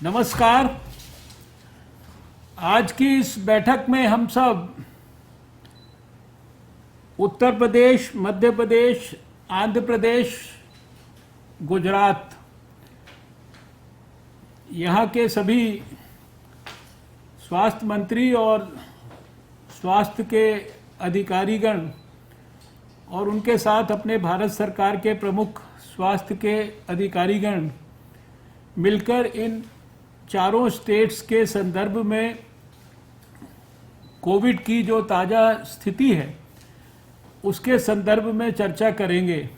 नमस्कार। आज की इस बैठक में हम सब उत्तर प्रदेश, मध्य प्रदेश, आंध्र प्रदेश, गुजरात, यहाँ के सभी स्वास्थ्य मंत्री और स्वास्थ्य के अधिकारीगण और उनके साथ अपने भारत सरकार के प्रमुख स्वास्थ्य के अधिकारीगण मिलकर इन चारों स्टेट्स के संदर्भ में कोविड की जो ताज़ा स्थिति है उसके संदर्भ में चर्चा करेंगे।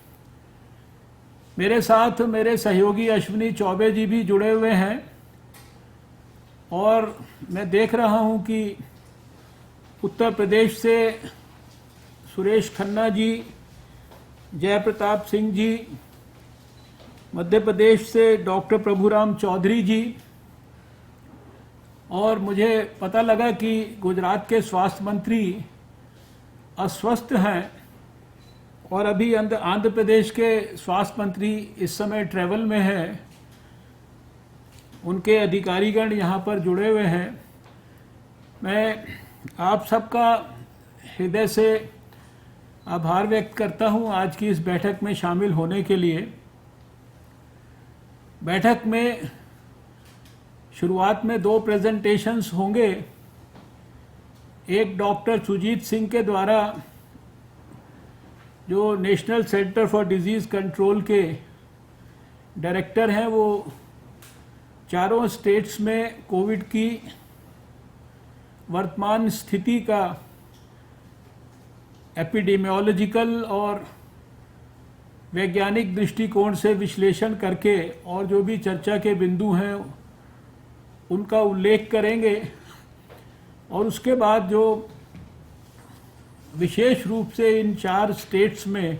मेरे साथ मेरे सहयोगी अश्विनी चौबे जी भी जुड़े हुए हैं और मैं देख रहा हूं कि उत्तर प्रदेश से सुरेश खन्ना जी, जयप्रताप सिंह जी, मध्य प्रदेश से डॉक्टर प्रभुराम चौधरी जी, और मुझे पता लगा कि गुजरात के स्वास्थ्य मंत्री अस्वस्थ हैं और अभी आंध्र प्रदेश के स्वास्थ्य मंत्री इस समय ट्रैवल में हैं। उनके अधिकारीगण यहाँ पर जुड़े हुए हैं। मैं आप सबका हृदय से आभार व्यक्त करता हूँ आज की इस बैठक में शामिल होने के लिए। बैठक में शुरुआत में 2 प्रेजेंटेशंस होंगे। एक डॉक्टर सुजीत सिंह के द्वारा, जो national centre for disease control के डायरेक्टर हैं, वो चारों स्टेट्स में कोविड की वर्तमान स्थिति का एपिडेमियोलॉजिकल और वैज्ञानिक दृष्टिकोण से विश्लेषण करके और जो भी चर्चा के बिंदु हैं उनका उल्लेख करेंगे। और उसके बाद जो विशेष रूप से इन 4 स्टेट्स में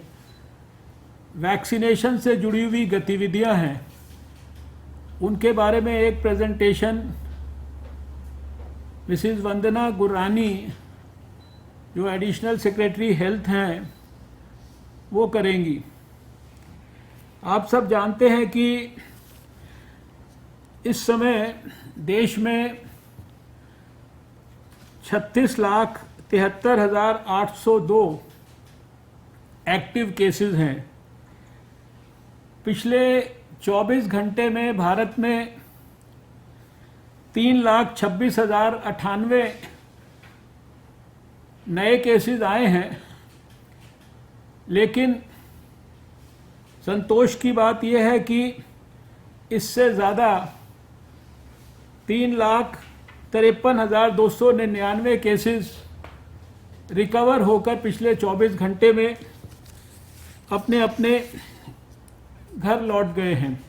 वैक्सीनेशन से जुड़ी हुई गतिविधियां हैं उनके बारे में एक प्रेजेंटेशन मिसिज वंदना गुरानी, जो एडिशनल सेक्रेटरी हेल्थ हैं, वो करेंगी। आप सब जानते हैं कि इस समय देश में 36,73,802 एक्टिव केसेस हैं। पिछले 24 घंटे में भारत में 3,26,098 नए केसेस आए हैं। लेकिन संतोष की बात यह है कि इससे ज़्यादा 3,53,299 केसेस रिकवर होकर पिछले 24 घंटे में अपने अपने घर लौट गए हैं।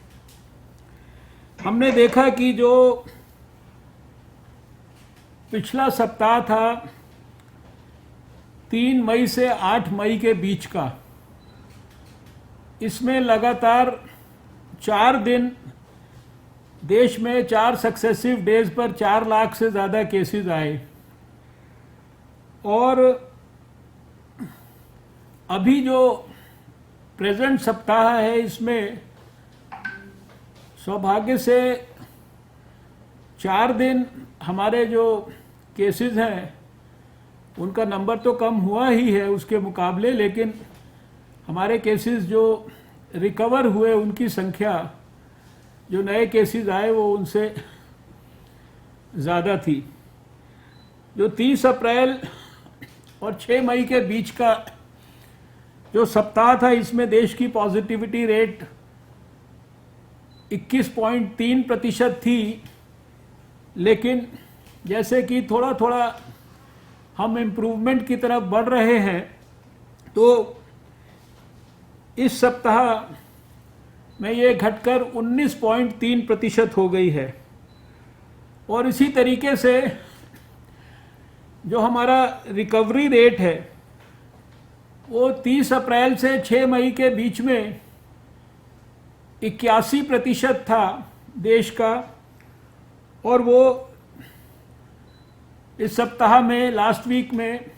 हमने देखा कि जो पिछला सप्ताह था 3 मई से 8 मई के बीच का, इसमें लगातार 4 दिन देश में 4 सक्सेसिव डेज पर 4 लाख से ज़्यादा केसेस आए। और अभी जो प्रेजेंट सप्ताह है इसमें सौभाग्य से 4 दिन हमारे जो केसेस हैं उनका नंबर तो कम हुआ ही है उसके मुकाबले, लेकिन हमारे केसेस जो रिकवर हुए उनकी संख्या, जो नए केसेस आए, वो उनसे ज़्यादा थी। जो 30 अप्रैल और 6 मई के बीच का जो सप्ताह था, इसमें देश की पॉजिटिविटी रेट 21.3% थी। लेकिन जैसे कि थोड़ा थोड़ा हम इम्प्रूवमेंट की तरफ बढ़ रहे हैं, तो इस सप्ताह में ये घटकर 19.3% हो गई है। और इसी तरीके से जो हमारा रिकवरी रेट है वो 30 अप्रैल से 6 मई के बीच में 81% था देश का, और वो इस सप्ताह में, लास्ट वीक में,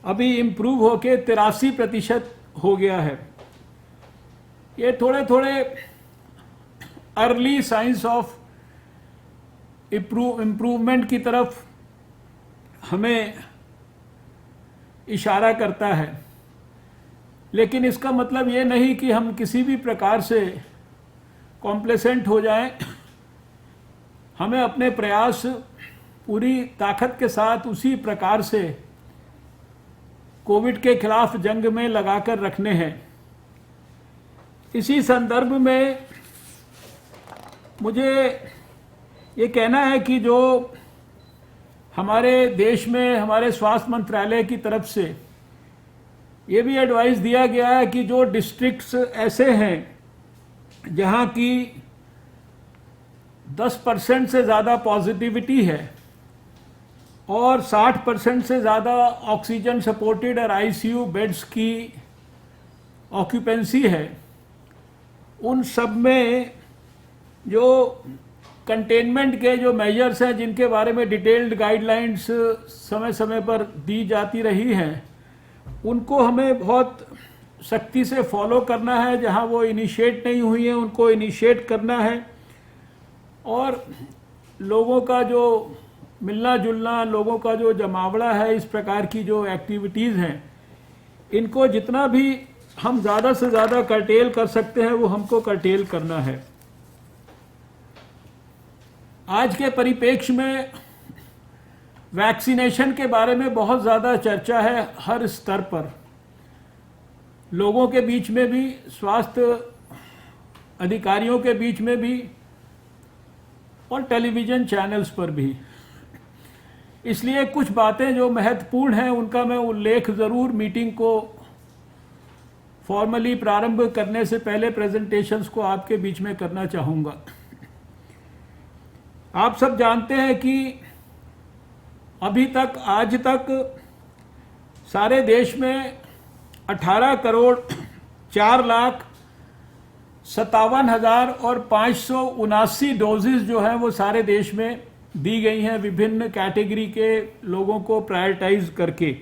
अभी इम्प्रूव होके 83% हो गया है। ये थोड़े थोड़े अर्ली साइंस ऑफ इम्प्रूवमेंट की तरफ हमें इशारा करता है। लेकिन इसका मतलब ये नहीं कि हम किसी भी प्रकार से कॉम्प्लेसेंट हो जाएं। हमें अपने प्रयास पूरी ताकत के साथ उसी प्रकार से कोविड के खिलाफ जंग में लगाकर रखने हैं। इसी संदर्भ में मुझे ये कहना है कि जो हमारे देश में हमारे स्वास्थ्य मंत्रालय की तरफ से ये भी एडवाइस दिया गया है कि जो डिस्ट्रिक्ट्स ऐसे हैं जहाँ की 10% से ज़्यादा पॉजिटिविटी है और 60% से ज़्यादा ऑक्सीजन सपोर्टेड और आईसीयू बेड्स की ऑक्यूपेंसी है, उन सब में जो कंटेनमेंट के जो मेजर्स हैं जिनके बारे में डिटेल्ड गाइडलाइंस समय समय पर दी जाती रही हैं, उनको हमें बहुत सख्ती से फॉलो करना है। जहां वो इनिशिएट नहीं हुई हैं उनको इनिशिएट करना है। और लोगों का जो मिलना जुलना, लोगों का जो जमावड़ा है, इस प्रकार की जो एक्टिविटीज़ हैं, इनको जितना भी हम ज़्यादा से ज़्यादा कर्टेल कर सकते हैं वो हमको कर्टेल करना है। आज के परिप्रेक्ष्य में वैक्सीनेशन के बारे में बहुत ज़्यादा चर्चा है हर स्तर पर, लोगों के बीच में भी, स्वास्थ्य अधिकारियों के बीच में भी और टेलीविज़न चैनल्स पर भी। इसलिए कुछ बातें जो महत्वपूर्ण हैं उनका मैं उल्लेख ज़रूर मीटिंग को फॉर्मली प्रारंभ करने से पहले प्रेजेंटेशंस को आपके बीच में करना चाहूँगा। आप सब जानते हैं कि अभी तक, आज तक सारे देश में 18,04,57,579 डोजेज जो हैं वो सारे देश में दी गई हैं, विभिन्न कैटेगरी के लोगों को प्रायोरिटाइज करके।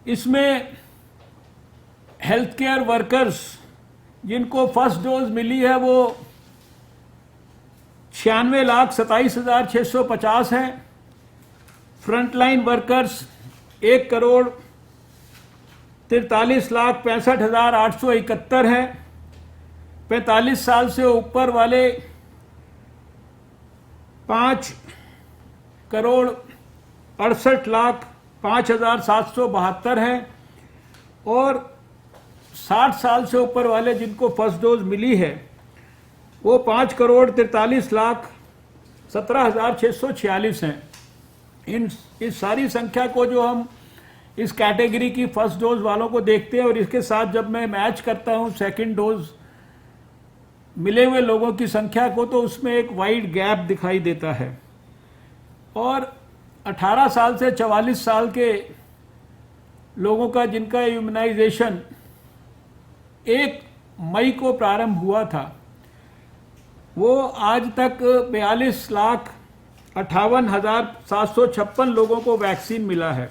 इसमें हेल्थ केयर वर्कर्स जिनको फर्स्ट डोज मिली है वो 96,27,650 हैं। फ्रंटलाइन वर्कर्स 1,43,65,871 हैं। 45 साल से ऊपर वाले 5,68,05,772 हैं और 60 साल से ऊपर वाले जिनको फर्स्ट डोज मिली है वो 5,43,17,646 हैं। इस सारी संख्या को जो हम इस कैटेगरी की फर्स्ट डोज वालों को देखते हैं और इसके साथ जब मैं मैच करता हूं सेकंड डोज मिले हुए लोगों की संख्या को, तो उसमें एक वाइड गैप दिखाई देता है। और 18 साल से 44 साल के लोगों का जिनका इम्यूनाइजेशन 1 मई को प्रारंभ हुआ था, वो आज तक 42,58,756 लोगों को वैक्सीन मिला है।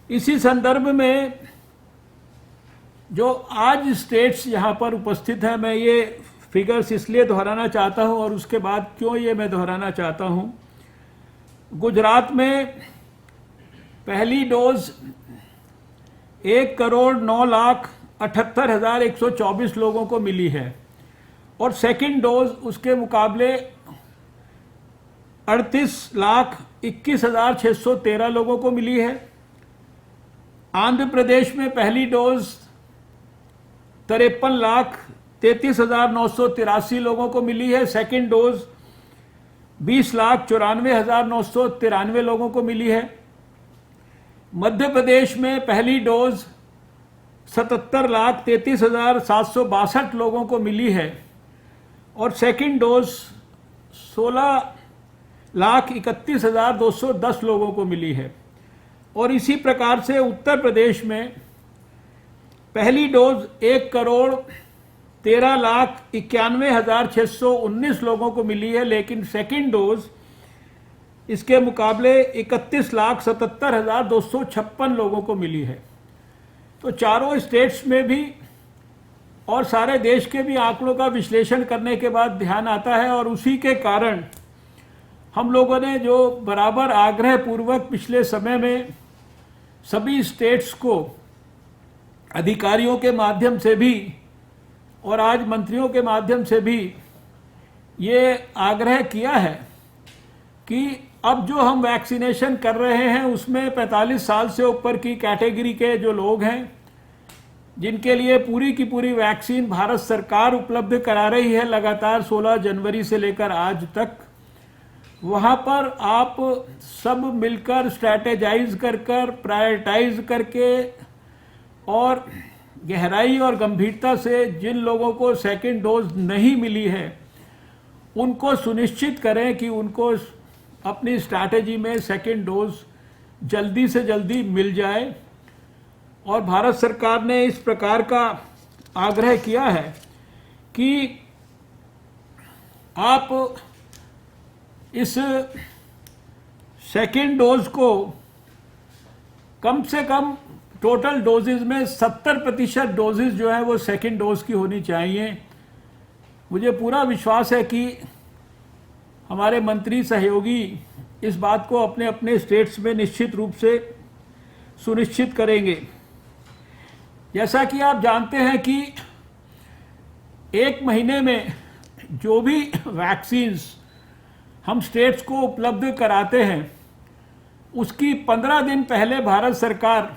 इसी संदर्भ में जो आज स्टेट्स यहाँ पर उपस्थित हैं, मैं ये फिगर्स इसलिए दोहराना चाहता हूँ और उसके बाद क्यों ये मैं दोहराना चाहता हूँ। गुजरात में पहली डोज 1,09,78,124 लोगों को मिली है और सेकंड डोज उसके मुकाबले 38,21,613 लोगों को मिली है। आंध्र प्रदेश में पहली डोज 53,33,983 लोगों को मिली है। सेकंड डोज 20,94,993 लोगों को मिली है। मध्य प्रदेश में पहली डोज 77,33,762 लोगों को मिली है और सेकंड डोज 16,31,210 लोगों को मिली है। और इसी प्रकार से उत्तर प्रदेश में पहली डोज 1,13,91,619 लोगों को मिली है, लेकिन सेकंड डोज इसके मुकाबले 31,77,256 लोगों को मिली है। तो चारों स्टेट्स में भी और सारे देश के भी आंकड़ों का विश्लेषण करने के बाद ध्यान आता है, और उसी के कारण हम लोगों ने जो बराबर आग्रह पूर्वक पिछले समय में सभी स्टेट्स को अधिकारियों के माध्यम से भी और आज मंत्रियों के माध्यम से भी ये आग्रह किया है कि अब जो हम वैक्सीनेशन कर रहे हैं उसमें 45 साल से ऊपर की कैटेगरी के जो लोग हैं, जिनके लिए पूरी की पूरी वैक्सीन भारत सरकार उपलब्ध करा रही है लगातार 16 जनवरी से लेकर आज तक, वहाँ पर आप सब मिलकर स्ट्रैटेजाइज कर प्रायोरिटाइज करके और गहराई और गंभीरता से जिन लोगों को सेकंड डोज नहीं मिली है उनको सुनिश्चित करें कि उनको अपनी स्ट्रैटेजी में सेकंड डोज जल्दी से जल्दी मिल जाए। और भारत सरकार ने इस प्रकार का आग्रह किया है कि आप इस सेकंड डोज को कम से कम टोटल डोजेज में 70% डोजेज जो है वो सेकंड डोज की होनी चाहिए। मुझे पूरा विश्वास है कि हमारे मंत्री सहयोगी इस बात को अपने अपने स्टेट्स में निश्चित रूप से सुनिश्चित करेंगे। जैसा कि आप जानते हैं कि एक महीने में जो भी वैक्सीन्स हम स्टेट्स को उपलब्ध कराते हैं उसकी 15 दिन पहले भारत सरकार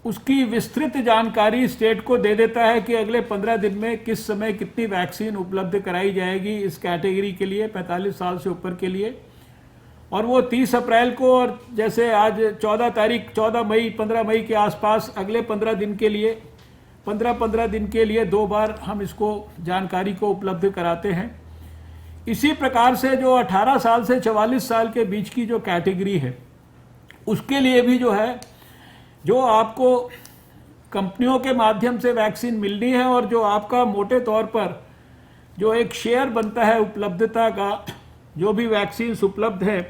उसकी विस्तृत जानकारी स्टेट को दे देता है कि अगले 15 दिन में किस समय कितनी वैक्सीन उपलब्ध कराई जाएगी इस कैटेगरी के लिए, 45 साल से ऊपर के लिए। और वो 30 अप्रैल को, और जैसे आज 14 मई 15 मई के आसपास अगले 15 दिन के लिए 15 दिन के लिए 2 बार हम इसको जानकारी को उपलब्ध कराते हैं। इसी प्रकार से जो 18 साल से 44 साल के बीच की जो कैटेगरी है उसके लिए भी जो है, जो आपको कंपनियों के माध्यम से वैक्सीन मिलनी है और जो आपका मोटे तौर पर जो एक शेयर बनता है उपलब्धता का, जो भी वैक्सीन उपलब्ध है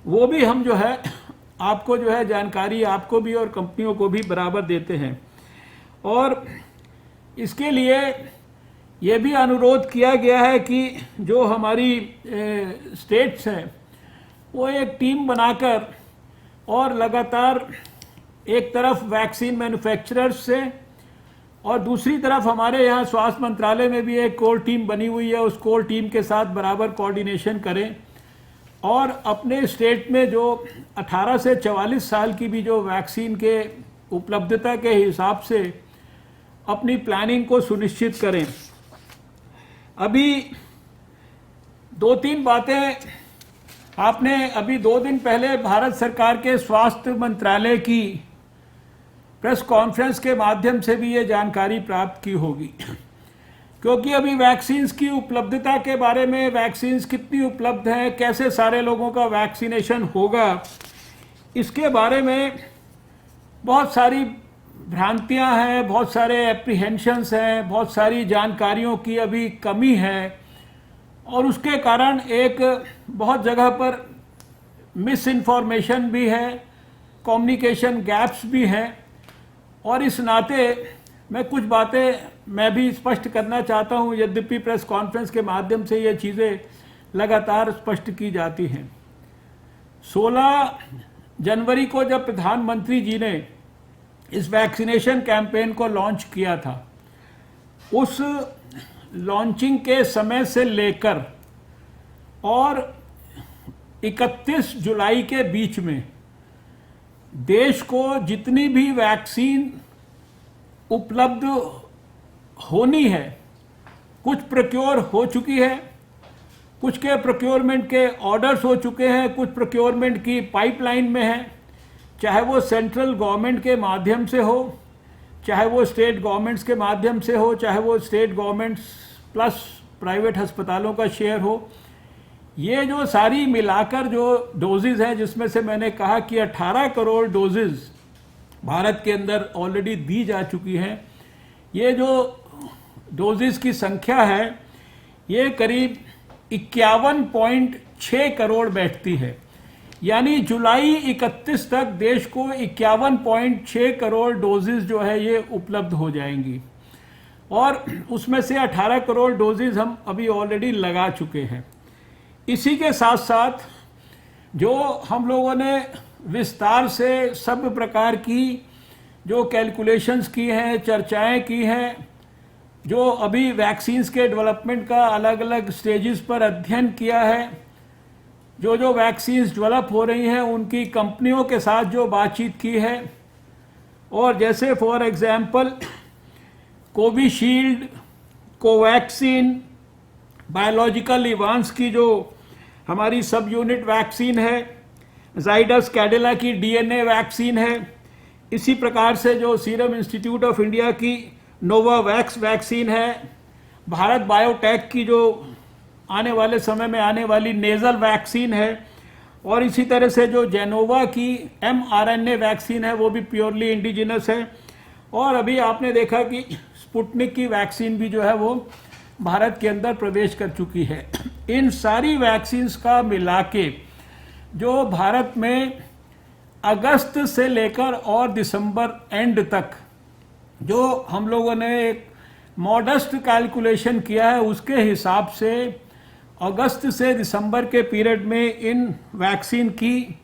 वो भी हम जो है आपको जो है जानकारी आपको भी और कंपनियों को भी बराबर देते हैं। और इसके लिए ये भी अनुरोध किया गया है कि जो हमारी स्टेट्स हैं वो एक टीम बनाकर और लगातार एक तरफ वैक्सीन मैन्युफैक्चरर्स से और दूसरी तरफ हमारे यहाँ स्वास्थ्य मंत्रालय में भी एक कोर टीम बनी हुई है, उस कोर टीम के साथ बराबर कोऑर्डिनेशन करें और अपने स्टेट में जो 18 से 44 साल की भी जो वैक्सीन के उपलब्धता के हिसाब से अपनी प्लानिंग को सुनिश्चित करें। अभी 2-3 बातें आपने अभी 2 दिन पहले भारत सरकार के स्वास्थ्य मंत्रालय की प्रेस कॉन्फ्रेंस के माध्यम से भी ये जानकारी प्राप्त की होगी, क्योंकि अभी वैक्सीन्स की उपलब्धता के बारे में, वैक्सीन्स कितनी उपलब्ध हैं, कैसे सारे लोगों का वैक्सीनेशन होगा, इसके बारे में बहुत सारी भ्रांतियां हैं, बहुत सारे एप्रीहेंशंस हैं, बहुत सारी जानकारियों की अभी कमी है और उसके कारण एक बहुत जगह पर मिस इन्फॉर्मेशन भी है, कम्युनिकेशन गैप्स भी हैं। और इस नाते मैं कुछ बातें मैं भी स्पष्ट करना चाहता हूं, यद्यपि प्रेस कॉन्फ्रेंस के माध्यम से ये चीज़ें लगातार स्पष्ट की जाती हैं। 16 जनवरी को जब प्रधानमंत्री जी ने इस वैक्सीनेशन कैंपेन को लॉन्च किया था, उस लॉन्चिंग के समय से लेकर और 31 जुलाई के बीच में देश को जितनी भी वैक्सीन उपलब्ध होनी है, कुछ प्रोक्योर हो चुकी है, कुछ के प्रोक्योरमेंट के ऑर्डर्स हो चुके हैं, कुछ प्रोक्योरमेंट की पाइपलाइन में है, चाहे वो सेंट्रल गवर्नमेंट के माध्यम से हो, चाहे वो स्टेट गवर्नमेंट्स के माध्यम से हो, चाहे वो स्टेट गवर्नमेंट्स प्लस प्राइवेट अस्पतालों का शेयर हो। ये जो सारी मिलाकर जो डोजेज हैं, जिसमें से मैंने कहा कि 18 करोड़ डोजेज भारत के अंदर ऑलरेडी दी जा चुकी हैं, ये जो डोजेज की संख्या है ये करीब 51.6 करोड़ बैठती है। यानी जुलाई 31 तक देश को 51.6 करोड़ डोजेज जो है ये उपलब्ध हो जाएंगी। और उसमें से 18 करोड़ डोजेज हम अभी ऑलरेडी लगा चुके हैं। इसी के साथ साथ जो हम लोगों ने विस्तार से सब प्रकार की जो कैलकुलेशंस की हैं, चर्चाएं की हैं, जो अभी वैक्सीन्स के डेवलपमेंट का अलग अलग स्टेजेस पर अध्ययन किया है, जो वैक्सीन्स डेवलप हो रही हैं उनकी कंपनियों के साथ जो बातचीत की है, और जैसे for example Covishield, Covaxin, biological Evans की जो हमारी सब यूनिट वैक्सीन है, जाइडस कैडिला की डीएनए वैक्सीन है, इसी प्रकार से जो सीरम इंस्टीट्यूट ऑफ इंडिया की नोवावैक्स वैक्सीन है, भारत बायोटेक की जो आने वाले समय में आने वाली नेजल वैक्सीन है, और इसी तरह से जो जेनोवा की mRNA वैक्सीन है वो भी प्योरली इंडिजिनस है, और अभी आपने देखा कि स्पुतनिक की वैक्सीन भी जो है वो भारत के अंदर प्रवेश कर चुकी है। इन सारी वैक्सीन्स का मिला के जो भारत में अगस्त से लेकर और दिसंबर एंड तक जो हम लोगों ने एक मॉडस्ट कैलकुलेशन किया है, उसके हिसाब से अगस्त से दिसंबर के पीरियड में इन वैक्सीन की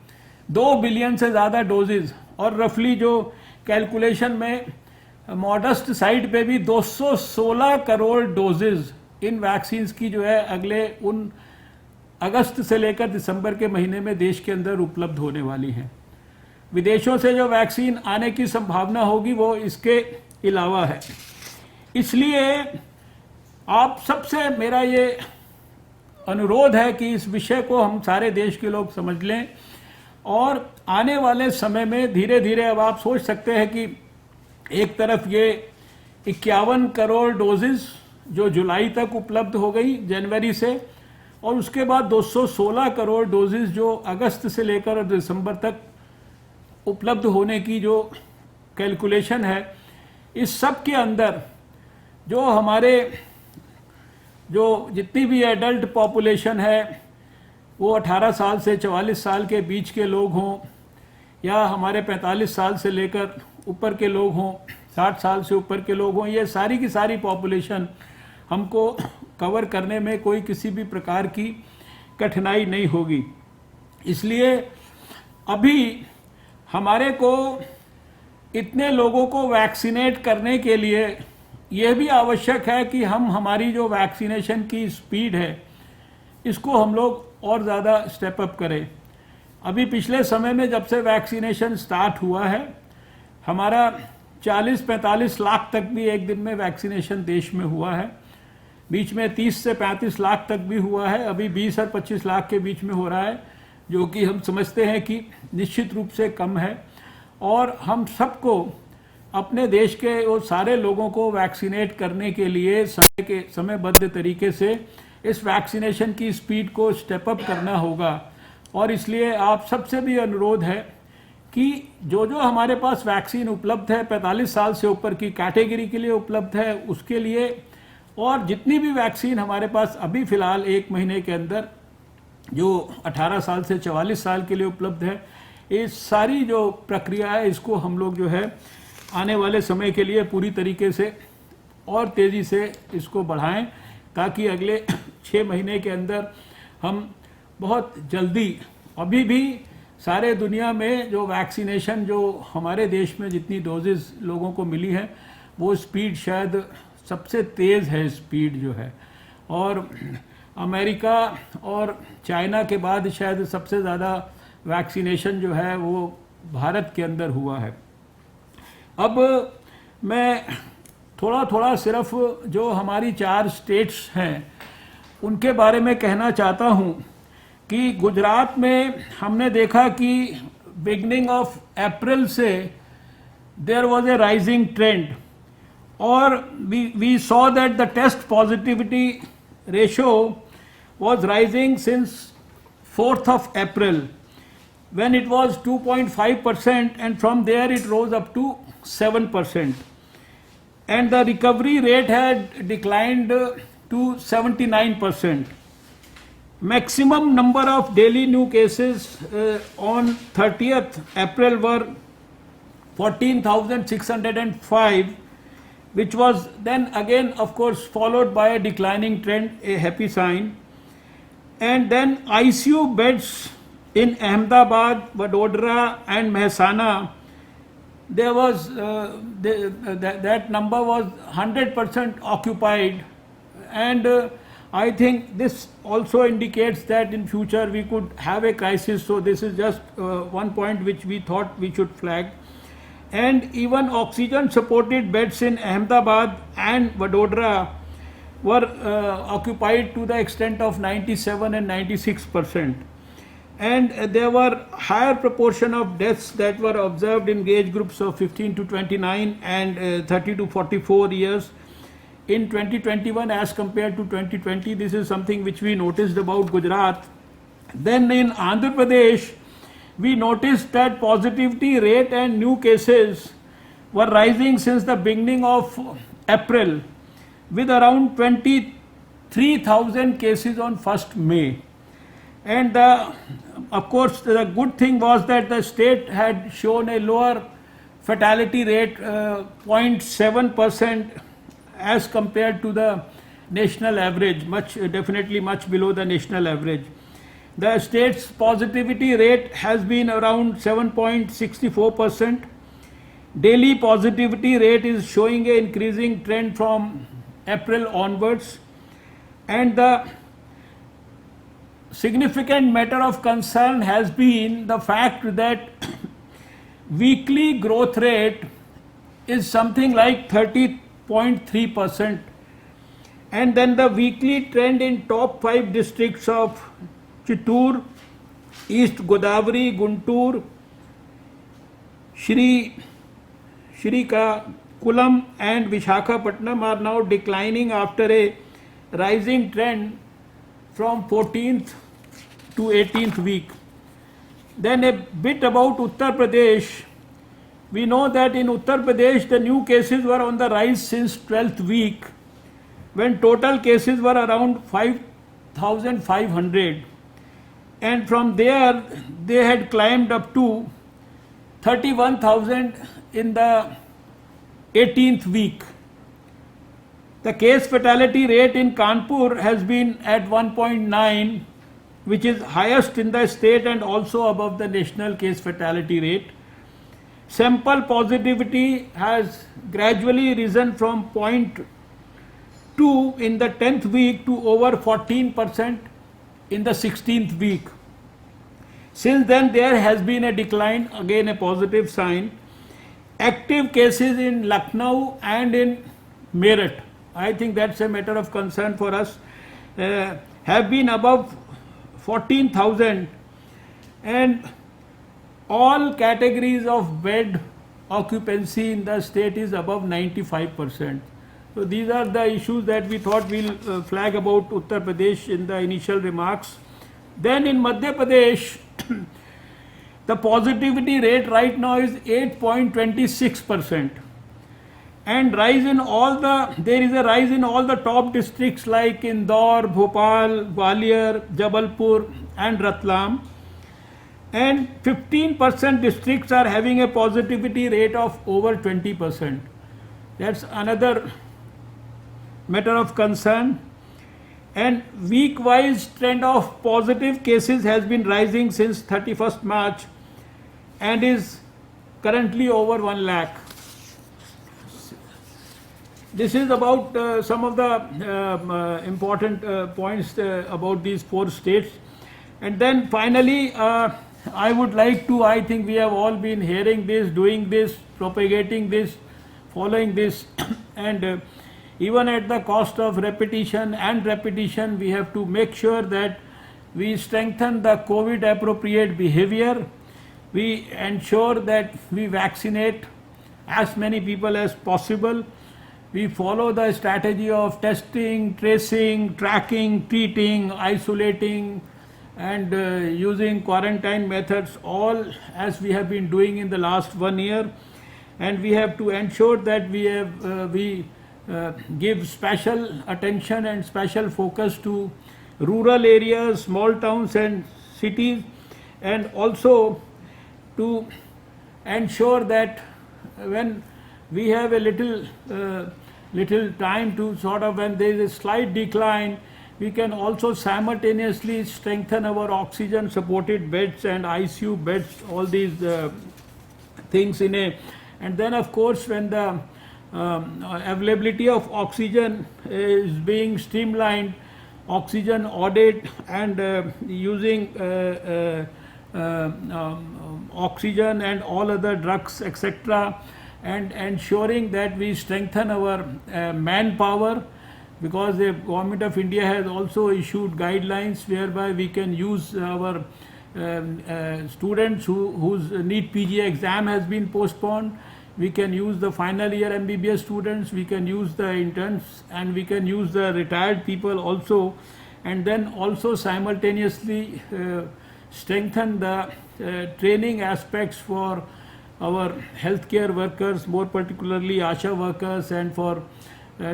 2 बिलियन से ज़्यादा डोजेज, और रफली जो कैलकुलेशन में मॉडस्ट साइड पे भी 216 करोड़ डोजेज इन वैक्सीन्स की जो है अगले उन अगस्त से लेकर दिसंबर के महीने में देश के अंदर उपलब्ध होने वाली हैं। विदेशों से जो वैक्सीन आने की संभावना होगी वो इसके अलावा है। इसलिए आप सबसे मेरा ये अनुरोध है कि इस विषय को हम सारे देश के लोग समझ लें, और आने वाले समय में धीरे धीरे अब आप सोच सकते हैं कि एक तरफ ये 51 करोड़ डोजेस जो जुलाई तक उपलब्ध हो गई जनवरी से, और उसके बाद 216 करोड़ डोजेस जो अगस्त से लेकर दिसंबर तक उपलब्ध होने की जो कैलकुलेशन है, इस सब के अंदर जो हमारे जो जितनी भी एडल्ट पॉपुलेशन है वो 18 साल से 44 साल के बीच के लोग हों, या हमारे 45 साल से लेकर ऊपर के लोग हों, 60 साल से ऊपर के लोग हों, ये सारी की सारी पॉपुलेशन हमको कवर करने में कोई किसी भी प्रकार की कठिनाई नहीं होगी। इसलिए अभी हमारे को इतने लोगों को वैक्सीनेट करने के लिए यह भी आवश्यक है कि हम हमारी जो वैक्सीनेशन की स्पीड है इसको हम लोग और ज़्यादा स्टेप अप करें। अभी पिछले समय में जब से वैक्सीनेशन स्टार्ट हुआ है, हमारा 40-45 लाख तक भी एक दिन में वैक्सीनेशन देश में हुआ है, बीच में 30 से 35 लाख तक भी हुआ है, अभी 20 और 25 लाख के बीच में हो रहा है, जो कि हम समझते हैं कि निश्चित रूप से कम है। और हम सबको अपने देश के वो सारे लोगों को वैक्सीनेट करने के लिए समयबद्ध तरीके से इस वैक्सीनेशन की स्पीड को स्टेप अप करना होगा। और इसलिए आप सबसे भी अनुरोध है कि जो जो हमारे पास वैक्सीन उपलब्ध है 45 साल से ऊपर की कैटेगरी के लिए उपलब्ध है उसके लिए, और जितनी भी वैक्सीन हमारे पास अभी फ़िलहाल 1 महीने के अंदर जो 18 साल से 44 साल के लिए उपलब्ध है, ये सारी जो प्रक्रिया है इसको हम लोग जो है आने वाले समय के लिए पूरी तरीके से और तेज़ी से इसको बढ़ाएं, ताकि अगले 6 महीने के अंदर हम बहुत जल्दी, अभी भी सारे दुनिया में जो वैक्सीनेशन जो हमारे देश में जितनी डोजेस लोगों को मिली है वो स्पीड शायद सबसे तेज़ है स्पीड जो है, और अमेरिका और चाइना के बाद शायद सबसे ज़्यादा वैक्सीनेशन जो है वो भारत के अंदर हुआ है। अब मैं थोड़ा थोड़ा सिर्फ जो हमारी 4 स्टेट्स हैं उनके बारे में कहना चाहता हूँ कि गुजरात में हमने देखा कि बिगनिंग ऑफ अप्रैल से there was a rising trend, और we saw that the test positivity ratio was rising since 4th of April when it was 2.5%, and from there it rose up to 7%, and the recovery rate had declined to 79%. Maximum number of daily new cases on 30th April were 14,605, which was then again of course followed by a declining trend, a happy sign. And then ICU beds in Ahmedabad, Vadodara and Mehsana, there was that number was 100% occupied, and I think this also indicates that in future we could have a crisis. So this is just one point which we thought we should flag. And even oxygen supported beds in Ahmedabad and Vadodara were occupied to the extent of 97 and 96%. And there were higher proportion of deaths that were observed in age groups of 15 to 29 and 30 to 44 years in 2021 as compared to 2020. This is something which we noticed about Gujarat. Then in Andhra Pradesh, we noticed that positivity rate and new cases were rising since the beginning of April, with around 23,000 cases on 1st May. And of course, the good thing was that the state had shown a lower fatality rate, 0.7% as compared to the national average, definitely much below the national average. The state's positivity rate has been around 7.64%. Daily positivity rate is showing an increasing trend from April onwards, and the significant matter of concern has been the fact that weekly growth rate is something like 30.3%, and then the weekly trend in top 5 districts of Chittoor, East Godavari, Guntur, Srikakulam and Vishakhapatnam are now declining after a rising trend from 14th to 18th week. Then a bit about Uttar Pradesh. We know that in Uttar Pradesh the new cases were on the rise since 12th week, when total cases were around 5,500, and from there they had climbed up to 31,000 in the 18th week. The case fatality rate in Kanpur has been at 1.9, which is highest in the state and also above the national case fatality rate. Sample positivity has gradually risen from 0.2 in the 10th week to over 14% in the 16th week. Since then there has been a decline, again a positive sign. Active cases in Lucknow and in Meerut, I think that's a matter of concern for us, have been above 14,000, and all categories of bed occupancy in the state is above 95%. So these are the issues that we thought we'll flag about Uttar Pradesh in the initial remarks. Then in Madhya Pradesh, the positivity rate right now is 8.26%, and there is a rise in all the top districts like Indore, Bhopal, Gwalior, Jabalpur and Ratlam, and 15% districts are having a positivity rate of over 20%. That's another matter of concern. And week-wise trend of positive cases has been rising since 31st March and is currently over 1 lakh. This is about some of the important points about these 4 states. And then finally, I would like to, I think we have all been hearing this, doing this, propagating this, following this, and even at the cost of repetition, we have to make sure that we strengthen the COVID appropriate behavior. We ensure that we vaccinate as many people as possible. We follow the strategy of testing, tracing, tracking, treating, isolating, and using quarantine methods, all as we have been doing in the last 1 year. And we have to ensure that we give special attention and special focus to rural areas, small towns and cities, and also to ensure that when we have a little little time to sort of, when there is a slight decline, we can also simultaneously strengthen our oxygen supported beds and ICU beds, all these things in a, and then of course when the availability of oxygen is being streamlined, oxygen audit and using oxygen and all other drugs, etc., and ensuring that we strengthen our manpower, because the Government of India has also issued guidelines whereby we can use our students whose NEET PG exam has been postponed. We can use the final year MBBS students, we can use the interns, and we can use the retired people also, and then also simultaneously strengthen the training aspects for our healthcare workers, more particularly ASHA workers, and for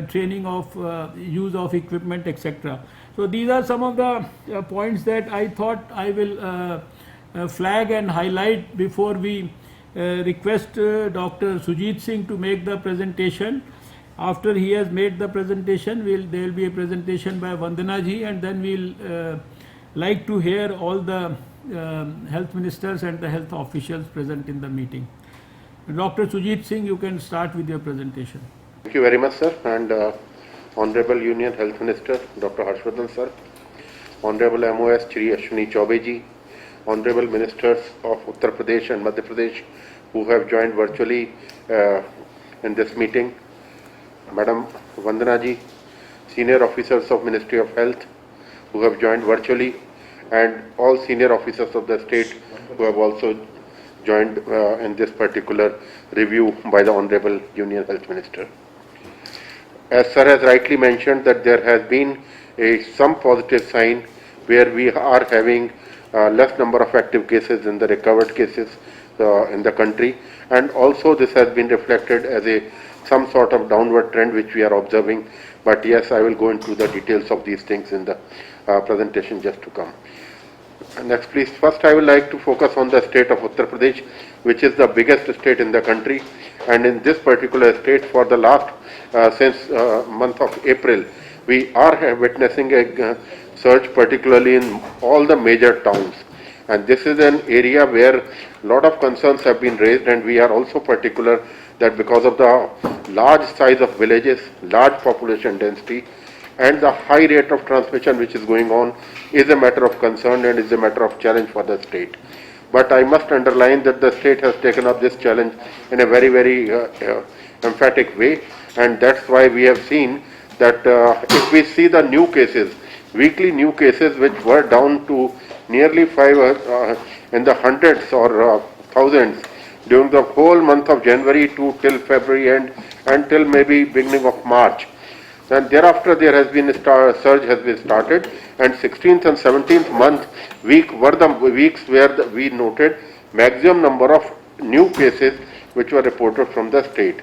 training of use of equipment, etc. So these are some of the points that I thought I will flag and highlight before we request Dr. Sujit Singh to make the presentation. After he has made the presentation, there will be a presentation by Vandana ji, and then we'll like to hear all the health ministers and the health officials present in the meeting. Dr. Sujit Singh, you can start with your presentation. Thank you very much, sir, and Honorable Union Health Minister Dr. Harshvardhan sir, Honorable MOS Shri Ashwini Chaubey ji, Honorable Ministers of Uttar Pradesh and Madhya Pradesh who have joined virtually in this meeting, Madam Vandana ji, Senior Officers of Ministry of Health who have joined virtually, and all senior officers of the state who have also joined in this particular review by the Honorable Union Health Minister. As sir has rightly mentioned that there has been some positive sign where we are having less number of active cases in the recovered cases in the country, and also this has been reflected as some sort of downward trend which we are observing, but yes, I will go into the details of these things in the presentation just to come. Next please. First I would like to focus on the state of Uttar Pradesh, which is the biggest state in the country, and in this particular state for the last since month of April we are witnessing a surge, particularly in all the major towns, and this is an area where a lot of concerns have been raised, and we are also particular that because of the large size of villages, large population density, and the high rate of transmission which is going on is a matter of concern and is a matter of challenge for the state. But I must underline that the state has taken up this challenge in a very, very emphatic way, and that's why we have seen that if we see the new cases, weekly new cases which were down to nearly 5 in the hundreds or thousands during the whole month of January to till February and until maybe beginning of March. And thereafter there has been a surge has been started, and 16th and 17th week were the weeks where we noted maximum number of new cases which were reported from the state.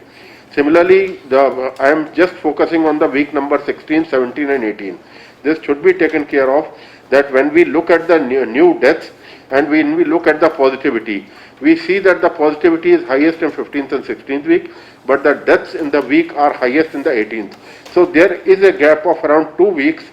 Similarly, I am just focusing on the week number 16, 17 and 18. This should be taken care of, that when we look at the new deaths and when we look at the positivity, we see that the positivity is highest in 15th and 16th week, but the deaths in the week are highest in the 18th. So there is a gap of around 2 weeks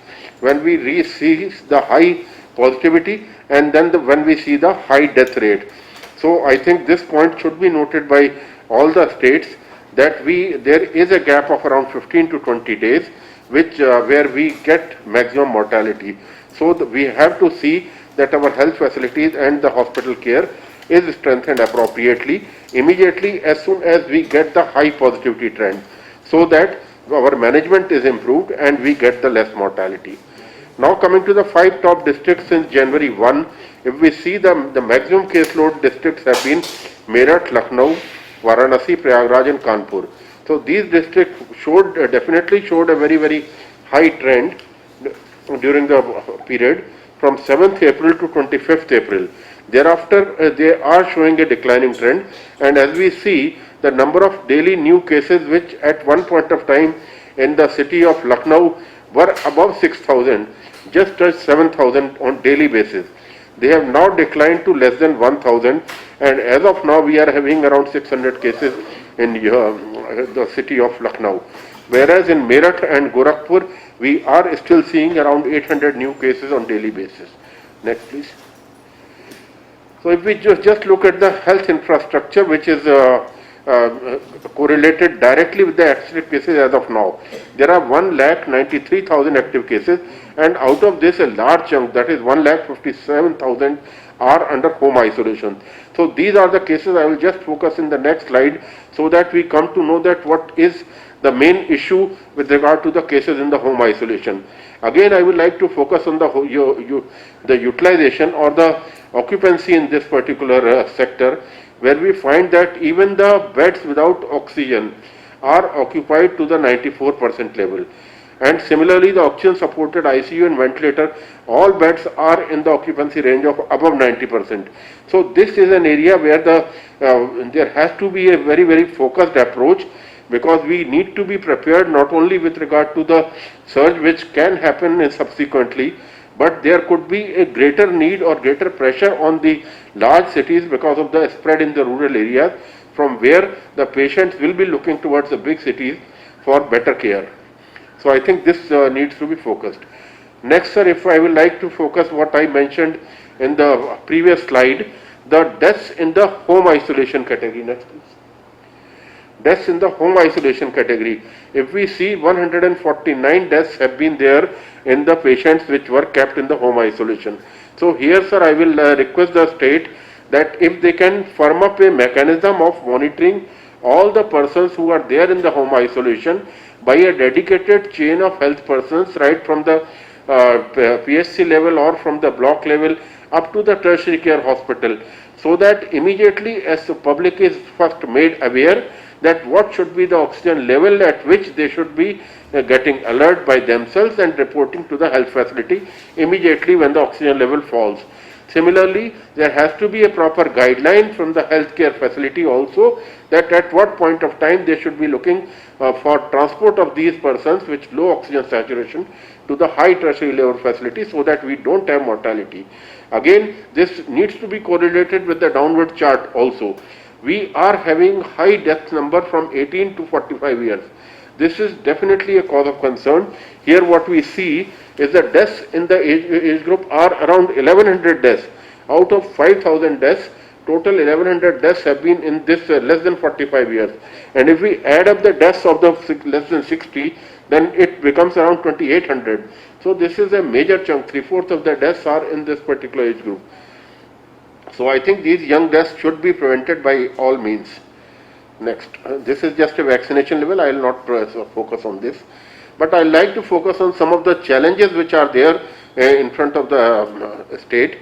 when we see the high positivity and then when we see the high death rate. So I think this point should be noted by all the states, that there is a gap of around 15 to 20 days which where we get maximum mortality. So we have to see that our health facilities and the hospital care is strengthened appropriately immediately as soon as we get the high positivity trend, so that our management is improved and we get the less mortality. Now coming to the 5 top districts since January 1, if we see the maximum caseload districts have been Meerut, Lucknow, Varanasi, Prayagraj and Kanpur. So these districts definitely showed a very, very high trend during the period from 7th April to 25th April. Thereafter, they are showing a declining trend, and as we see, the number of daily new cases which at one point of time in the city of Lucknow were above 6,000, just touched 7,000 on daily basis. They have now declined to less than 1,000, and as of now we are having around 600 cases in the city of Lucknow. whereas in Meerut and Gorakhpur, we are still seeing around 800 new cases on daily basis. Next, please. So if we just look at the health infrastructure, which is correlated directly with the active cases as of now, there are 1,93,000 active cases, and out of this a large chunk, that is 1,57,000, are under home isolation. So these are the cases. I will just focus in the next slide so that we come to know that what is the main issue with regard to the cases in the home isolation. Again, I would like to focus on the utilization or the occupancy in this particular sector, where we find that even the beds without oxygen are occupied to the 94% level. And similarly, the oxygen supported ICU and ventilator, all beds are in the occupancy range of above 90%. So this is an area where there has to be a very, very focused approach, because we need to be prepared not only with regard to the surge which can happen subsequently, but there could be a greater need or greater pressure on the large cities because of the spread in the rural areas, from where the patients will be looking towards the big cities for better care. So I think this needs to be focused. Next, sir, if I would like to focus what I mentioned in the previous slide, the deaths in the home isolation category. Next, please. Deaths in the home isolation category. If we see, 149 deaths have been there in the patients which were kept in the home isolation. So here, sir, I will request the state that if they can firm up a mechanism of monitoring all the persons who are there in the home isolation by a dedicated chain of health persons, right from the PSC level or from the block level up to the tertiary care hospital, so that immediately as the public is first made aware that what should be the oxygen level at which they should be getting alert by themselves and reporting to the health facility immediately when the oxygen level falls. Similarly, there has to be a proper guideline from the healthcare facility also, that at what point of time they should be looking for transport of these persons with low oxygen saturation to the high tertiary level facility, so that we don't have mortality. Again, this needs to be correlated with the downward chart also. We are having high death number from 18 to 45 years. This is definitely a cause of concern. Here what we see is the deaths in the age group are around 1100 deaths. Out of 5000 deaths, total 1100 deaths have been in this less than 45 years. And if we add up the deaths of the less than 60, then it becomes around 2800. So this is a major chunk. 3/4 of the deaths are in this particular age group. So I think these young deaths should be prevented by all means. Next, this is just a vaccination level. I will not focus on this, but I like to focus on some of the challenges which are there in front of the state.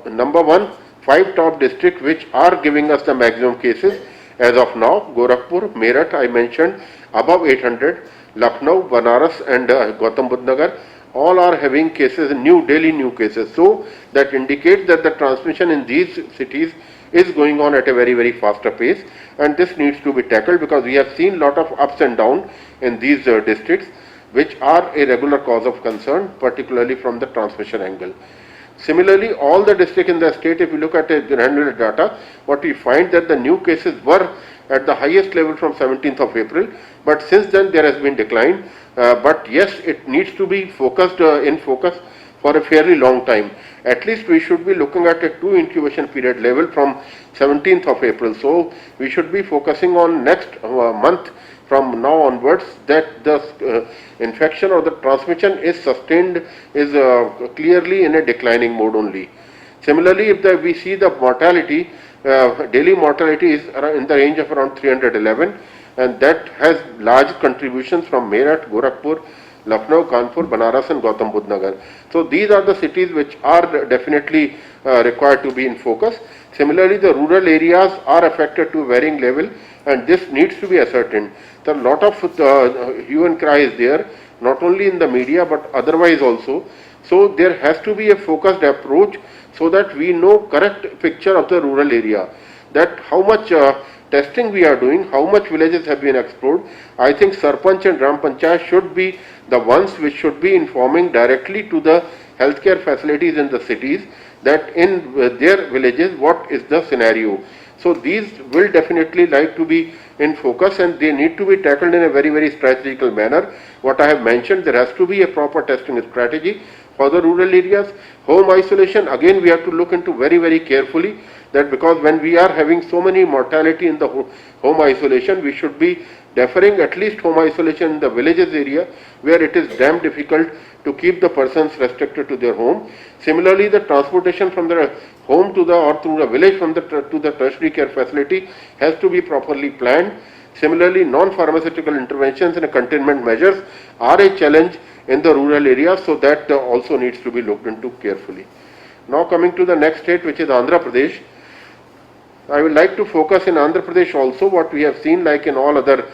Number one, 5 top districts which are giving us the maximum cases as of now: Gorakhpur, Meerut, I mentioned, above 800, Lucknow, Banaras and Gautam Budh Nagar, all are having cases, daily new cases. So that indicates that the transmission in these cities is going on at a very, very faster pace, and this needs to be tackled, because we have seen lot of ups and downs in these districts, which are a regular cause of concern, particularly from the transmission angle. Similarly, all the districts in the state, if you look at a granular data, what we find that the new cases were at the highest level from 17th of April, but since then there has been decline. But yes, it needs to be focused in focus for a fairly long time. At least we should be looking at a 2 incubation period level from 17th of April. So we should be focusing on next month from now onwards, that the infection or the transmission is sustained, is clearly in a declining mode only. Similarly, if we see the mortality, daily mortality is in the range of around 311, and that has large contributions from Meerut, Gorakhpur, Lucknow, Kanpur, Banaras and Gautam Budh Nagar. So these are the cities which are definitely required to be in focus. Similarly, the rural areas are affected to varying level, and this needs to be ascertained. There are a lot of hue and cry is there, not only in the media but otherwise also. So there has to be a focused approach, so that we know correct picture of the rural area, that how much testing we are doing, how much villages have been explored. I think Sarpanch and Gram Panchayat should be the ones which should be informing directly to the healthcare facilities in the cities, that in their villages what is the scenario. So these will definitely like to be in focus, and they need to be tackled in a very, very strategical manner. What I have mentioned, there has to be a proper testing strategy for the rural areas. Home isolation, again we have to look into very, very carefully, that because when we are having so many mortality in the home isolation, we should be deferring at least home isolation in the villages area where it is damn difficult to keep the persons restricted to their home. Similarly, the transportation from the home to the or through the village from the to the tertiary care facility has to be properly planned. Similarly, non-pharmaceutical interventions and containment measures are a challenge in the rural areas, so that also needs to be looked into carefully. Now coming to the next state, which is Andhra Pradesh. I would like to focus in Andhra Pradesh also what we have seen, like in all other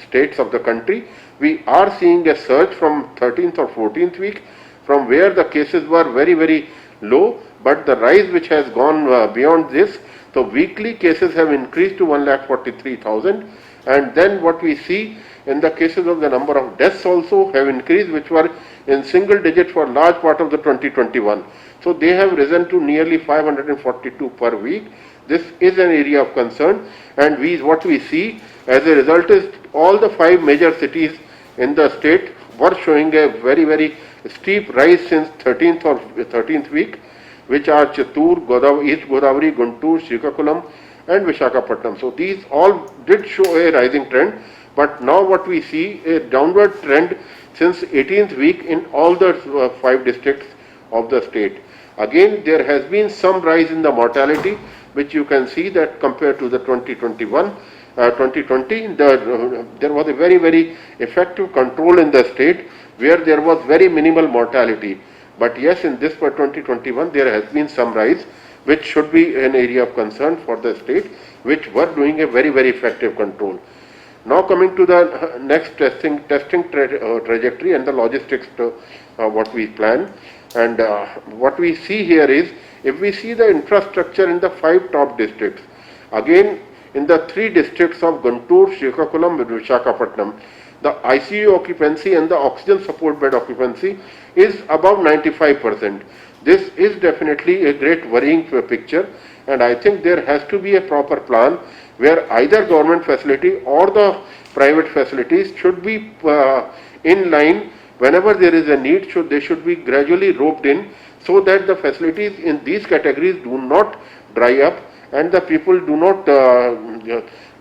states of the country. We are seeing a surge from 13th or 14th week, from where the cases were very, very low, but the rise which has gone beyond this. So weekly cases have increased to 1,43,000, and then what we see in the cases of the number of deaths also have increased, which were in single digit for large part of the 2021. So they have risen to nearly 542 per week. This is an area of concern, and what we see as a result is all the 5 major cities in the state were showing a very, very steep rise since 13th week, which are Chittoor, East Godavari, Guntur, Srikakulam and Visakhapatnam. So these all did show a rising trend, but now what we see a downward trend since 18th week in all the 5 districts of the state. Again, there has been some rise in the mortality, which you can see that compared to the 2020, there was a very, very effective control in the state where there was very minimal mortality. But yes, in this for 2021, there has been some rise, which should be an area of concern for the state, which were doing a very, very effective control. Now coming to the next testing trajectory and the logistics to what we plan. And what we see here is, if we see the infrastructure in the 5 top districts, again in the 3 districts of Guntur, Srikakulam and Visakhapatnam, the ICU occupancy and the oxygen support bed occupancy is above 95%. This is definitely a great worrying picture, and I think there has to be a proper plan where either government facility or the private facilities should be in line. Whenever there is a need, they should be gradually roped in, so that the facilities in these categories do not dry up and the people do not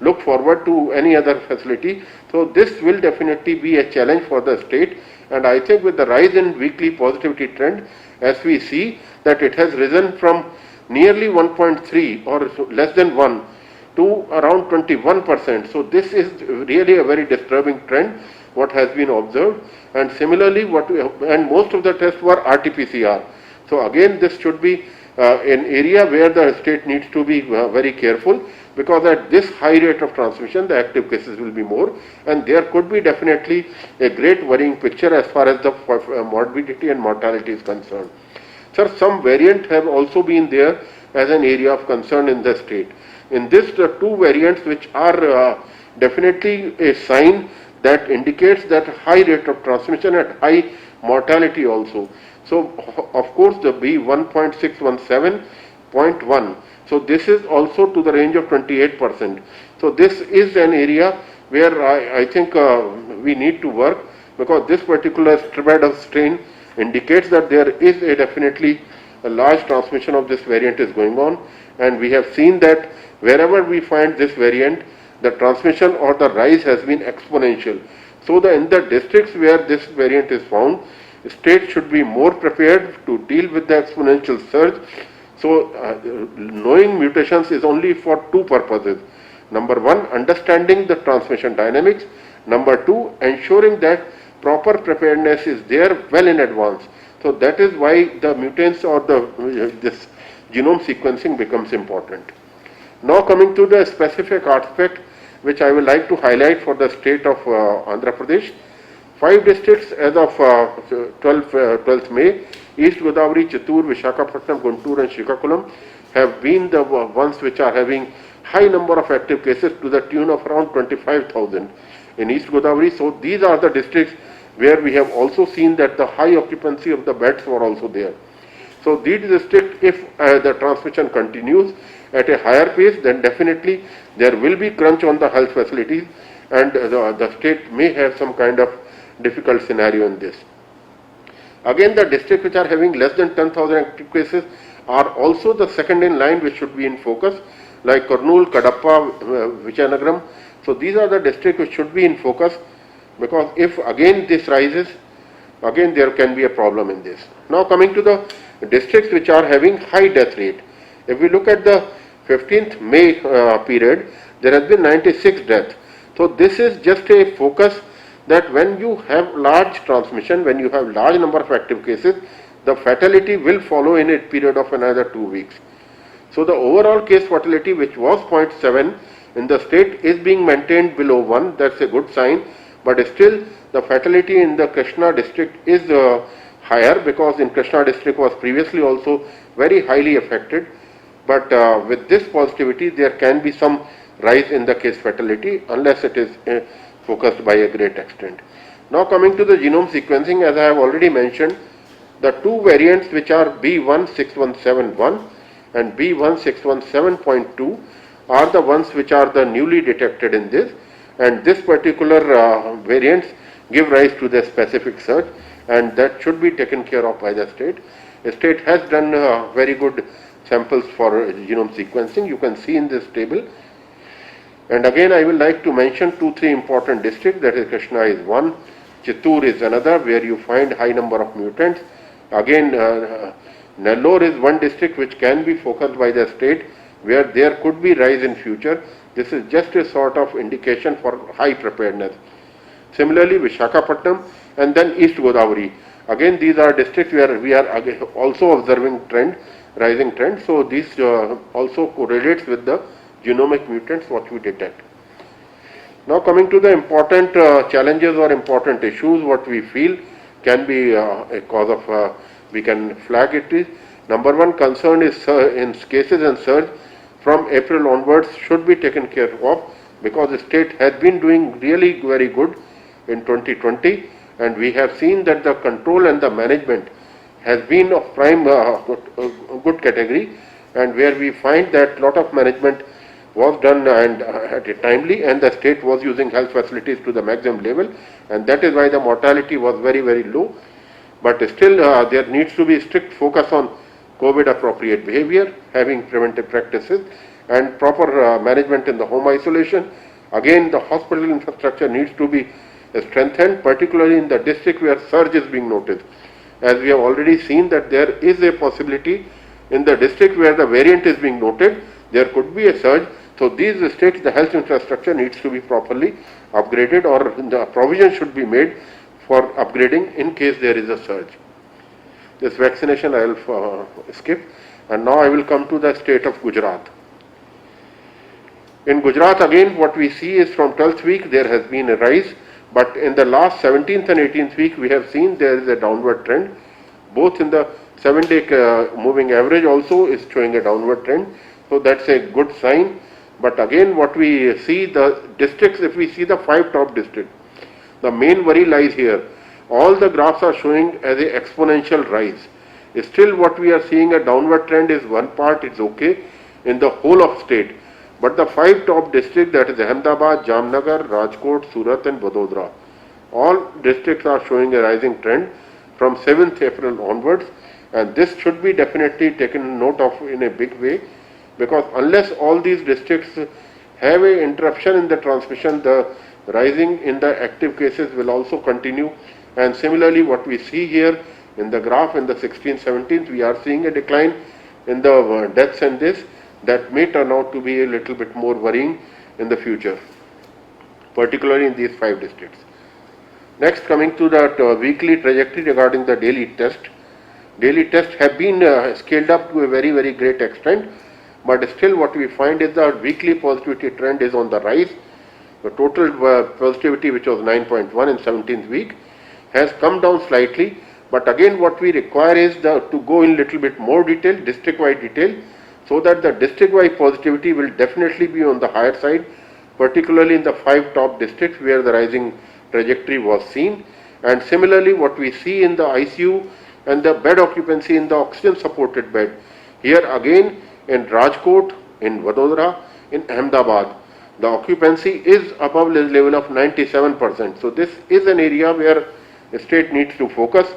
look forward to any other facility. So this will definitely be a challenge for the state, and I think with the rise in weekly positivity trend, as we see that it has risen from nearly 1.3 or less than 1 to around 21%. So this is really a very disturbing trend what has been observed. And similarly, and most of the tests were RT-PCR. So again, this should be an area where the state needs to be very careful, because at this high rate of transmission, the active cases will be more, and there could be definitely a great worrying picture as far as the morbidity and mortality is concerned. Sir, some variants have also been there as an area of concern in the state. In this, the 2 variants which are definitely a sign that indicates that high rate of transmission and high mortality also. So of course the B1.617.1, so this is also to the range of 28%. So this is an area where I think we need to work, because this particular spread of strain indicates that there is definitely a large transmission of this variant is going on, and we have seen that wherever we find this variant, the transmission or the rise has been exponential. So in the districts where this variant is found, states should be more prepared to deal with the exponential surge. So knowing mutations is only for 2 purposes. Number 1, understanding the transmission dynamics. Number 2, ensuring that proper preparedness is there well in advance. So that is why the mutants or this genome sequencing becomes important. Now coming to the specific aspect which I would like to highlight for the state of Andhra Pradesh. 5 districts as of 12th May, East Godavari, Chittoor, Visakhapatnam, Guntur and Srikakulam have been the ones which are having high number of active cases to the tune of around 25,000 in East Godavari. So these are the districts where we have also seen that the high occupancy of the beds were also there. So these districts, if the transmission continues at a higher pace, then definitely there will be crunch on the health facilities, and the state may have some kind of difficult scenario in this. Again, the districts which are having less than 10,000 active cases are also the second in line which should be in focus, like Kurnool, Kadapa, Vizianagaram. So these are the districts which should be in focus, because if again this rises, again there can be a problem in this. Now coming to the districts which are having high death rate. If we look at the 15th May period, there has been 96 deaths. So this is just a focus that when you have large transmission, when you have large number of active cases, the fatality will follow in a period of another 2 weeks. So the overall case fatality, which was 0.7 in the state, is being maintained below 1. That's a good sign. But still, the fatality in the Krishna district is higher, because in Krishna district was previously also very highly affected. But with this positivity, there can be some rise in the case fatality unless it is focused by a great extent. Now coming to the genome sequencing, as I have already mentioned, the two variants which are B16171 and B161.7.2 are the ones which are the newly detected in this, and this particular variants give rise to the specific search, and that should be taken care of by the state. The state has done very good samples for genome sequencing. You can see in this table. And again, I will like to mention 2-3 important districts. That is, Krishna is one, Chittoor is another, where you find high number of mutants. Again, Nellore is one district which can be focused by the state, where there could be rise in future. This is just a sort of indication for high preparedness. Similarly, Visakhapatnam and then East Godavari. Again, these are districts where we are also observing trend, rising trend. So this also correlates with the genomic mutants what we detect. Now coming to the important challenges or important issues what we feel can be a cause of, we can flag it is, number one concern is in cases and surge from April onwards should be taken care of, because the state has been doing really very good in 2020, and we have seen that the control and the management has been of prime good category, and where we find that lot of management was done and at a timely, and the state was using health facilities to the maximum level, and that is why the mortality was very, very low. But still there needs to be strict focus on COVID appropriate behavior, having preventive practices, and proper management in the home isolation. Again, the hospital infrastructure needs to be strengthened, particularly in the district where surge is being noted. As we have already seen that there is a possibility in the district where the variant is being noted, there could be a surge. So these states, the health infrastructure needs to be properly upgraded, or the provision should be made for upgrading in case there is a surge. This vaccination I will skip, and now I will come to the state of Gujarat. In Gujarat again what we see is from 12th week there has been a rise, but in the last 17th and 18th week we have seen there is a downward trend. Both in the 7-day moving average also is showing a downward trend, so that's a good sign. But again what we see, the districts, if we see the 5 top districts, the main worry lies here. All the graphs are showing as a exponential rise. Still what we are seeing a downward trend is one part, it's okay in the whole of state. But the 5 top districts, that is Ahmedabad, Jamnagar, Rajkot, Surat and Vadodara, all districts are showing a rising trend from 7th April onwards, and this should be definitely taken note of in a big way, because unless all these districts have a interruption in the transmission, the rising in the active cases will also continue. And similarly what we see here in the graph in the 16th, 17th, we are seeing a decline in the deaths, and this that may turn out to be a little bit more worrying in the future, particularly in these 5 districts. Next, coming to that weekly trajectory regarding the daily test. Daily tests have been scaled up to a very, very great extent, but still what we find is the weekly positivity trend is on the rise. The total positivity, which was 9.1 in 17th week, has come down slightly, but again what we require is to go in little bit more detail, district-wide detail, so that the district-wide positivity will definitely be on the higher side, particularly in the 5 top districts where the rising trajectory was seen. And similarly what we see in the ICU and the bed occupancy in the oxygen supported bed. Here again in Rajkot in Vadodara, in Ahmedabad, the occupancy is above the level of 97%. So this is an area where the state needs to focus,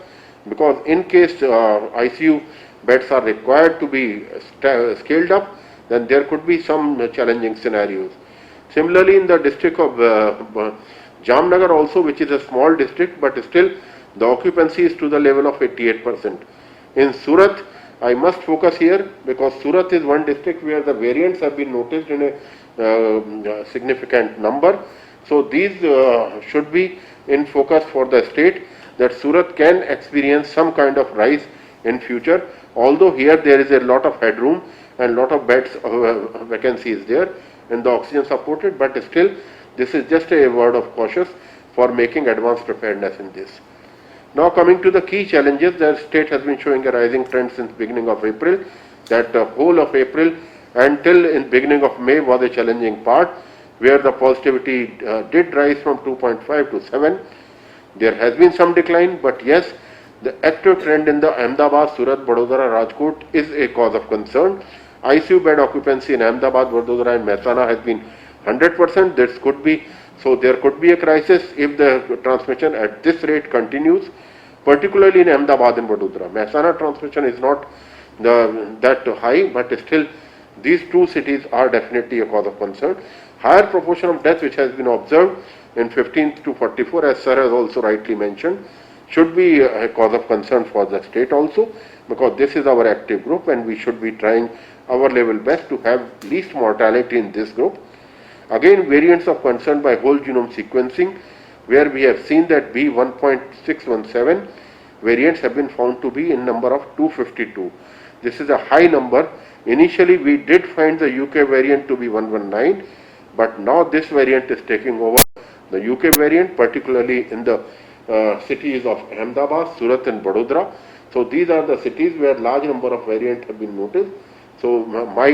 because in case ICU beds are required to be scaled up, then there could be some challenging scenarios. Similarly, in the district of Jamnagar also, which is a small district, but still the occupancy is to the level of 88%. In Surat, I must focus here because Surat is one district where the variants have been noticed in a significant number. So these should be in focus for the state, that Surat can experience some kind of rise in future, although here there is a lot of headroom and lot of beds vacancy is there and the oxygen supported, but still this is just a word of caution for making advanced preparedness in this. Now coming to the key challenges, the state has been showing a rising trend since beginning of April. That the whole of April until in beginning of May was a challenging part, where the positivity did rise from 2.5 to 7. There has been some decline, but yes, the active trend in the Ahmedabad, Surat, Vadodara, Rajkot is a cause of concern. ICU bed occupancy in Ahmedabad, Vadodara and Mehsana has been 100%. This could be, so there could be a crisis if the transmission at this rate continues, particularly in Ahmedabad and Vadodara. Mehsana transmission is not that high, but still these two cities are definitely a cause of concern. Higher proportion of deaths which has been observed in 15 to 44, as sir has also rightly mentioned, should be a cause of concern for the state also, because this is our active group and we should be trying our level best to have least mortality in this group. Again, variants of concern by whole genome sequencing, where we have seen that B1.617 variants have been found to be in number of 252. This is a high number. Initially we did find the UK variant to be 119, but now this variant is taking over the UK variant, particularly in the cities of Ahmedabad, Surat and Vadodara. So these are the cities where large number of variants have been noticed. So my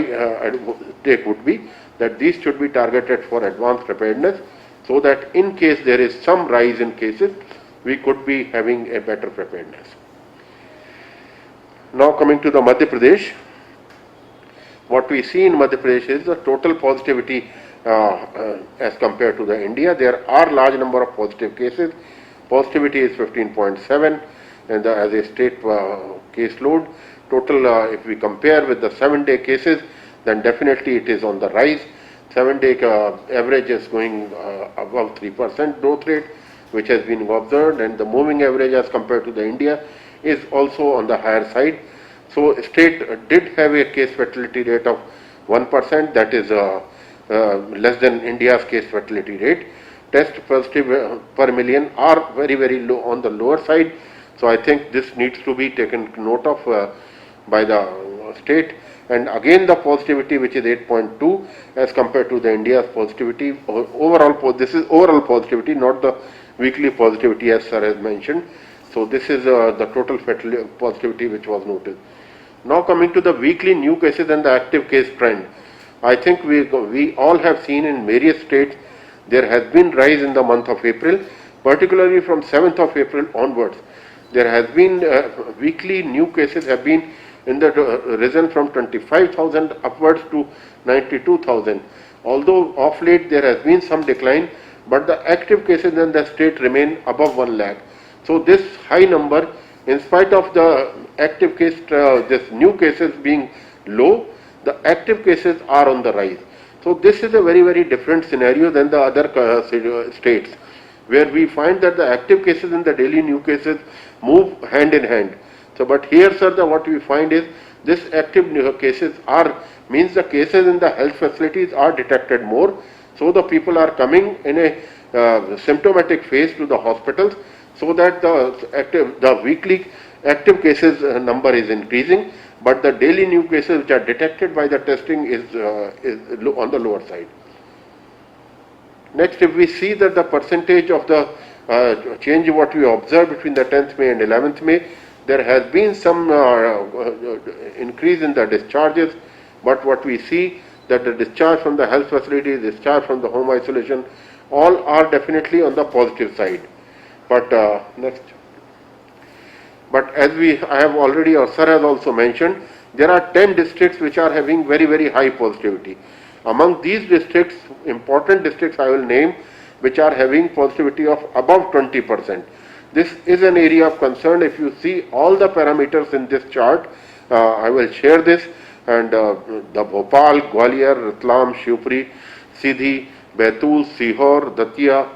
take would be that these should be targeted for advanced preparedness, so that in case there is some rise in cases, we could be having a better preparedness. Now coming to the Madhya Pradesh, what we see in Madhya Pradesh is the total positivity as compared to the India. There are large number of positive cases. Positivity is 15.7 and as a state case load. Total, if we compare with the 7-day cases, then definitely it is on the rise. 7-day average is going above 3% growth rate, which has been observed, and the moving average as compared to the India is also on the higher side. So state did have a case fatality rate of 1%, that is less than India's case fatality rate. Test positive per million are very, very low on the lower side. So I think this needs to be taken note of by the state. And again the positivity, which is 8.2 as compared to the India's positivity, overall, this is overall positivity, not the weekly positivity as sir has mentioned. So this is the total fatality positivity which was noted. Now coming to the weekly new cases and the active case trend. I think we all have seen in various states there has been rise in the month of April, particularly from 7th of April onwards. There has been weekly new cases have been in the risen from 25,000 upwards to 92,000. Although of late there has been some decline, but the active cases in the state remain above 1 lakh. So this high number, in spite of the active case, this new cases being low, the active cases are on the rise. So this is a very, very different scenario than the other states, where we find that the active cases and the daily new cases move hand in hand. So, but here, sir, what we find is this active new cases means the cases in the health facilities are detected more. So the people are coming in a symptomatic phase to the hospitals, so that the weekly active cases number is increasing, but the daily new cases which are detected by the testing is on the lower side. Next, if we see that the percentage of the change what we observed between the 10th May and 11th May, there has been some increase in the discharges, but what we see that the discharge from the health facilities, discharge from the home isolation, all are definitely on the positive side. But next. But as I have already, or sir has also mentioned, there are 10 districts which are having very, very high positivity. Among these districts, important districts I will name, which are having positivity of above 20%. This is an area of concern. If you see all the parameters in this chart, I will share this, and the Bhopal, Gwalior, Ratlam, Shivpuri, Sindhi, Baitul, Sihor, Datia,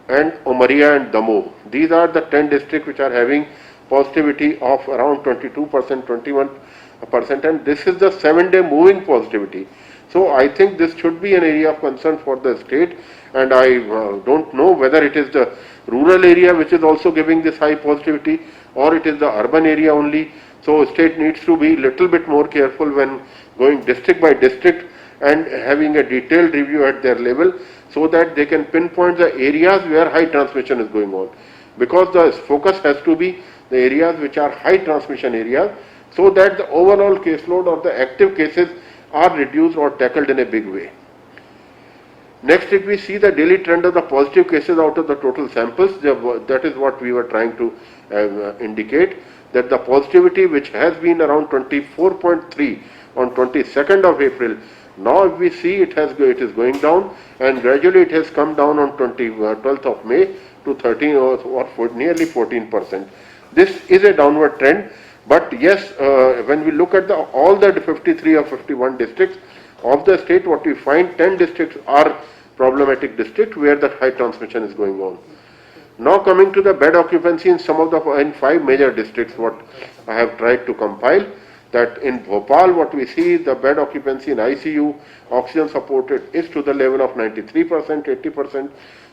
and Umaria and Damoh. These are the 10 districts which are having positivity of around 22%, 21%, and this is the 7-day moving positivity. So I think this should be an area of concern for the state, and I don't know whether it is the rural area which is also giving this high positivity or it is the urban area only. So state needs to be little bit more careful when going district by district and having a detailed review at their level, so that they can pinpoint the areas where high transmission is going on, because the focus has to be the areas which are high transmission areas, so that the overall caseload of the active cases are reduced or tackled in a big way. Next, if we see the daily trend of the positive cases out of the total samples, that is what we were trying to indicate, that the positivity which has been around 24.3 on 22nd of April, now if we see it is going down, and gradually it has come down on 12th of May to 13 or nearly 14%. This is a downward trend, but yes, when we look at all the 53 or 51 districts of the state, what we find, 10 districts are problematic districts where the high transmission is going on. Now coming to the bed occupancy in some of in 5 major districts, what I have tried to compile, that in Bhopal, what we see, the bed occupancy in ICU, oxygen supported, is to the level of 93%, 80%.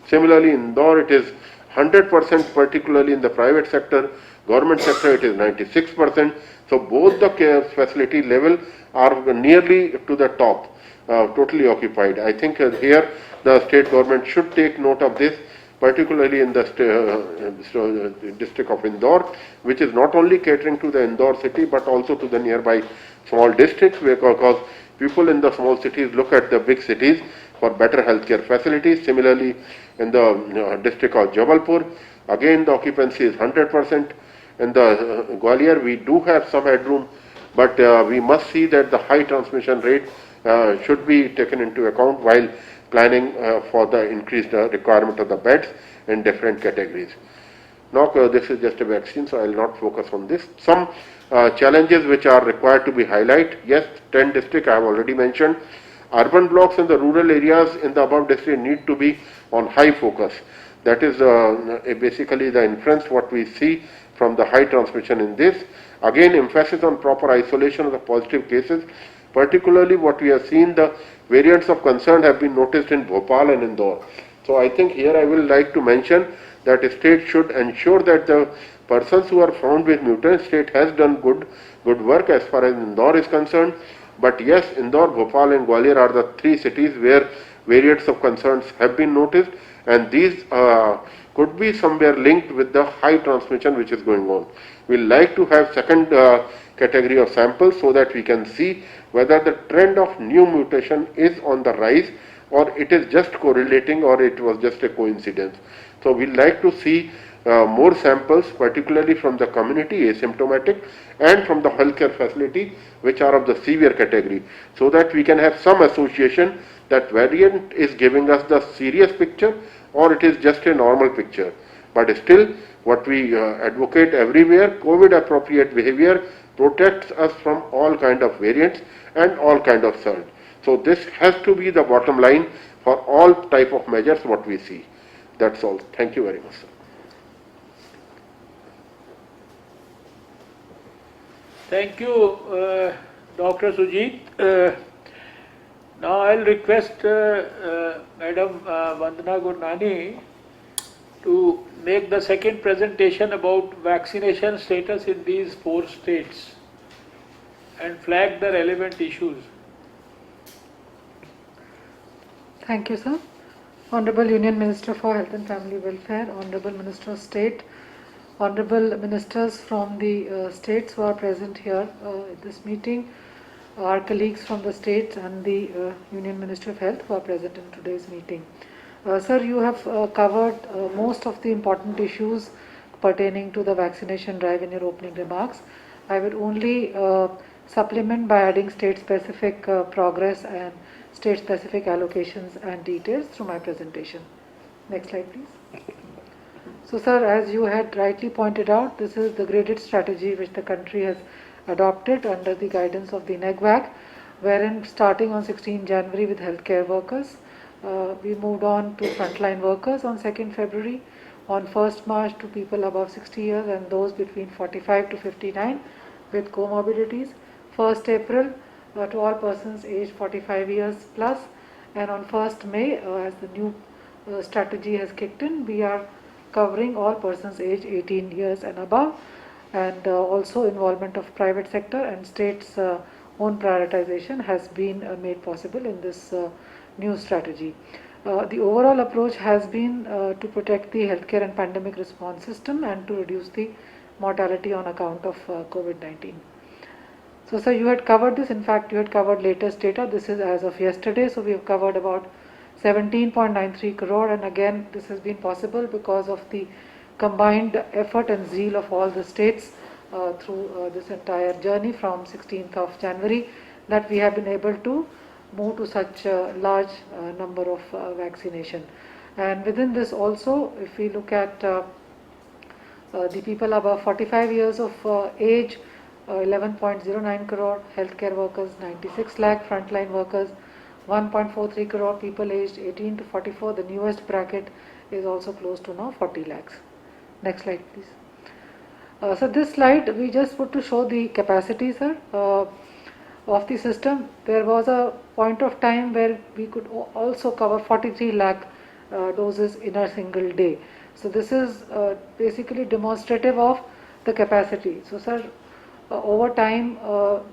Similarly, in Indore, it is 100%, particularly in the private sector. Government sector, it is 96%. So both the care facility level are nearly to the top, totally occupied. I think here the state government should take note of this, particularly in the district of Indore, which is not only catering to the Indore city but also to the nearby small districts, because people in the small cities look at the big cities for better healthcare facilities. Similarly, in the district of Jabalpur, again the occupancy is 100%. In the Gwalior, we do have some headroom, but we must see that the high transmission rate should be taken into account while planning for the increased requirement of the beds in different categories. Now, this is just a vaccine, so I will not focus on this. Some challenges which are required to be highlighted. Yes, 10 districts I have already mentioned. Urban blocks and the rural areas in the above district need to be on high focus. That is basically the inference what we see from the high transmission in this. Again, emphasis on proper isolation of the positive cases. Particularly what we have seen, the variants of concern have been noticed in Bhopal and Indore. So I think here I will like to mention that the state should ensure that the persons who are found with mutant, state has done good work as far as Indore is concerned. But yes, Indore, Bhopal and Gwalior are the 3 cities where variants of concerns have been noticed, and these could be somewhere linked with the high transmission which is going on. We like to have second category of samples so that we can see whether the trend of new mutation is on the rise or it is just correlating or it was just a coincidence. So we like to see more samples, particularly from the community asymptomatic and from the healthcare facility which are of the severe category, so that we can have some association that variant is giving us the serious picture or it is just a normal picture. But still, what we advocate everywhere, COVID appropriate behavior protects us from all kind of variants and all kind of surge. So this has to be the bottom line for all type of measures what we see. That's all. Thank you very much, sir. Thank you, Dr. Sujit. Now I'll request Madam Vandana Gurnani to make the second presentation about vaccination status in these 4 states and flag the relevant issues. Thank you, sir. Honorable Union Minister for Health and Family Welfare, Honorable Minister of State, Honorable Ministers from the states who are present here at this meeting, our colleagues from the states and the Union Ministry of Health who are present in today's meeting. Sir, you have covered most of the important issues pertaining to the vaccination drive in your opening remarks. I will only supplement by adding state-specific progress and state-specific allocations and details through my presentation. Next slide, please. So, sir, as you had rightly pointed out, this is the graded strategy which the country has adopted under the guidance of the NEGVAC, wherein starting on 16 January with healthcare workers, we moved on to frontline workers on 2nd February, on 1st March to people above 60 years and those between 45 to 59 with comorbidities, 1st April to all persons aged 45 years plus, and on 1st May, as the new strategy has kicked in, we are covering all persons aged 18 years and above, and also involvement of private sector and states' own prioritization has been made possible in this new strategy. The overall approach has been to protect the healthcare and pandemic response system and to reduce the mortality on account of COVID-19. So, sir, you had covered this. In fact, you had covered latest data. This is as of yesterday. So, we have covered about 17.93 crore, and again, this has been possible because of the combined effort and zeal of all the states through this entire journey from 16th of January, that we have been able to move to such a large number of vaccination. And within this also, if we look at the people above 45 years of age, 11.09 crore, healthcare workers 96 lakh, frontline workers 1.43 crore, people aged 18 to 44, the newest bracket is also close to now 40 lakhs. Next slide, please. So this slide we just put to show the capacity, sir, of the system. There was a point of time where we could also cover 43 lakh doses in a single day. So this is basically demonstrative of the capacity. So sir, over time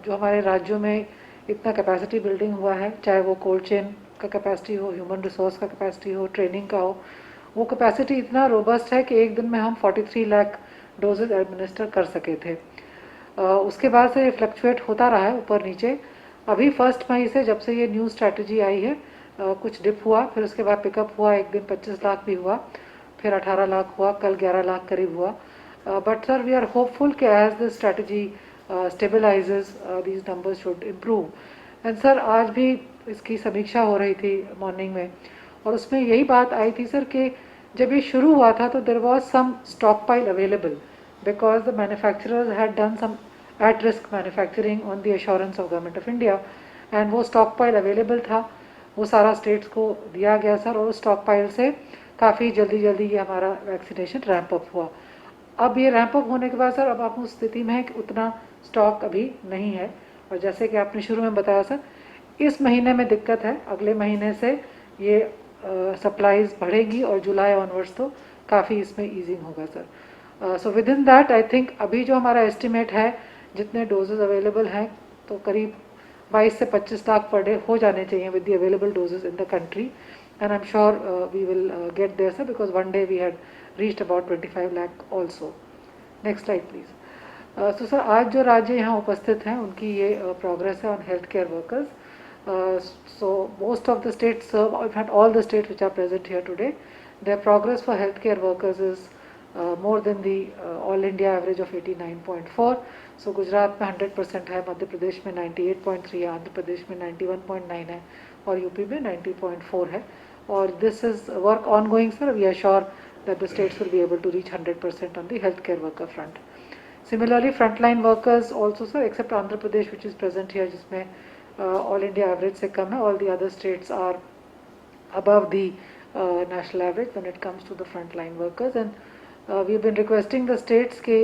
जो हमारे राज्यों में इतना capacity building हुआ है, चाहे वो cold chain का कैपेसिटी हो, ह्यूमन रिसोर्स का कैपेसिटी हो, ट्रेनिंग का हो, वो कैपेसिटी इतना रोबस्ट है कि एक दिन में हम 43 लाख डोजेज एडमिनिस्टर कर सके थे. उसके बाद से ये फ्लक्चुएट होता रहा है ऊपर नीचे. अभी 1 मई से जब से ये न्यू स्ट्रैटेजी आई है, कुछ डिप हुआ, फिर उसके बाद पिकअप हुआ, एक दिन 25 लाख भी हुआ, फिर 18 लाख हुआ, कल 11 लाख करीब हुआ. But sir, we are hopeful कि as this strategy stabilizes, these numbers should improve. And sir, आज भी इसकी समीक्षा हो रही थी मॉर्निंग में, और उसमें यही बात आई थी सर कि जब ये शुरू हुआ था तो there was some stockpile available because the manufacturers had done some at-risk manufacturing on the assurance of Government of India, and वो stockpile available था, वो सारा स्टेट्स को दिया गया सर, और उस stockpile से काफ़ी जल्दी ये हमारा वैक्सीनेशन रैंप अप हुआ. अब ये रैंप अप होने के बाद सर, अब आप उस स्थिति में है कि उतना स्टॉक अभी नहीं है, और जैसे कि आपने शुरू में बताया सर, इस महीने में दिक्कत है, अगले महीने से ये सप्लाईज बढ़ेगी और जुलाई ऑनवर्ड्स तो काफ़ी इसमें ईजिंग होगा sir. So with in that I think अभी जो हमारा एस्टिमेट है, जितने डोजेज अवेलेबल हैं, तो करीब 22 से 25 लाख पर डे हो जाने चाहिए with the available doses in the country, and I am sure we will get there sir, because one day we had reached about 25 lakh also. Next slide please. तो sir, आज जो राज्य यहाँ उपस्थित हैं उनकी ये प्रोग्रेस है on health care workers. So most of the states, in fact all the states which are present here today, their progress for healthcare workers is more than the all India average of 89.4. So Gujarat में 100% है, मध्य प्रदेश में 98.3 है, आंध्र प्रदेश में 91.9 है, और UP में 90.4 है. और this is work ongoing sir. We are sure that the states will be able to reach 100% on the healthcare worker front. Similarly, frontline workers also sir, except Andhra Pradesh which is present here, जिसमें all India average से कम है, all the other states are above the national average when it comes to the frontline workers. And we have been requesting the states कि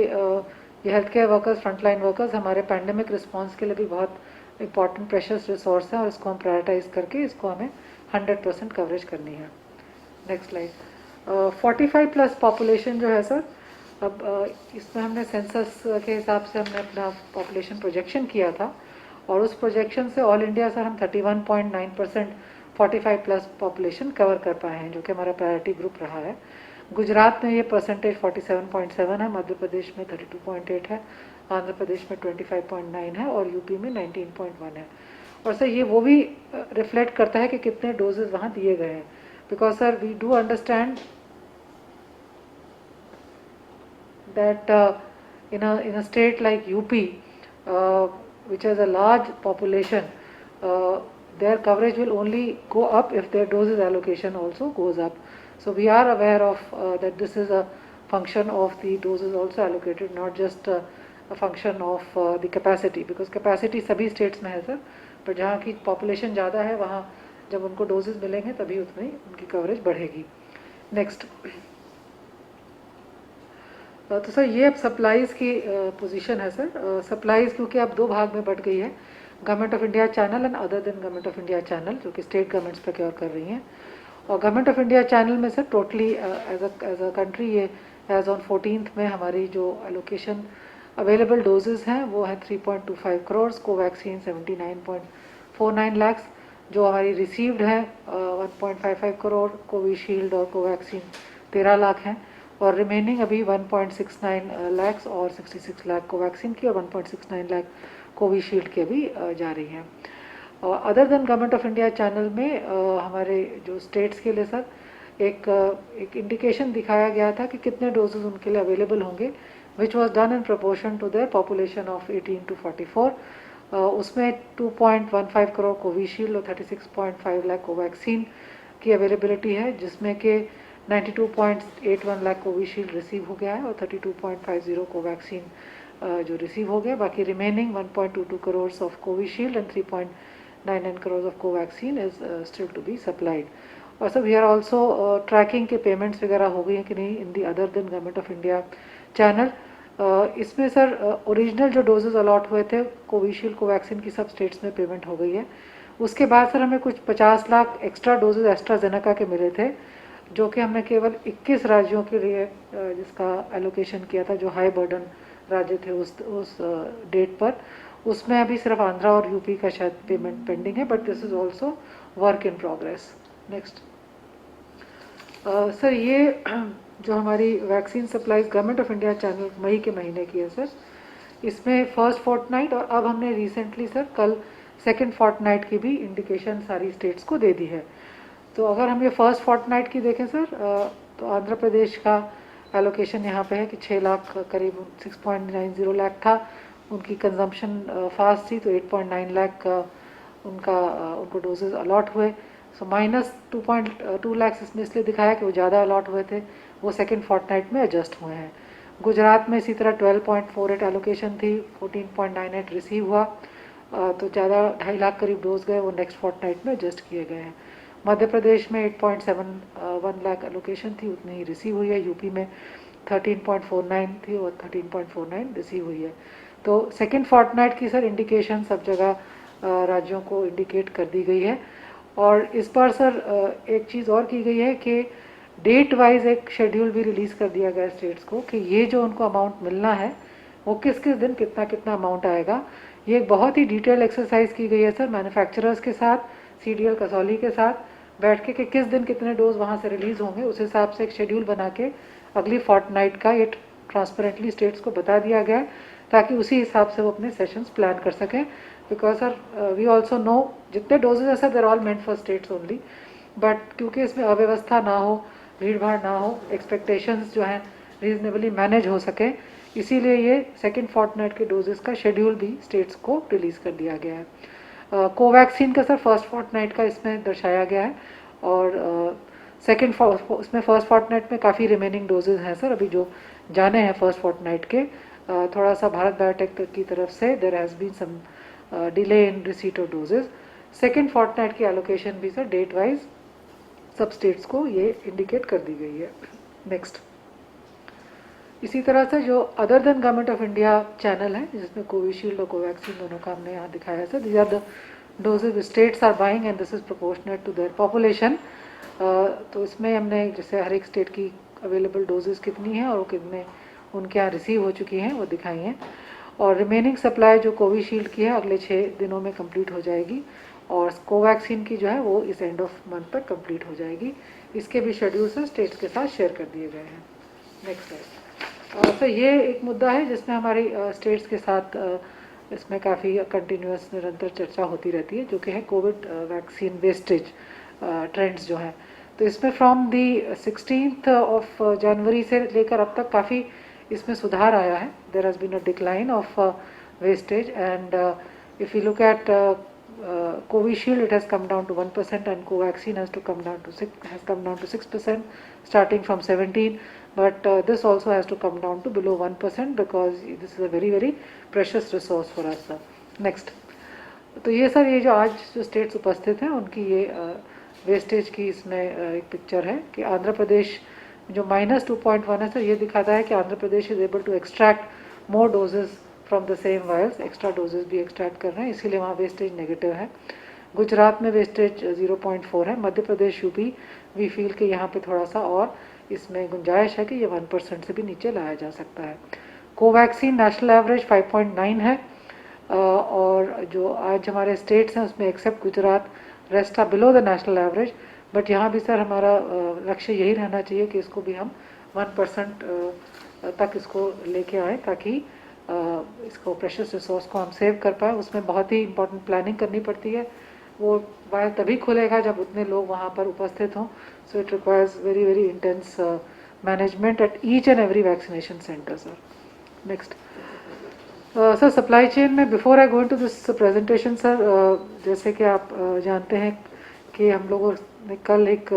ये healthcare workers, frontline workers हमारे pandemic response के लिए भी बहुत important precious resource है, और इसको हम prioritize करके इसको हमें 100% coverage करनी है. Next slide. 45 प्लस पॉपुलेशन जो है सर, अब इसमें हमने सेंसस के हिसाब से हमने अपना पॉपुलेशन प्रोजेक्शन किया था, और उस प्रोजेक्शन से ऑल इंडिया सर हम 31.9% 45 प्लस पॉपुलेशन कवर कर पाए हैं, जो कि हमारा प्रायोरिटी ग्रुप रहा है. गुजरात में ये परसेंटेज 47.7 है, मध्य प्रदेश में 32.8 है, आंध्र प्रदेश में 25.9 है, और यूपी में 19.1 है. और सर ये वो भी रिफ्लेक्ट करता है कि कितने डोजेज वहाँ दिए गए हैं, because sir we do understand that in a state like UP, which has a large population, their coverage will only go up if their doses allocation also goes up. So we are aware of that this is a function of the doses also allocated, not just a function of the capacity, because capacity सभी states में है sir, पर जहाँ की population ज़्यादा है वहाँ जब उनको doses मिलेंगे तभी उतनी उनकी coverage बढ़ेगी. Next. तो सर ये अब सप्लाईज़ की पोजीशन है सर. सप्लाईज़ क्योंकि अब दो भाग में बट गई है, government of India channel and other than government of India channel, जो कि स्टेट गवर्नमेंट्स प्रोक्योर कर रही हैं. और गवर्नमेंट ऑफ इंडिया चैनल में sir totally as a country ये एज ऑन 14th में हमारी जो एलोकेशन अवेलेबल डोजेज हैं वो है 3.25 करोड़, कोवैक्सीन 79.49 लाख, जो हमारी रिसीव्ड है 1.55 करोड़, कोविशील्ड और कोवैक्सीन 13 लाख हैं, और रिमेनिंग अभी 1.69 लाख और 66 लाख कोवैक्सीन की और 1.69 लाख कोविशील्ड के भी जा रही हैं. और other than government of India channel में हमारे जो स्टेट्स के लिए सर एक इंडिकेशन दिखाया गया था कि कितने डोजेज उनके लिए अवेलेबल होंगे, which was done in proportion to their population of 18 to 44. उसमें 2.15 करोड़ कोविशील्ड और 36.5 लाख कोवैक्सीन की अवेलेबिलिटी है, जिसमें कि 92.81 लाख कोविशील्ड रिसीव हो गया है और 32.50 कोवैक्सीन जो रिसीव हो गया. बाकी remaining 1.22 crore of Covishield and 3.99 crore of Covaxin is still to be supplied. और सब वी आर ऑल्सो ट्रैकिंग के पेमेंट्स वगैरह हो गई हैं कि नहीं in the other than government of India channel. इसमें सर ओरिजिनल जो डोजेज अलॉट हुए थे कोविशील्ड कोवैक्सीन की सब स्टेट्स में पेमेंट हो गई है. उसके बाद सर हमें कुछ 50 लाख एक्स्ट्रा डोजेज एस्ट्राजेनेका के मिले थे, जो कि हमने केवल 21 राज्यों के लिए जिसका एलोकेशन किया था, जो हाई बर्डन राज्य थे उस डेट पर. उसमें अभी सिर्फ आंध्रा और यूपी का शायद पेमेंट पेंडिंग है, but this is also work in progress. Next sir ये जो हमारी vaccine supplies government of India channel मई के महीने की है सर, इसमें फर्स्ट फोर्टनाइट और अब हमने रिसेंटली सर कल सेकेंड फोर्टनाइट की भी इंडिकेशन सारी स्टेट्स को दे दी है. तो अगर हम ये फर्स्ट फोर्टनाइट की देखें सर, तो आंध्र प्रदेश का एलोकेशन यहाँ पे है कि 6 लाख करीब 6.90 लाख था, उनकी कंजम्पशन फास्ट थी, तो 8.9 लाख उनको डोजेज अलॉट हुए. सो माइनस 2.2 लाख इसमें इसलिए दिखाया कि वो ज़्यादा अलॉट हुए थे, वो सेकेंड फोर्टनाइट में एडजस्ट हुए हैं. गुजरात में इसी तरह 12.48 एलोकेशन थी, 14.98 रिसीव हुआ, तो ज़्यादा 2.5 लाख करीब डोज गए, वो नेक्स्ट फोर्टनाइट में एडजस्ट किए गए हैं. मध्य प्रदेश में 8.71 लाख एलोकेशन थी, उतनी ही रिसीव हुई है. यूपी में 13.49 थी और 13.49 रिसीव हुई है. तो सेकेंड फोर्टनाइट की सर इंडिकेशन सब जगह राज्यों को इंडिकेट कर दी गई है. और इस बार सर एक चीज़ और की गई है कि डेट वाइज एक शेड्यूल भी रिलीज़ कर दिया गया स्टेट्स को कि ये जो उनको अमाउंट मिलना है वो किस किस दिन कितना कितना अमाउंट आएगा. ये एक बहुत ही डिटेल एक्सरसाइज की गई है सर मैन्युफैक्चरर्स के साथ, CDL कसौली के साथ बैठ के कि किस दिन कितने डोज वहाँ से रिलीज़ होंगे. उस हिसाब से एक शेड्यूल बना के अगली फोर्टनाइट का ये ट्रांसपेरेंटली स्टेट्स को बता दिया गया है, ताकि उसी हिसाब से वो अपने सेशंस प्लान कर सकें. Because sir we also know जितने डोजेज हैं sir there all meant for states only, but क्योंकि इसमें अव्यवस्था ना हो, भीड़ भाड़ ना हो, एक्सपेक्टेशंस जो हैं रीजनेबली मैनेज हो सके, इसीलिए ये सेकेंड फोर्टनाइट के डोजेस का शेड्यूल भी स्टेट्स को रिलीज़ कर दिया गया है. कोवैक्सीन का सर फर्स्ट फोर्टनाइट का इसमें दर्शाया गया है, और सेकेंड उसमें फर्स्ट फोर्टनाइट में काफ़ी रिमेनिंग डोजेज हैं सर अभी जो जाने हैं फर्स्ट फोर्टनाइट के. थोड़ा सा भारत बायोटेक की तरफ से there has been some delay in receipt of doses. Second fortnight की एलोकेशन भी सर डेट वाइज सब स्टेट्स को ये इंडिकेट कर दी गई है. नेक्स्ट इसी तरह से जो other than government of India channel है जिसमें कोविशील्ड और कोवैक्सीन दोनों का हमने यहाँ दिखाया है sir. These are the doses states are buying and this is proportionate to their population. तो इसमें हमने जैसे हर एक स्टेट की अवेलेबल डोजेज कितनी हैं और वो कितने उनके यहाँ रिसीव हो चुकी हैं वो दिखाई हैं. और रिमेनिंग सप्लाई जो कोविशील्ड की है अगले 6 दिनों में कंप्लीट हो जाएगी, और कोवैक्सीन की जो है वो इस एंड ऑफ मंथ तक कंप्लीट हो जाएगी. इसके भी शेड्यूल से स्टेट्स के साथ शेयर कर दिए गए हैं. Next slide. तो ये एक मुद्दा है जिसमें हमारी स्टेट्स के साथ इसमें काफ़ी कंटिन्यूस निरंतर चर्चा होती रहती है, जो कि है कोविड वैक्सीन वेस्टेज ट्रेंड्स जो हैं. तो इसमें फ्रॉम दी 16th of जनवरी से लेकर अब तक काफ़ी इसमें सुधार आया है. there has been a decline of wastage, and if you look at Covishield, it has come down to 1%, and Covaxin has come down to 6%, starting from 17. But this also has to come down to below 1% because this is a very very precious resource for us. Next. तो ये sir ये जो आज जो states उपस्थित हैं उनकी ये वेस्टेज की इसमें एक पिक्चर है कि आंध्र प्रदेश जो -2.1 है सर, ये दिखाता है कि Andhra Pradesh is able to extract more doses from the same vials, extra doses भी एक्सट्रैक्ट कर रहे हैं, इसीलिए वहाँ वेस्टेज नेगेटिव है। गुजरात में वेस्टेज 0.4 है। Madhya Pradesh UP we feel कि यहाँ पे थोड़ा सा और इसमें गुंजाइश है कि ये 1% से भी नीचे लाया जा सकता है। कोवैक्सीन नेशनल एवरेज 5.9 है, और जो आज हमारे स्टेट्स हैं उसमें except Gujarat rest are below the national average, but यहाँ भी सर हमारा लक्ष्य यही रहना चाहिए कि इसको भी हम 1% तक इसको लेके आएँ ताकि इसको प्रेशियस रिसोर्स को हम सेव कर पाएँ। उसमें बहुत ही इंपॉर्टेंट प्लानिंग करनी पड़ती है। वो वायर तभी खुलेगा जब उतने लोग वहाँ पर उपस्थित हों, so it requires very very intense management at each and every vaccination centre sir. Next sir, supply chain में before I go into this presentation sir, जैसे कि आप जानते हैं कि हम लोगों ने कल एक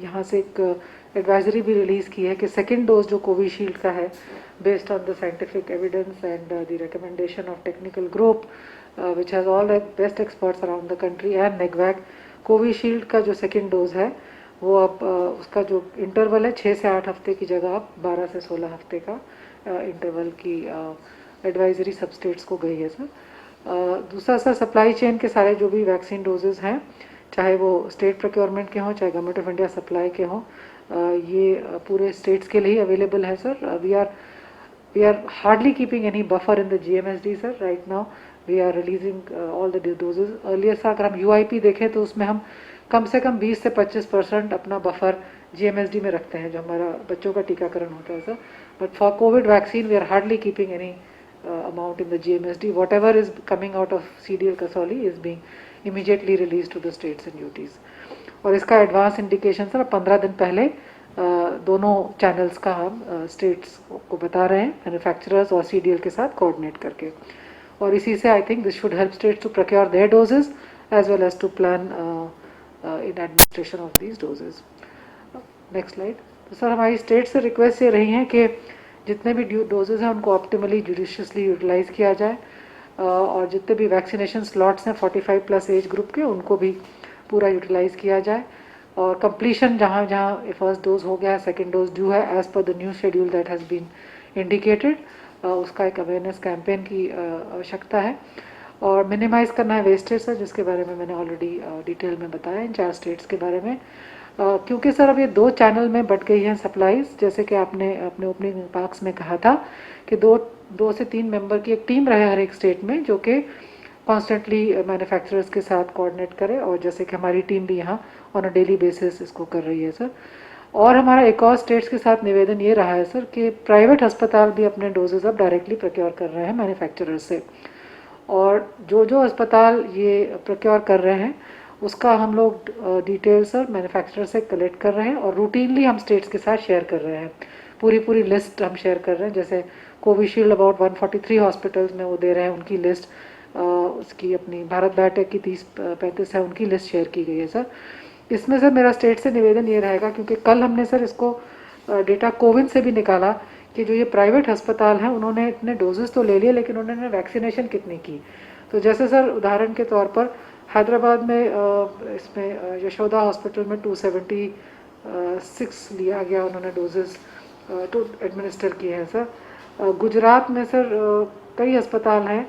यहाँ से एक एडवाइजरी भी रिलीज़ की है कि सेकेंड डोज जो कोविशील्ड का है, based on the scientific evidence and the recommendation of technical group which has all the best experts around the country and NEGVAC, Covishield का जो सेकेंड डोज है वो अब उसका जो इंटरवल है 6 से 8 हफ्ते की जगह अब 12 से 16 हफ्ते का इंटरवल की एडवाइजरी सब स्टेट्स को गई है सर। दूसरा सर, सप्लाई चेन के सारे जो भी वैक्सीन डोजेज़ हैं, चाहे वो स्टेट प्रोक्योरमेंट के हों चाहे गवर्नमेंट ऑफ इंडिया सप्लाई के हों, ये पूरे स्टेट्स के लिए ही अवेलेबल है sir. We are hardly keeping any buffer in the GMSD sir. Right now we are releasing all the doses. Earlier sir अगर हम UIP देखें तो उसमें हम कम से कम 20 से 25% अपना बफर GMSD में रखते हैं जो हमारा बच्चों का टीकाकरण होता है sir. But for Covid vaccine we are hardly keeping any amount in the GMSD. Whatever is coming out of CDL Kasoli is being immediately released to the states and UTs. और इसका एडवांस इंडिकेशन सर 15 दिन पहले दोनों channels का हम states को बता रहे हैं, मैन्युफैक्चरर्स और CDL के साथ कोऑर्डिनेट करके, और इसी से I think this should help states to procure their doses as well as to plan in administration of these doses. Next slide. तो सर हमारी स्टेट से रिक्वेस्ट ये रही है कि जितने भी डोजेज़ हैं उनको ऑप्टिमली जुडिशियसली यूटिलाइज़ किया जाए, और जितने भी वैक्सीनेशन स्लॉट्स हैं 45+ एज ग्रुप के उनको भी पूरा यूटिलाइज़ किया जाए, और कंप्लीशन जहाँ जहाँ फर्स्ट डोज हो गया है सेकंड डोज ड्यू है as per the new schedule that has been indicated, उसका एक अवेयरनेस कैंपेन की आवश्यकता है। और मिनिमाइज़ करना है वेस्टेज सर, जिसके बारे में मैंने ऑलरेडी डिटेल में बताया इन 4 स्टेट्स के बारे में। क्योंकि सर अब ये 2 चैनल में बट गई हैं सप्लाईज, जैसे कि आपने अपने ओपनिंग रिमार्क्स में कहा था कि 2 से 3 मेंबर की एक टीम रहे हर एक स्टेट में जो कि कॉन्स्टेंटली मैन्युफैक्चरर्स के साथ कोऑर्डिनेट करे, और जैसे कि हमारी टीम भी यहाँ ऑन अ डेली बेसिस इसको कर रही है सर। और हमारा एक और स्टेट्स के साथ निवेदन ये रहा है सर कि प्राइवेट अस्पताल भी अपने डोजेज अब डायरेक्टली प्रोक्योर कर रहे हैं मैन्युफैक्चरर्स से, और जो अस्पताल ये प्रोक्योर कर रहे हैं उसका हम लोग डिटेल सर मैन्युफैक्चरर से कलेक्ट कर रहे हैं, और रूटीनली हम स्टेट्स के साथ शेयर कर रहे हैं, पूरी लिस्ट हम शेयर कर रहे हैं। जैसे कोविशील्ड अबाउट 143 हॉस्पिटल्स में वो दे रहे हैं उनकी लिस्ट, उसकी अपनी भारत बायोटेक की 30-35 है उनकी लिस्ट शेयर की गई है सर। इसमें सर मेरा स्टेट से निवेदन ये रहेगा, क्योंकि कल हमने सर इसको डेटा कोविन से भी निकाला कि जो ये प्राइवेट अस्पताल हैं उन्होंने इतने डोजेस तो ले लिए लेकिन उन्होंने वैक्सीनेशन कितनी की। तो जैसे सर उदाहरण के तौर पर हैदराबाद में इसमें यशोदा हॉस्पिटल में 276 लिया गया, उन्होंने डोजेस तो एडमिनिस्टर किए हैं सर। गुजरात में सर कई अस्पताल हैं,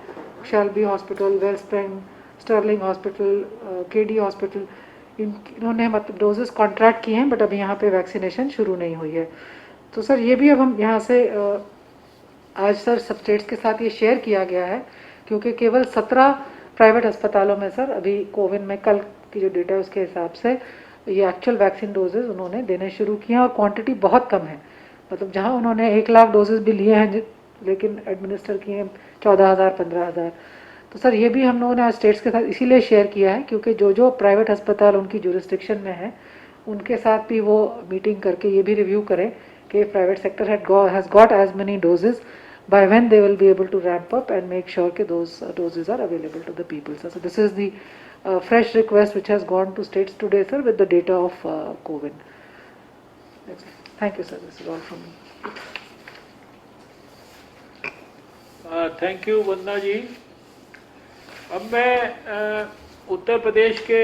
Shelby hospital, Wellspring, Sterling hospital, KD hospital, इन्होंने मतलब डोजेस कॉन्ट्रैक्ट किए हैं, बट अभी यहाँ पे वैक्सीनेशन शुरू नहीं हुई है। तो सर ये भी अब हम यहाँ से आज सर सब स्टेट्स के साथ ये शेयर किया गया है, क्योंकि केवल 17 प्राइवेट अस्पतालों में सर अभी कोविन में कल की जो डेटा है उसके हिसाब से ये एक्चुअल वैक्सीन डोजेज उन्होंने देने शुरू किए हैं, और क्वांटिटी बहुत कम है। मतलब जहां उन्होंने 1 लाख डोजेज भी लिए हैं लेकिन एडमिनिस्टर किए हैं 14,000-15,000। तो सर ये भी हम लोगों ने आज स्टेट्स के साथ इसीलिए शेयर किया है क्योंकि जो प्राइवेट अस्पताल उनकी जुरिस्डिक्शन में है उनके साथ भी वो मीटिंग करके ये भी रिव्यू करें okay, private sector has got as many doses, by when they will be able to ramp up and make sure that those doses are available to the people, sir. So this is the fresh request which has gone to states today, sir, with the data of COVID. That's it. Thank you, sir. This is all from me. Thank you Vandana ji. अब मैं उत्तर प्रदेश के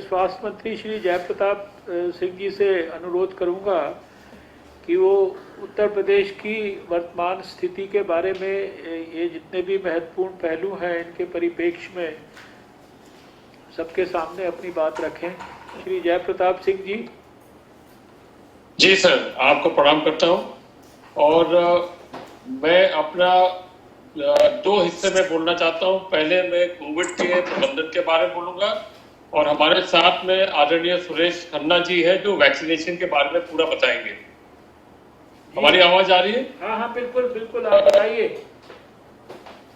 स्वास्थ्य मंत्री श्री जयप्रताप सिंह जी से अनुरोध करूंगा कि वो उत्तर प्रदेश की वर्तमान स्थिति के बारे में ये जितने भी महत्वपूर्ण पहलू हैं इनके परिप्रेक्ष्य में सबके सामने अपनी बात रखें। श्री जयप्रताप सिंह जी। जी सर, आपको प्रणाम करता हूं और मैं अपना दो हिस्से में बोलना चाहता हूं। पहले मैं कोविड के प्रबंधन के बारे में बोलूंगा और हमारे साथ में आदरणीय सुरेश खन्ना जी है जो वैक्सीनेशन के बारे में पूरा बताएंगे। हमारी आवाज आ रही है? हाँ हाँ, बिल्कुल बिल्कुल, आप बताइए।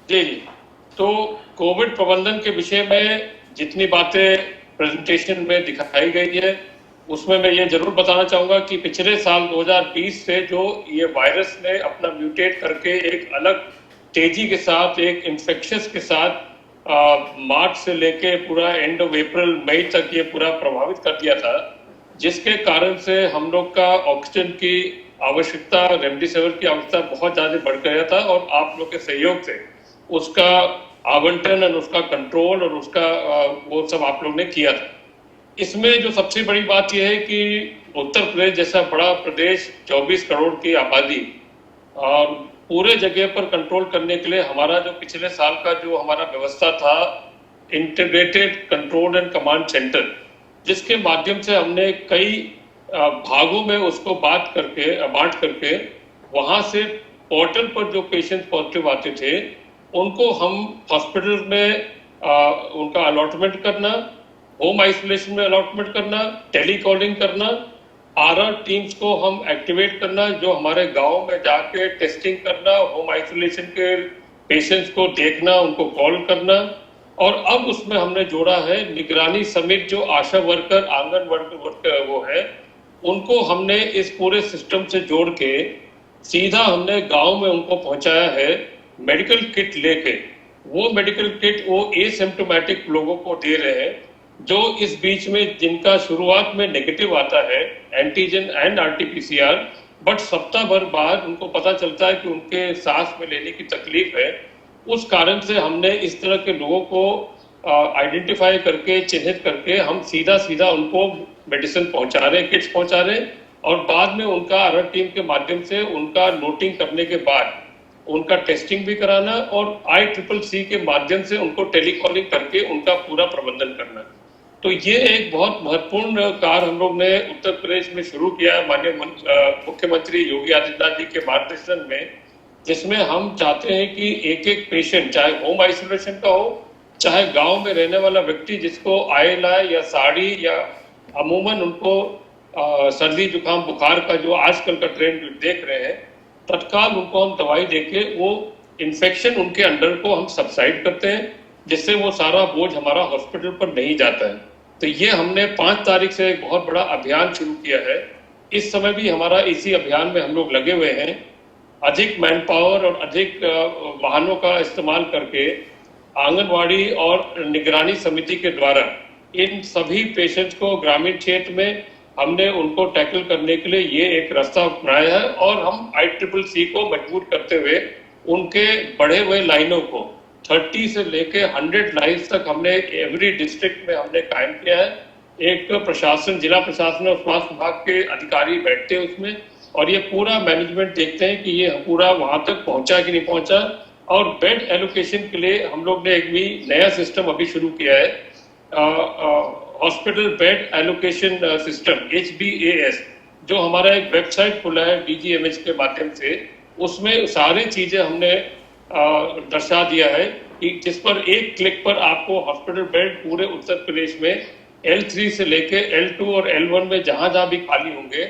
जी जी। तो कोविड प्रबंधन के विषय में जितनी बातें प्रेजेंटेशन में दिखाई गई है उसमें मैं ये जरूर बताना चाहूंगा कि पिछले साल 2020 से जो ये वायरस ने अपना म्यूटेट करके एक अलग तेजी के साथ एक इन्फेक्शस के साथ मार्च से लेके पूरा एंड ऑफ अप्रैल मई तक ये पूरा प्रभावित कर दिया था, जिसके कारण से हम लोग का ऑक्सीजन की आवश्यकता, रेमडेसिविर की आवश्यकता बहुत ज्यादा बढ़ गया था और आप लोग के सहयोग से उसका आवंटन और उसका कंट्रोल और उसका वो सब आप लोग ने किया था। इसमें जो सबसे बड़ी बात यह है कि उत्तर प्रदेश जैसा बड़ा प्रदेश, 24 करोड़ की आबादी और पूरे जगह पर कंट्रोल करने के लिए हमारा जो पिछले साल का जो हमारा व्यवस्था था, integrated control and command centre, जिसके माध्यम से हमने कई भागों में उसको बांट करके वहां से पोर्टल पर जो पेशेंट पॉजिटिव आते थे उनको हम हॉस्पिटल में उनका अलॉटमेंट करना, होम आइसोलेशन में अलॉटमेंट करना, टेलीकॉलिंग करना, आरआर टीम्स को हम एक्टिवेट करना, जो हमारे गांव में जाके टेस्टिंग करना, होम आइसोलेशन के पेशेंट्स को देखना, उनको कॉल करना। और अब उसमें हमने जोड़ा है निगरानी समिति, जो आशा वर्कर, आंगन वर्कर वो है, उनको हमने इस पूरे सिस्टम से जोड़ के सीधा हमने गांव में उनको पहुंचाया है मेडिकल किट लेके। वो मेडिकल किट वो एसिम्प्टोमेटिक लोगों को दे रहे हैं जो इस बीच में जिनका शुरुआत में नेगेटिव आता है एंटीजन एंड आरटीपीसीआर, बट सप्ताह भर बाद उनको पता चलता है कि उनके सांस में लेने की तकलीफ है। उस कारण से हमने इस तरह के लोगों को आइडेंटिफाई करके, चिन्हित करके हम सीधा उनको मेडिसिन पहुंचा रहे, किट्स पहुंचा रहे और बाद में उनका आरआर टीम के माध्यम से उनका नोटिंग करने के बाद उनका टेस्टिंग भी कराना और ICCC के माध्यम से उनको टेलीकॉलिंग करके उनका पूरा प्रबंधन करना। तो ये एक बहुत महत्वपूर्ण कार्य हम लोग ने उत्तर प्रदेश में शुरू किया है माननीय मुख्यमंत्री योगी आदित्यनाथ जी के मार्गदर्शन में, जिसमें हम चाहते हैं कि एक एक पेशेंट, चाहे होम आइसोलेशन का हो, चाहे गांव में रहने वाला व्यक्ति जिसको आयलाय या साड़ी या अमूमन उनको सर्दी जुकाम बुखार का जो आजकल का ट्रेंड देख रहे हैं, तत्काल उनको हम दवाई देके वो इन्फेक्शन उनके अंडर को हम सबसाइड करते हैं, जिससे वो सारा बोझ हमारा हॉस्पिटल पर नहीं जाता है। तो ये हमने 5 तारीख से एक बहुत बड़ा अभियान शुरू किया है। इस समय भी हमारा इसी अभियान में हम लोग लगे हुए हैं। अधिक मैन पावर और अधिक वाहनों का इस्तेमाल करके आंगनवाड़ी और निगरानी समिति के द्वारा इन सभी पेशेंट्स को ग्रामीण क्षेत्र में हमने उनको टैकल करने के लिए ये एक रास्ता अपनाया है और हम ICCC को मजबूत करते हुए उनके बढ़े हुए लाइनों को 30 से लेके 100 लाइन्स तक हमने एवरी डिस्ट्रिक्ट में हमने कायम किया है। एक प्रशासन, जिला प्रशासन और स्वास्थ्य विभाग के अधिकारी बैठते हैं उसमें और ये पूरा मैनेजमेंट देखते हैं कि ये पूरा वहां तक पहुंचा कि नहीं पहुंचा। और बेड एलोकेशन के लिए हम लोग ने एक भी नया सिस्टम अभी शुरू किया है, hospital bed allocation system HBAS, जो हमारा एक वेबसाइट खुला है DGMH के माध्यम से। उसमें सारी चीजें हमने दर्शा दिया है कि जिस पर एक क्लिक पर आपको हॉस्पिटल बेड पूरे उत्तर प्रदेश में L3 से लेके L2 और L1 में जहां भी खाली होंगे,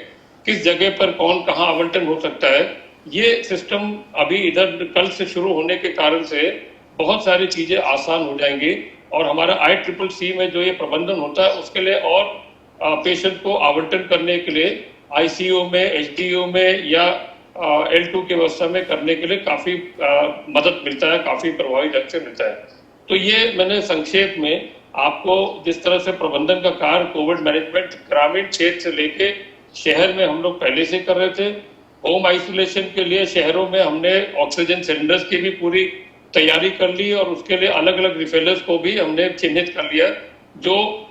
किस जगह पर कौन कहां आवंटन हो सकता है, ये सिस्टम अभी इधर कल से शुरू होने के कारण से बहुत सारी चीजें आसान हो जाएंगी और हमारा ICCC में जो ये प्रबंधन होता है उसके लिए और पेशेंट को आवंटन करने के लिए आईसीयू में, एचडीयू में या L2 की व्यवस्था में करने के लिए काफी मदद मिलता है, काफी प्रभावी ढंग से मिलता है। तो ये मैंने संक्षेप में आपको जिस तरह से प्रबंधन का कार्य कोविड मैनेजमेंट ग्रामीण क्षेत्र से लेके शहर में हम लोग पहले से कर रहे थे। होम आइसोलेशन के लिए शहरों में हमने ऑक्सीजन सिलेंडर्स की भी पूरी तैयारी कर ली और उसके लिए अलग अलग रिफिलर्स को भी हमने चिन्हित कर लिया, जो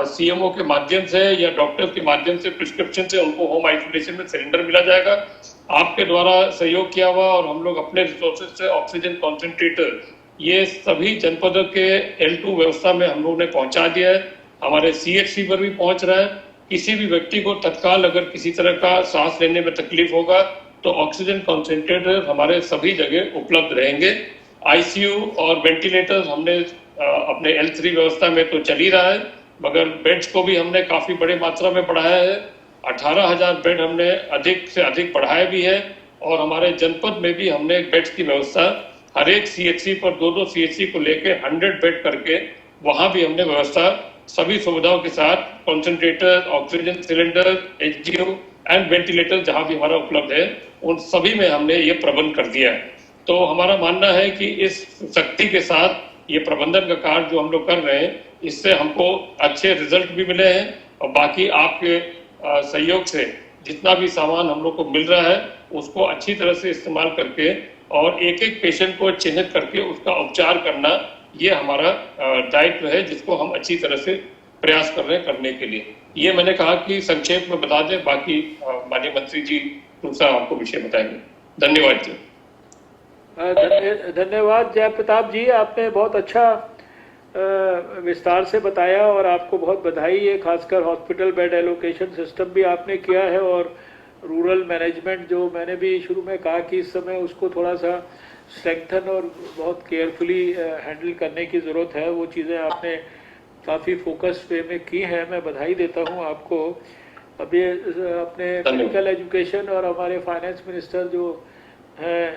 सीएमओ के माध्यम से या डॉक्टर्स के माध्यम से प्रिस्क्रिप्शन से उनको होम आइसोलेशन में सिलेंडर मिला जाएगा। आपके द्वारा सहयोग किया हुआ और हम लोग अपने रिसोर्सेज से ऑक्सीजन कॉन्सेंट्रेटर ये सभी जनपदों के L2 व्यवस्था में हम लोगों ने पहुंचा दिया है। हमारे CHC पर भी पहुंच रहा है। किसी भी व्यक्ति को तत्काल अगर किसी तरह का सांस लेने में तकलीफ होगा तो ऑक्सीजन कॉन्सेंट्रेटर हमारे सभी जगह उपलब्ध रहेंगे। आईसीयू और वेंटिलेटर्स हमने अपने L3 व्यवस्था में तो चल ही रहा है, मगर बेड्स को भी हमने काफी बड़े मात्रा में बढ़ाया है। 18,000 बेड हमने अधिक से अधिक बढ़ाए भी है और हमारे जनपद में भी हमने बेड्स की व्यवस्था हर एक CHC पर 2-2 CHC को लेके 100 बेड करके वहां भी हमने व्यवस्था सभी सुविधाओं के साथ concentrator, oxygen cylinder, HDU and ventilator जहां भी हमारा उपलब्ध है उन सभी में हमने ये प्रबंध कर दिया है। तो हमारा मानना है कि इस शक्ति के साथ ये प्रबंधन का कार्य जो हम लोग कर रहे हैं इससे हमको अच्छे रिजल्ट भी मिले हैं और बाकी आपके सहयोग से जितना भी सामान हम लोग को मिल रहा है उसको अच्छी तरह से इस्तेमाल करके और एक एक पेशेंट को चिन्हित करके उसका उपचार करना ये हमारा दायित्व है, जिसको हम अच्छी तरह से प्रयास कर रहे हैं करने के लिए। ये मैंने कहा कि संक्षेप में बता दें, बाकी माननीय मंत्री जी दूसरा आपको विषय बताएंगे। धन्यवाद जी। धन्यवाद जय प्रताप जी, आपने बहुत अच्छा विस्तार से बताया और आपको बहुत बधाई है। खासकर हॉस्पिटल बेड एलोकेशन सिस्टम भी आपने किया है और रूरल मैनेजमेंट जो मैंने भी शुरू में कहा कि इस समय उसको थोड़ा सा स्ट्रेंथन और बहुत केयरफुली हैंडल करने की ज़रूरत है, वो चीज़ें आपने काफ़ी फोकस वे में की हैं। मैं बधाई देता हूँ आपको। अभी अपने मेडिकल एजुकेशन और हमारे फाइनेंस मिनिस्टर जो हैं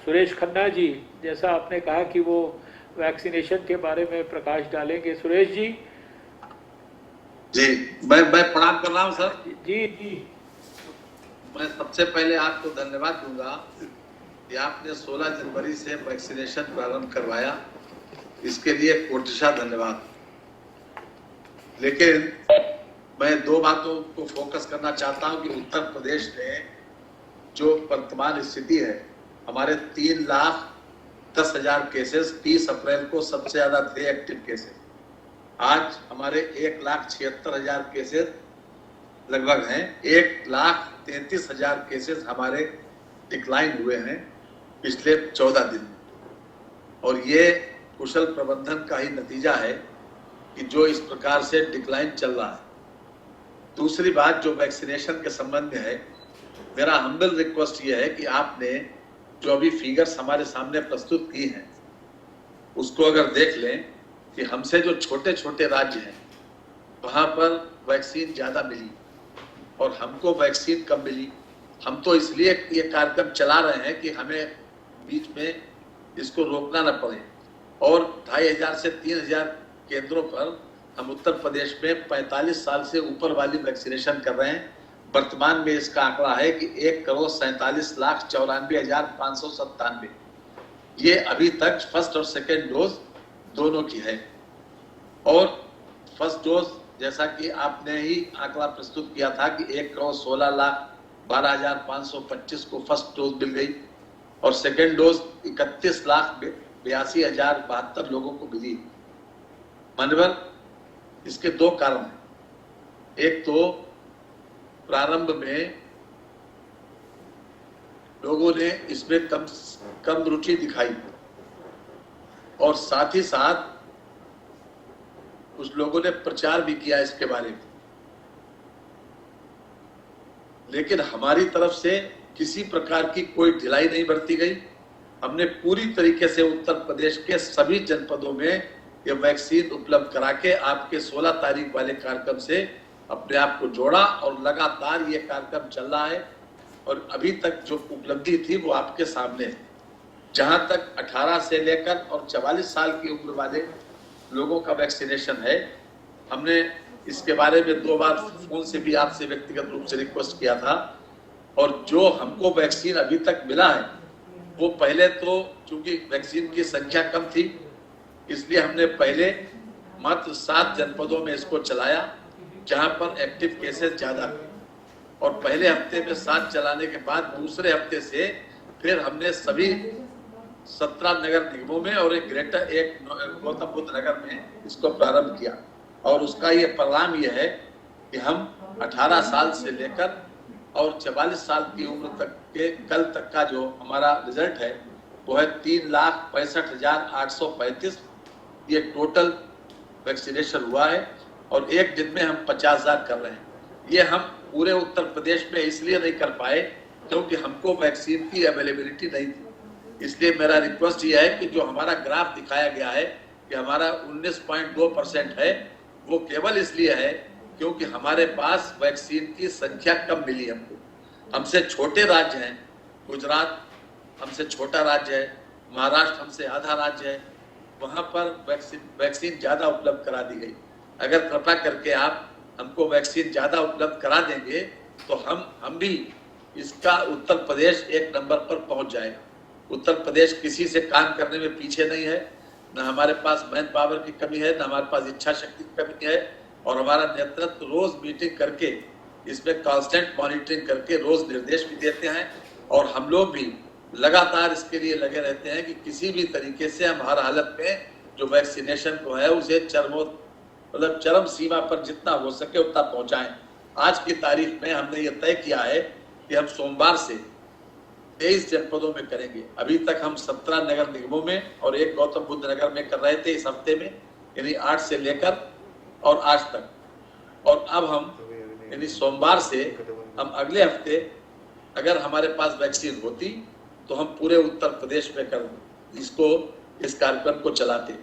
सुरेश खन्ना जी, जैसा आपने कहा कि वो वैक्सीनेशन के बारे में प्रकाश डालेंगे। सुरेश जी। जी मैं प्रणाम कर रहा हूँ सर। जी मैं सबसे पहले आपको धन्यवाद दूंगा कि आपने 16 जनवरी से वैक्सीनेशन प्रारंभ करवाया, इसके लिए कोटिशा धन्यवाद। लेकिन मैं दो बातों को फोकस करना चाहता हूं कि उत्तर प्रदेश में जो वर्तमान स्थिति है, हमारे 3,10,000 केसेस 30 अप्रैल को सबसे ज्यादा थे एक्टिव केसेस। आज हमारे 1,76,000 केसेस लगभग हैं। 1,33,000 केसेस हमारे डिक्लाइन हुए हैं पिछले 14 दिन में, और ये कुशल प्रबंधन का ही नतीजा है कि जो इस प्रकार से डिक्लाइन चल रहा है। दूसरी बात जो वैक्सीनेशन के संबंध में है, मेरा हम्बल रिक्वेस्ट ये है कि आपने जो अभी फिगर्स हमारे सामने प्रस्तुत की हैं उसको अगर देख लें कि हमसे जो छोटे छोटे राज्य हैं वहां पर वैक्सीन ज्यादा मिली और हमको वैक्सीन कम मिली। हम तो इसलिए ये कार्यक्रम चला रहे हैं कि हमें बीच में इसको रोकना न पड़े, और 2,500 से 3,000 केंद्रों पर हम उत्तर प्रदेश में 45 साल से ऊपर वाली वैक्सीनेशन कर रहे हैं। वर्तमान में इसका आंकड़ा है कि 1,47,94,597 ये अभी तक फर्स्ट और सेकेंड डोज दोनों की है। और फर्स्ट डोज जैसा कि आपने ही आंकड़ा प्रस्तुत किया था कि 1,16,12,525 को फर्स्ट डोज मिल गई और सेकेंड डोज 31,82,072 लोगों को मिली। मानवर इसके दो कारण हैं। एक तो प्रारंभ में लोगों ने इसमें कम रुचि दिखाई और साथ ही साथ कुछ लोगों ने प्रचार भी किया इसके बारे में, लेकिन हमारी तरफ से किसी प्रकार की कोई ढिलाई नहीं बरती गई। हमने पूरी तरीके से उत्तर प्रदेश के सभी जनपदों में ये वैक्सीन उपलब्ध करा के आपके 16 तारीख वाले कार्यक्रम से अपने आप को जोड़ा और लगातार ये कार्यक्रम चल रहा है। और अभी तक जो उपलब्धि थी वो आपके सामने है। जहां तक 18 से लेकर और 44 साल की उम्र वाले लोगों का वैक्सीनेशन है, हमने इसके बारे में 2 बार फोन से भी आपसे व्यक्तिगत रूप से रिक्वेस्ट किया था। और जो हमको वैक्सीन अभी तक मिला है वो पहले तो चूंकि वैक्सीन की संख्या कम थी इसलिए हमने पहले मात्र 7 जनपदों में इसको चलाया जहां पर एक्टिव केसेस ज्यादा थे। और पहले हफ्ते में 7 चलाने के बाद दूसरे हफ्ते से फिर हमने सभी 17 नगर निगमों में और एक गौतम बुद्ध नगर में इसको प्रारंभ किया। और उसका ये परिणाम ये है कि हम 18 साल से लेकर और 44 साल की उम्र तक के कल तक का जो हमारा रिजल्ट है वो है 3,65,835। ये टोटल वैक्सीनेशन हुआ है और एक दिन में हम 50,000 कर रहे हैं। ये हम पूरे उत्तर प्रदेश में इसलिए नहीं कर पाए क्योंकि हमको वैक्सीन की अवेलेबिलिटी नहीं थी। इसलिए मेरा रिक्वेस्ट ये है कि जो हमारा ग्राफ दिखाया गया है कि हमारा 19.2% है वो केवल इसलिए है क्योंकि हमारे पास वैक्सीन की संख्या कम मिली हमको। हमसे छोटे राज्य हैं, गुजरात हमसे छोटा राज्य है, महाराष्ट्र हमसे आधा राज्य है, वहां पर वैक्सीन ज्यादा उपलब्ध करा दी गई। अगर कृपा करके आप हमको वैक्सीन ज्यादा उपलब्ध करा देंगे तो हम भी इसका उत्तर प्रदेश 1 नंबर पर पहुंच जाएगा। उत्तर प्रदेश किसी से काम करने में पीछे नहीं है, न हमारे पास मैन पावर की कमी है, न हमारे पास इच्छा शक्ति की कमी है। और हमारा नेतृत्व रोज मीटिंग करके इसमें कांस्टेंट मॉनिटरिंग करके रोज निर्देश भी देते हैं और हम लोग भी लगातार इसके लिए लगे रहते हैं कि किसी भी तरीके से हम हर हालत में जो वैक्सीनेशन को है उसे चरम सीमा पर जितना हो सके उतना पहुंचाएं। आज की तारीख में हमने ये तय किया है कि हम सोमवार से 23 जनपदों में करेंगे। अभी तक हम 17 नगर निगमों में और एक गौतम बुद्ध नगर में कर रहे थे इस हफ्ते में, यानी 8 से लेकर और आज तक। और अब हम यानी सोमवार से हम अगले हफ्ते अगर हमारे पास वैक्सीन होती तो हम पूरे उत्तर प्रदेश में इस कार्यक्रम को चलाते।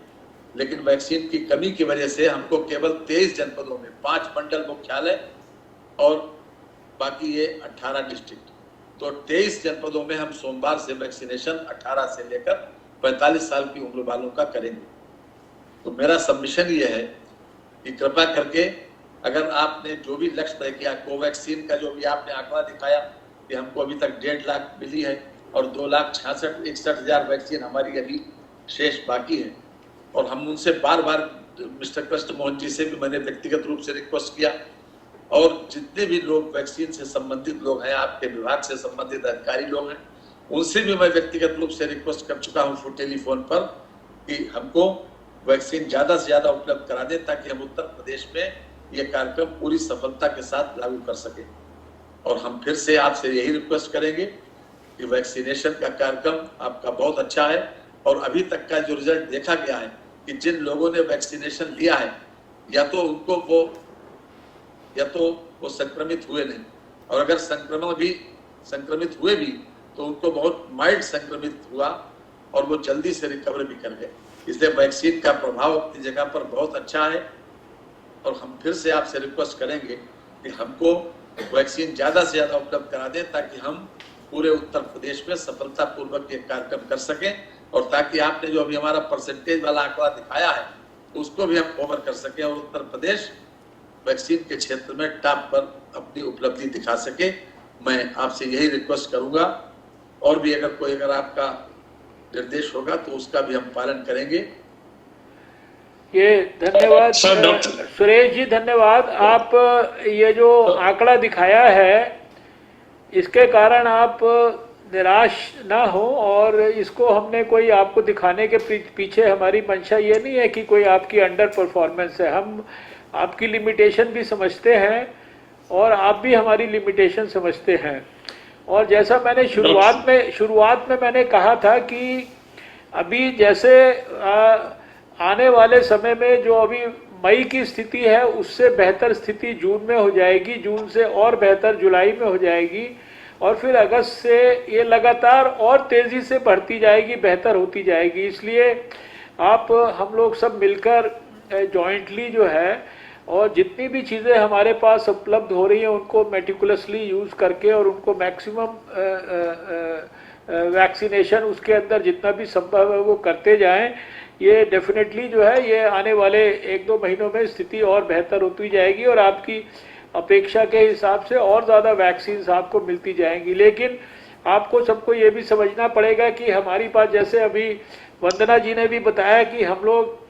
लेकिन वैक्सीन की कमी की वजह से हमको केवल 23 जनपदों में 5 मंडल मुख्यालय और बाकी ये 18 डिस्ट्रिक्ट, तो 23 जनपदों में हम सोमवार से वैक्सीनेशन 18 से लेकर 45 साल की उम्र वालों का करेंगे। तो मेरा सबमिशन ये है कि कृपा करके अगर आपने जो भी लक्ष्य तय किया, कोवैक्सीन का जो भी आपने आंकड़ा दिखाया कि हमको अभी तक 1.5 लाख मिली है और 2,61,000 वैक्सीन हमारी अभी शेष बाकी है। और हम उनसे बार बार मिस्टर कृष्ण मोहन जी से भी मैंने व्यक्तिगत रूप से रिक्वेस्ट किया और जितने भी लोग वैक्सीन से संबंधित लोग हैं, आपके विभाग से संबंधित अधिकारी लोग हैं, उनसे भी मैं व्यक्तिगत रूप से रिक्वेस्ट कर चुका हूं टेलीफोन पर कि हमको वैक्सीन ज्यादा से ज्यादा उपलब्ध करा दें ताकि हम उत्तर प्रदेश में ये कार्यक्रम पूरी सफलता के साथ लागू कर सके। और हम फिर से आपसे यही रिक्वेस्ट करेंगे कि वैक्सीनेशन का कार्यक्रम आपका बहुत अच्छा है और अभी तक का जो रिजल्ट देखा गया है कि जिन लोगों ने वैक्सीनेशन लिया है या तो वो संक्रमित हुए नहीं, और अगर संक्रमित हुए भी तो उनको बहुत माइल्ड संक्रमित हुआ और वो जल्दी से रिकवर भी कर गए। इसलिए वैक्सीन का प्रभाव अपनी जगह पर बहुत अच्छा है और हम फिर से आपसे रिक्वेस्ट करेंगे कि हमको वैक्सीन ज्यादा से ज्यादा उपलब्ध करा दें ताकि हम पूरे उत्तर प्रदेश में सफलतापूर्वक ये कार्यक्रम कर सकें और ताकि आपने जो अभी हमारा परसेंटेज वाला आंकड़ा दिखाया है उसको भी हम कवर कर सकें और उत्तर प्रदेश वैक्सीन के क्षेत्र में टॉप पर अपनी उपलब्धि दिखा सके। मैं आपसे यही रिक्वेस्ट करूंगा और भी अगर आपका निर्देश होगा तो उसका भी हम पालन करेंगे। ये धन्यवाद डॉक्टर सुरेश जी, धन्यवाद। आप ये जो आंकड़ा दिखाया है इसके कारण आप निराश ना हो, और इसको हमने कोई आपको दिखाने के पीछे हमारी मंशा ये नहीं है कि कोई आपकी अंडर परफॉर्मेंस है। हम आपकी लिमिटेशन भी समझते हैं और आप भी हमारी लिमिटेशन समझते हैं। और जैसा मैंने शुरुआत में मैंने कहा था कि अभी जैसे आने वाले समय में जो अभी मई की स्थिति है उससे बेहतर स्थिति जून में हो जाएगी, जून से और बेहतर जुलाई में हो जाएगी, और फिर अगस्त से ये लगातार और तेज़ी से बढ़ती जाएगी, बेहतर होती जाएगी। इसलिए आप हम लोग सब मिलकर जॉइंटली जो है और जितनी भी चीज़ें हमारे पास उपलब्ध हो रही हैं उनको मेटिकुलसली यूज़ करके और उनको मैक्सिमम वैक्सीनेशन उसके अंदर जितना भी संभव है वो करते जाएं। ये डेफिनेटली जो है ये आने वाले 1-2 महीनों में स्थिति और बेहतर होती जाएगी और आपकी अपेक्षा के हिसाब से और ज़्यादा वैक्सीन आपको मिलती जाएंगी। लेकिन आपको सबको ये भी समझना पड़ेगा कि हमारी पास, जैसे अभी वंदना जी ने भी बताया कि हम लोग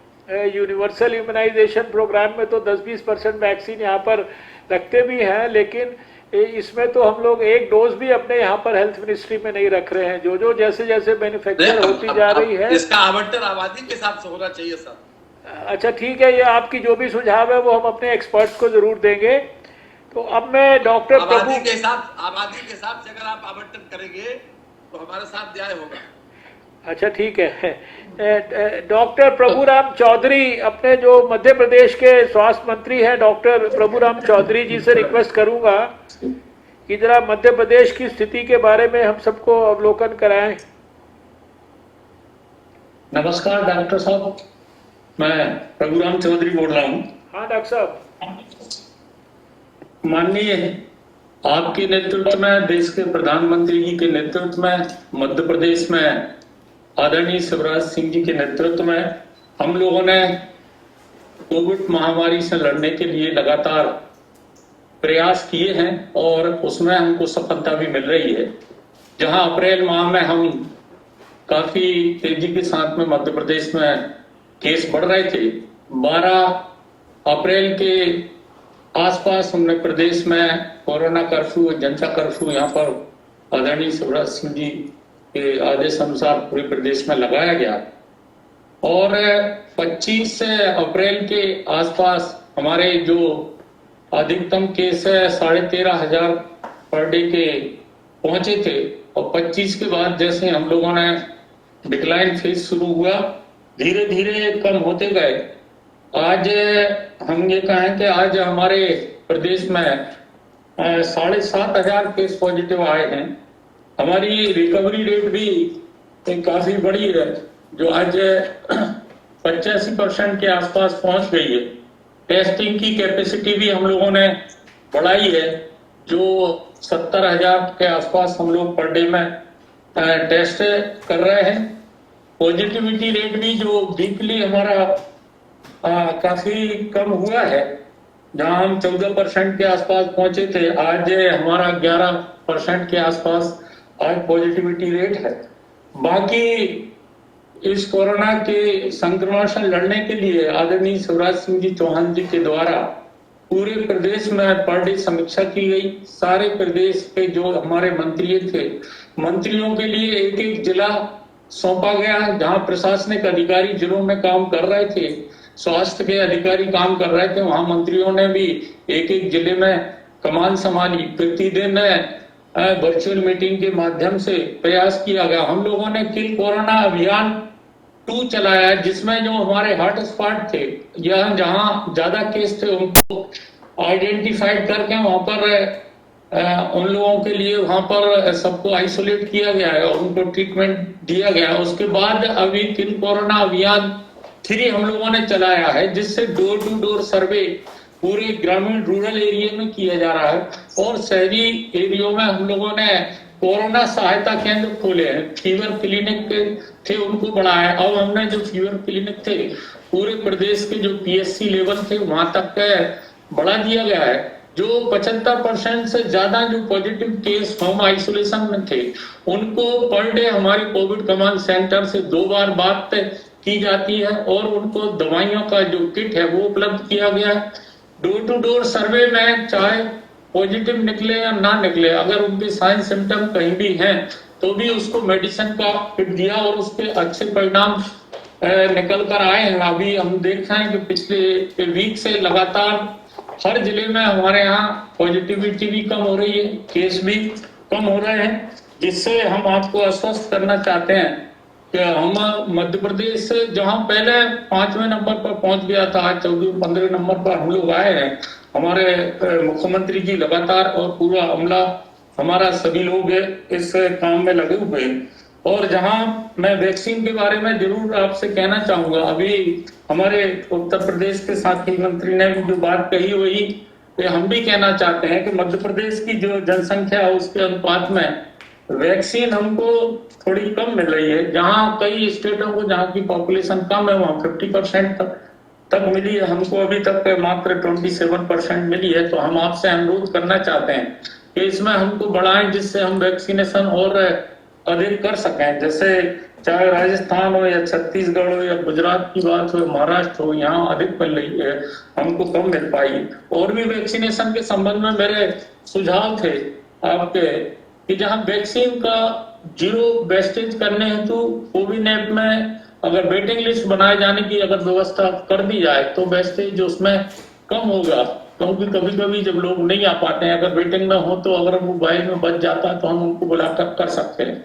यूनिवर्सल इम्यूनाइजेशन प्रोग्राम में तो 10-20% वैक्सीन यहाँ पर रखते भी हैं, लेकिन इसमें तो हम लोग एक डोज भी अपने यहाँ पर हेल्थ मिनिस्ट्री में नहीं रख रहे हैं। जो जैसे जैसे मैन्युफैक्चर होती जा रही है, इसका आवंटन आबादी के हिसाब से होना चाहिए सर। अच्छा ठीक है, ये आपकी जो भी सुझाव है वो हम अपने एक्सपर्ट्स को जरूर देंगे। तो अब मैं डॉक्टर आबादी के हिसाब से अगर आप आवंटन करेंगे तो हमारे साथ न्याय होगा। अच्छा ठीक है। डॉक्टर प्रभुराम चौधरी, अपने जो मध्य प्रदेश के स्वास्थ्य मंत्री हैं डॉक्टर प्रभुराम चौधरी जी से रिक्वेस्ट करूंगा कि जरा मध्य प्रदेश की स्थिति के बारे में हम सबको अवलोकन कराएं। नमस्कार डॉक्टर साहब, मैं प्रभुराम चौधरी बोल रहा हूँ। हाँ डॉक्टर साहब। माननीय आपके नेतृत्व में, देश के प्रधानमंत्री जी के नेतृत्व में, मध्य प्रदेश में आदरणीय शिवराज सिंह जी के नेतृत्व में हम लोगों ने कोविड महामारी से लड़ने के लिए लगातार प्रयास किए हैं और उसमें हमको सफलता भी मिल रही है। जहां अप्रैल माह में हम काफी तेजी के साथ में मध्य प्रदेश में केस बढ़ रहे थे, 12 अप्रैल के आसपास हमने प्रदेश में कोरोना कर्फ्यू, जनता कर्फ्यू यहाँ पर आदरणीय शिवराज सिंह जी के आदेश अनुसार पूरे प्रदेश में लगाया गया और 25 अप्रैल के आसपास हमारे जो अधिकतम केस है 13,500 पर डे के पहुंचे थे और 25 के बाद जैसे हम लोगों ने डिक्लाइन फेज शुरू हुआ, धीरे धीरे कम होते गए। आज हम ये कहें कि आज हमारे प्रदेश में 7,500 केस पॉजिटिव आए हैं। हमारी रिकवरी रेट भी काफी बड़ी है, जो आज 85% के आसपास पहुंच गई है। टेस्टिंग की कैपेसिटी भी हम लोगों ने बढ़ाई है, जो 70,000 के आसपास हम लोग पर डे में टेस्ट कर रहे हैं। पॉजिटिविटी रेट भी जो वीकली हमारा काफी कम हुआ है, जहां हम 14% के आसपास पहुंचे थे, आज हमारा 11% के आसपास आज पॉजिटिविटी रेट है। बाकी इस कोरोना के संक्रमण से लड़ने के लिए आदरणीय शिवराज सिंह जी चौहान जी के द्वारा पूरे प्रदेश में पर डे समीक्षा की गई। सारे प्रदेश के जो हमारे मंत्री थे, मंत्रियों के लिए एक एक जिला सौंपा गया, जहां प्रशासनिक अधिकारी जिलों में काम कर रहे थे, स्वास्थ्य के अधिकारी काम कर रहे थे, वहां मंत्रियों ने भी एक एक जिले में कमान संभाली। प्रतिदिन वर्चुअल मीटिंग के माध्यम से प्रयास किया गया। हम लोगों ने किल कोरोना अभियान 2 चलाया, जिसमें जो हमारे हॉट स्पॉट थे या जहां ज्यादा केस थे उनको आइडेंटिफाइड करके वहां पर उन लोगों के लिए वहां पर सबको आइसोलेट किया गया है और उनको ट्रीटमेंट दिया गया है। उसके बाद अभी किल कोरोना अभियान 3 हम लोगों ने चलाया है, जिससे डोर टू डोर सर्वे पूरे ग्रामीण रूरल एरिया में किया जा रहा है और शहरी एरियो में हम लोगों ने कोरोना सहायता केंद्र खोले हैं। फीवर क्लिनिक थे उनको बढ़ाया। अब हमने जो फीवर क्लिनिक थे पूरे प्रदेश के जो पीएससी लेवल थे वहां तक बढ़ा दिया गया है। जो 75% से ज्यादा जो पॉजिटिव केस होम आइसोलेशन में थे उनको पर डे हमारी कोविड कमांड सेंटर से 2 बार बात की जाती है और उनको दवाइयों का जो किट है वो उपलब्ध किया गया है। डोर टू डोर सर्वे में चाहे पॉजिटिव निकले या ना निकले, अगर उनके साइन सिम्टम कहीं भी हैं तो भी उसको मेडिसिन का किट दिया और उसके अच्छे परिणाम निकल कर आए हैं। अभी हम देख रहे हैं कि पिछले वीक से लगातार हर जिले में हमारे यहाँ पॉजिटिविटी भी कम हो रही है, केस भी कम हो रहे हैं, जिससे हम आपको आश्वस्त करना चाहते हैं कि हम मध्य प्रदेश से जहां पहले 5वें नंबर पर पहुंच गया था, आज 14-15 नंबर पर हम लोग आए हैं। हमारे मुख्यमंत्री जी लगातार और पूरा अमला हमारा सभी लोग इस काम में लगे हुए हैं। और जहां मैं वैक्सीन के बारे में जरूर आपसे कहना चाहूंगा, अभी हमारे उत्तर प्रदेश के साथी मंत्री ने भी जो बात कही वही हम भी कहना चाहते हैं कि मध्य प्रदेश की जो जनसंख्या है उसके अनुपात में वैक्सीन हमको थोड़ी कम मिल रही है। जहाँ कई स्टेटों को जहाँ की पॉपुलेशन कम है वहाँ 50% तक मिली है, हमको अभी तक मात्र 27% मिली है। तो हम आपसे अनुरोध करना चाहते हैं कि इसमें हमको बढ़ाएं, जिससे हम वैक्सीनेशन और अधिक कर सकें। जैसे चाहे राजस्थान हो या छत्तीसगढ़ हो या गुजरात की बात हो, महाराष्ट्र हो, यहाँ अधिक मिल रही है, हमको कम मिल पाई। और भी वैक्सीनेशन के संबंध में मेरे सुझाव थे आपके कि जहां वैक्सीन का जीरो वेस्टेज करने हेतु कोविन ऐप में अगर वेटिंग लिस्ट बनाए जाने की अगर व्यवस्था कर दी जाए तो वेस्टेज उसमें कम होगा। क्योंकि कभी कभी जब लोग नहीं आ पाते हैं, अगर वेटिंग में हो तो अगर मोबाइल में बच जाता है तो हम उनको बुलाकर कर सकते हैं।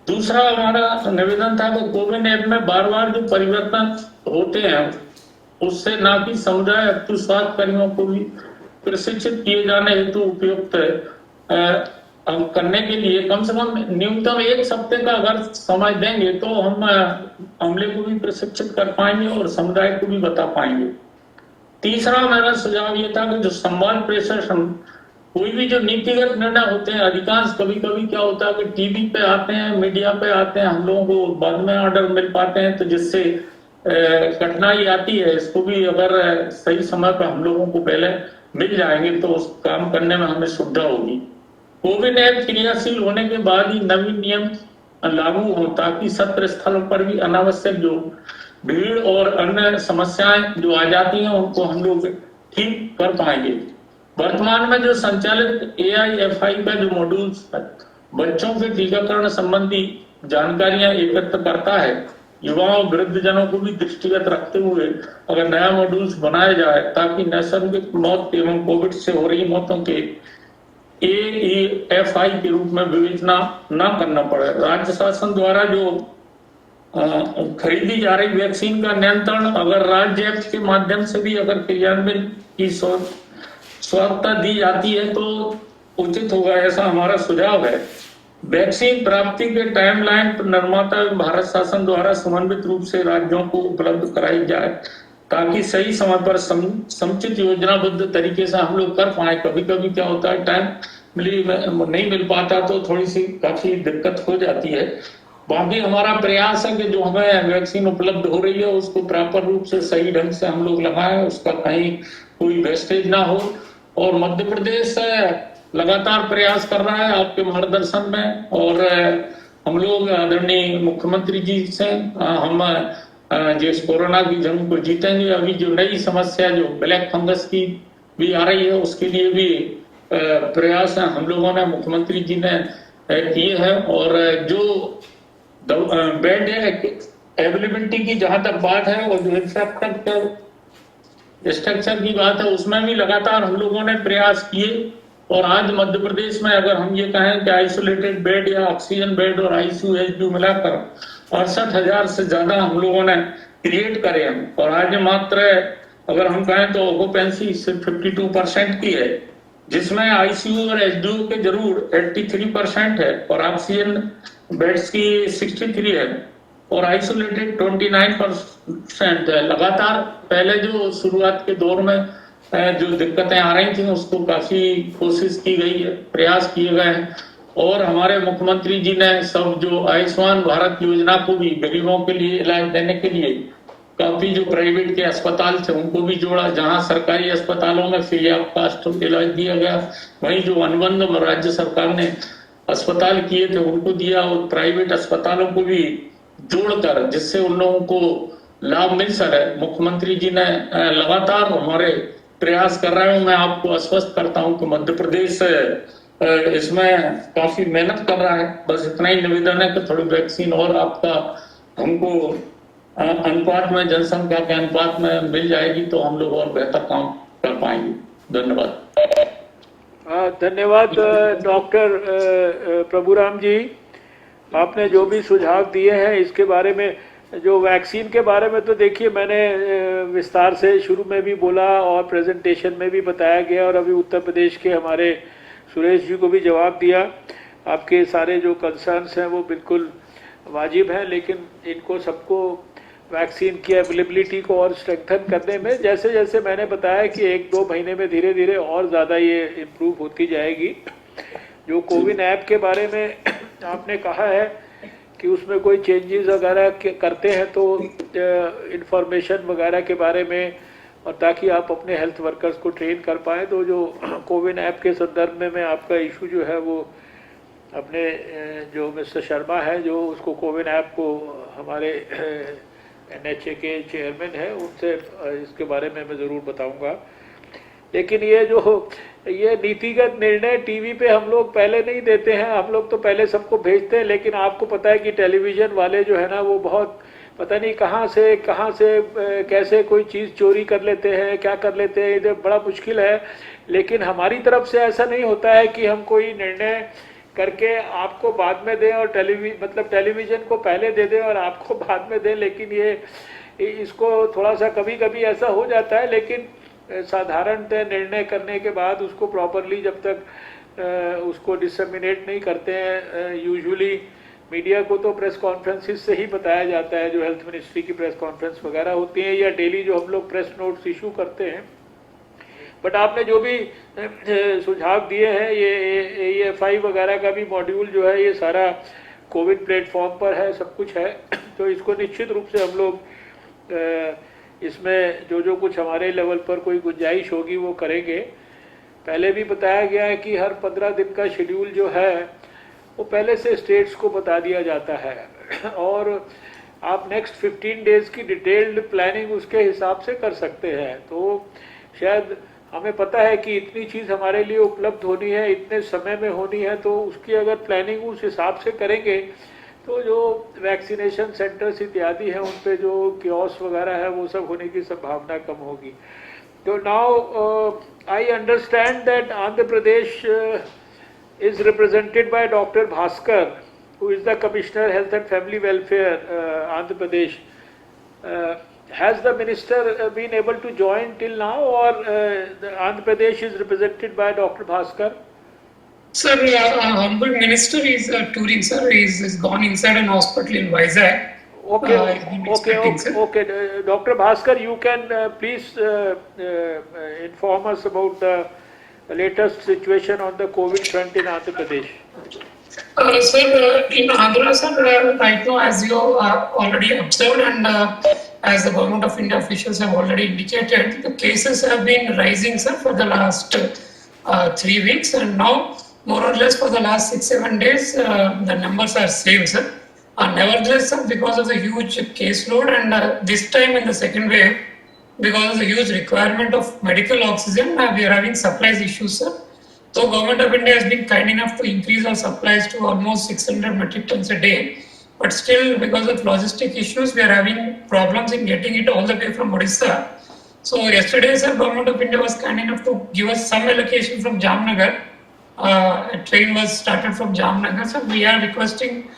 दूसरा हमारा निवेदन था कि कोविन ऐप में बार बार जो परिवर्तन होते हैं उससे ना कि समुदाय अपितु स्वास्थ्य कर्मियों को भी प्रशिक्षित किए जाने हेतु उपयुक्त करने के लिए कम से कम न्यूनतम 1 सप्ताह का अगर समय देंगे तो हम अमले को भी प्रशिक्षित कर पाएंगे और समुदाय को भी बता पाएंगे। तीसरा मेरा सुझाव ये था कि जो संवाद प्रेषण, कोई भी जो नीतिगत निर्णय होते हैं, अधिकांश कभी कभी क्या होता है कि टीवी पे आते हैं, मीडिया पे आते हैं, हम लोगों को बाद में ऑर्डर मिल पाते हैं, तो जिससे कठिनाई आती है। इसको भी अगर सही समय पर हम लोगों को पहले मिल जाएंगे तो उस काम करने में हमें सुविधा होगी। कोविन ऐप क्रियाशील होने के बाद ही नवीन नियम लागू हो, ताकि सत्र स्थलों पर भी अनावश्यक जो भीड़ और अन्य समस्याएं जो आ जाती हैं उनको हम लोग ठीक कर पाएंगे। वर्तमान में जो संचालित AIFI का जो मॉड्यूल्स बच्चों के टीकाकरण संबंधी जानकारियां एकत्र करता है, युवाओं वृद्धजनों को भी दृष्टिगत रखते हुए अगर नया मॉड्यूल्स बनाया जाए ताकि नैसर्गिक मौत एवं कोविड से हो रही मौतों के AIFI के रूप में विवेचना न करना पड़े। राज्य शासन द्वारा जो खरीदी जा रही वैक्सीन का नियंत्रण अगर राज्य ऐप के माध्यम से भी अगर क्रियान्वयन की स्वायत्तता दी जाती है तो उचित होगा, ऐसा हमारा सुझाव है। वैक्सीन प्राप्ति के टाइमलाइन पर निर्माता भारत शासन द्वारा समन्वित रूप से राज्यों को उपलब्ध कराई जाए ताकि सही समय पर समुचित योजनाबद्ध तरीके से हम लोग कर पाए। कभी कभी क्या होता है टाइम नहीं मिल पाता तो थोड़ी सी काफी दिक्कत हो जाती है। बाकी हमारा प्रयास है कि जो हमें वैक्सीन उपलब्ध हो रही है उसको प्रॉपर रूप से सही ढंग से हम लोग लगाएं, उसका कहीं कोई वेस्टेज ना हो। और मध्य प्रदेश लगातार प्रयास कर रहा है आपके मार्गदर्शन में, और हम लोग आदरणीय मुख्यमंत्री जी से हम जिस कोरोना की जंग को जीतेंगे। अभी जो नई समस्या जो ब्लैक फंगस की भी आ रही है उसके लिए भी प्रयास हम लोगों ने मुख्यमंत्री जी ने किए हैं। और जो बेड अवेलेबिलिटी की जहां तक बात है और जो इंफ्रास्ट्रक्चर की बात है उसमें भी लगातार हम लोगों ने प्रयास किए। और आज मध्य प्रदेश में अगर हम ये कहें कि आइसोलेटेड बेड या ऑक्सीजन बेड और ICU HDU मिलाकर 68,000 से ज्यादा हम लोगों ने क्रिएट करे हैं। और आज मात्र अगर हम कहें तो ऑक्यूपेंसी सिर्फ 52% की है, जिसमें ICU और HDU के जरूर 83% है और ऑक्सीजन बेड्स की 63 है और आइसोलेटेड 29% है। लगातार पहले जो शुरुआत के दौर में जो दिक्कतें आ रही थी उसको काफी कोशिश की गई है, प्रयास किए गए हैं। और हमारे मुख्यमंत्री जी ने सब जो आयुष्मान भारत योजना को भी गरीबों के लिए इलाज देने के लिए काफी जो प्राइवेट के अस्पताल थे उनको भी जोड़ा। जहां सरकारी अस्पतालों में फ्री ऑफ कॉस्ट इलाज दिया गया, वहीं जो अनुबंध राज्य सरकार ने अस्पताल किए थे उनको दिया और प्राइवेट अस्पतालों को भी जोड़कर जिससे उन लोगों को लाभ मिल सके। मुख्यमंत्री जी ने लगातार हमारे प्रयास कर रहे हैं। मैं आपको आश्वस्त करता हूं कि मध्य प्रदेश इसमें काफी मेहनत कर रहा है। बस इतना ही निवेदन है कि थोड़ी वैक्सीन और आपका हमको अनुपात में, जनसंख्या के अनुपात में मिल जाएगी तो हम लोग और बेहतर काम कर पाएंगे। धन्यवाद। धन्यवाद डॉक्टर प्रभुराम जी, आपने जो भी सुझाव दिए हैं इसके बारे में। जो वैक्सीन के बारे में तो देखिए मैंने विस्तार से शुरू में भी बोला और प्रेजेंटेशन में भी बताया गया और अभी उत्तर प्रदेश के हमारे सुरेश जी को भी जवाब दिया। आपके सारे जो कंसर्न्स हैं वो बिल्कुल वाजिब हैं, लेकिन इनको सबको वैक्सीन की अवेलेबिलिटी को और स्ट्रेंथन करने में जैसे जैसे मैंने बताया कि 1-2 महीने में धीरे धीरे और ज़्यादा ये इम्प्रूव होती जाएगी। जो कोविन ऐप के बारे में आपने कहा है कि उसमें कोई चेंजेस वगैरह करते हैं तो इंफॉर्मेशन वगैरह के बारे में, और ताकि आप अपने हेल्थ वर्कर्स को ट्रेन कर पाएँ, तो जो कोविन ऐप के संदर्भ में मैं आपका इशू जो है वो अपने जो मिस्टर शर्मा है जो उसको कोविन ऐप को हमारे NHA के चेयरमैन है उनसे इसके बारे में मैं ज़रूर बताऊंगा। लेकिन ये नीतिगत निर्णय टीवी पे हम लोग पहले नहीं देते हैं, हम लोग तो पहले सबको भेजते हैं, लेकिन आपको पता है कि टेलीविज़न वाले जो है ना वो बहुत पता नहीं कहाँ से कैसे कोई चीज़ चोरी कर लेते हैं, क्या कर लेते हैं, ये बड़ा मुश्किल है। लेकिन हमारी तरफ से ऐसा नहीं होता है कि हम कोई निर्णय करके आपको बाद में दें और टेलीविज़न को पहले दे दें और आपको बाद में दें। लेकिन इसको थोड़ा सा कभी कभी ऐसा हो जाता है, लेकिन साधारणतः निर्णय करने के बाद उसको प्रॉपरली जब तक उसको डिसमिनेट नहीं करते हैं, यूजुअली मीडिया को तो प्रेस कॉन्फ्रेंसिस से ही बताया जाता है, जो हेल्थ मिनिस्ट्री की प्रेस कॉन्फ्रेंस वगैरह होती हैं या डेली जो हम लोग प्रेस नोट्स इशू करते हैं। बट आपने जो भी सुझाव दिए हैं, ये AFI वगैरह का भी मॉड्यूल जो है ये सारा कोविड प्लेटफॉर्म पर है, सब कुछ है। तो इसको निश्चित रूप से हम लोग इसमें जो कुछ हमारे लेवल पर कोई गुंजाइश होगी वो करेंगे। पहले भी बताया गया है कि हर 15 दिन का शेड्यूल जो है वो पहले से स्टेट्स को बता दिया जाता है और आप नेक्स्ट 15 डेज़ की डिटेल्ड प्लानिंग उसके हिसाब से कर सकते हैं। तो शायद हमें पता है कि इतनी चीज़ हमारे लिए उपलब्ध होनी है, इतने समय में होनी है, तो उसकी अगर प्लानिंग उस हिसाब से करेंगे तो जो वैक्सीनेशन सेंटर्स इत्यादि हैं उन पे जो कियोस्क वगैरह है वो सब होने की संभावना कम होगी। तो now I understand that Andhra Pradesh is represented by Dr. Bhaskar, who is the Commissioner Health and Family Welfare, Andhra Pradesh. Has the minister been able to join till now, or the Andhra Pradesh is represented by Dr. Bhaskar? Sir, Honorable Minister is touring, sir. He's gone inside an hospital in Vizag. Okay. Dr. Bhaskar, you can please inform us about the latest situation on the COVID front in Andhra Pradesh. Sir, in Andhra, sir, right now, as you already observed and as the Government of India officials have already indicated, the cases have been rising, sir, for the last 3 weeks, and now more or less for the last 6-7 days, the numbers are same, sir. Nevertheless, sir, because of the huge caseload and this time in the second wave, because of the huge requirement of medical oxygen, we are having supplies issues, sir. So Government of India has been kind enough to increase our supplies to almost 600 metric tons a day. But still, because of logistic issues, we are having problems in getting it all the way from Odisha. So yesterday, sir, Government of India was kind enough to give us some allocation from Jamnagar. A train was started from Jamnagar. So we are requesting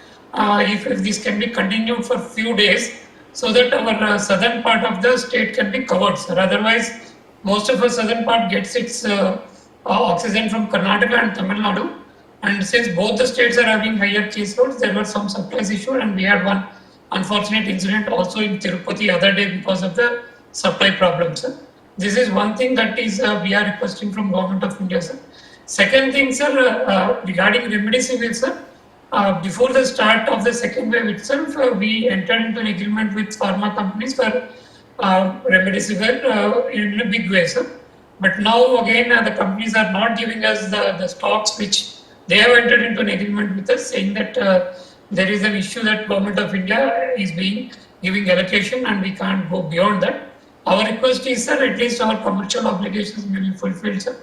if this can be continued for a few days, so that our southern part of the state can be covered, sir. Otherwise, most of our southern part gets its oxygen from Karnataka and Tamil Nadu. And since both the states are having higher caseloads, there were some supplies issued, and we had one unfortunate incident also in Tirupati other day because of the supply problems, sir. This is one thing that is we are requesting from Government of India, sir. Second thing, sir, regarding remdesivir, sir. Before the start of the second wave itself, we entered into an agreement with pharma companies for remdesivir in a big way, sir. But now again, the companies are not giving us the stocks which they have entered into an agreement with us, saying that there is an issue that Government of India is giving allocation and we can't go beyond that. Our request is, sir, at least our commercial obligations may be fulfilled, sir.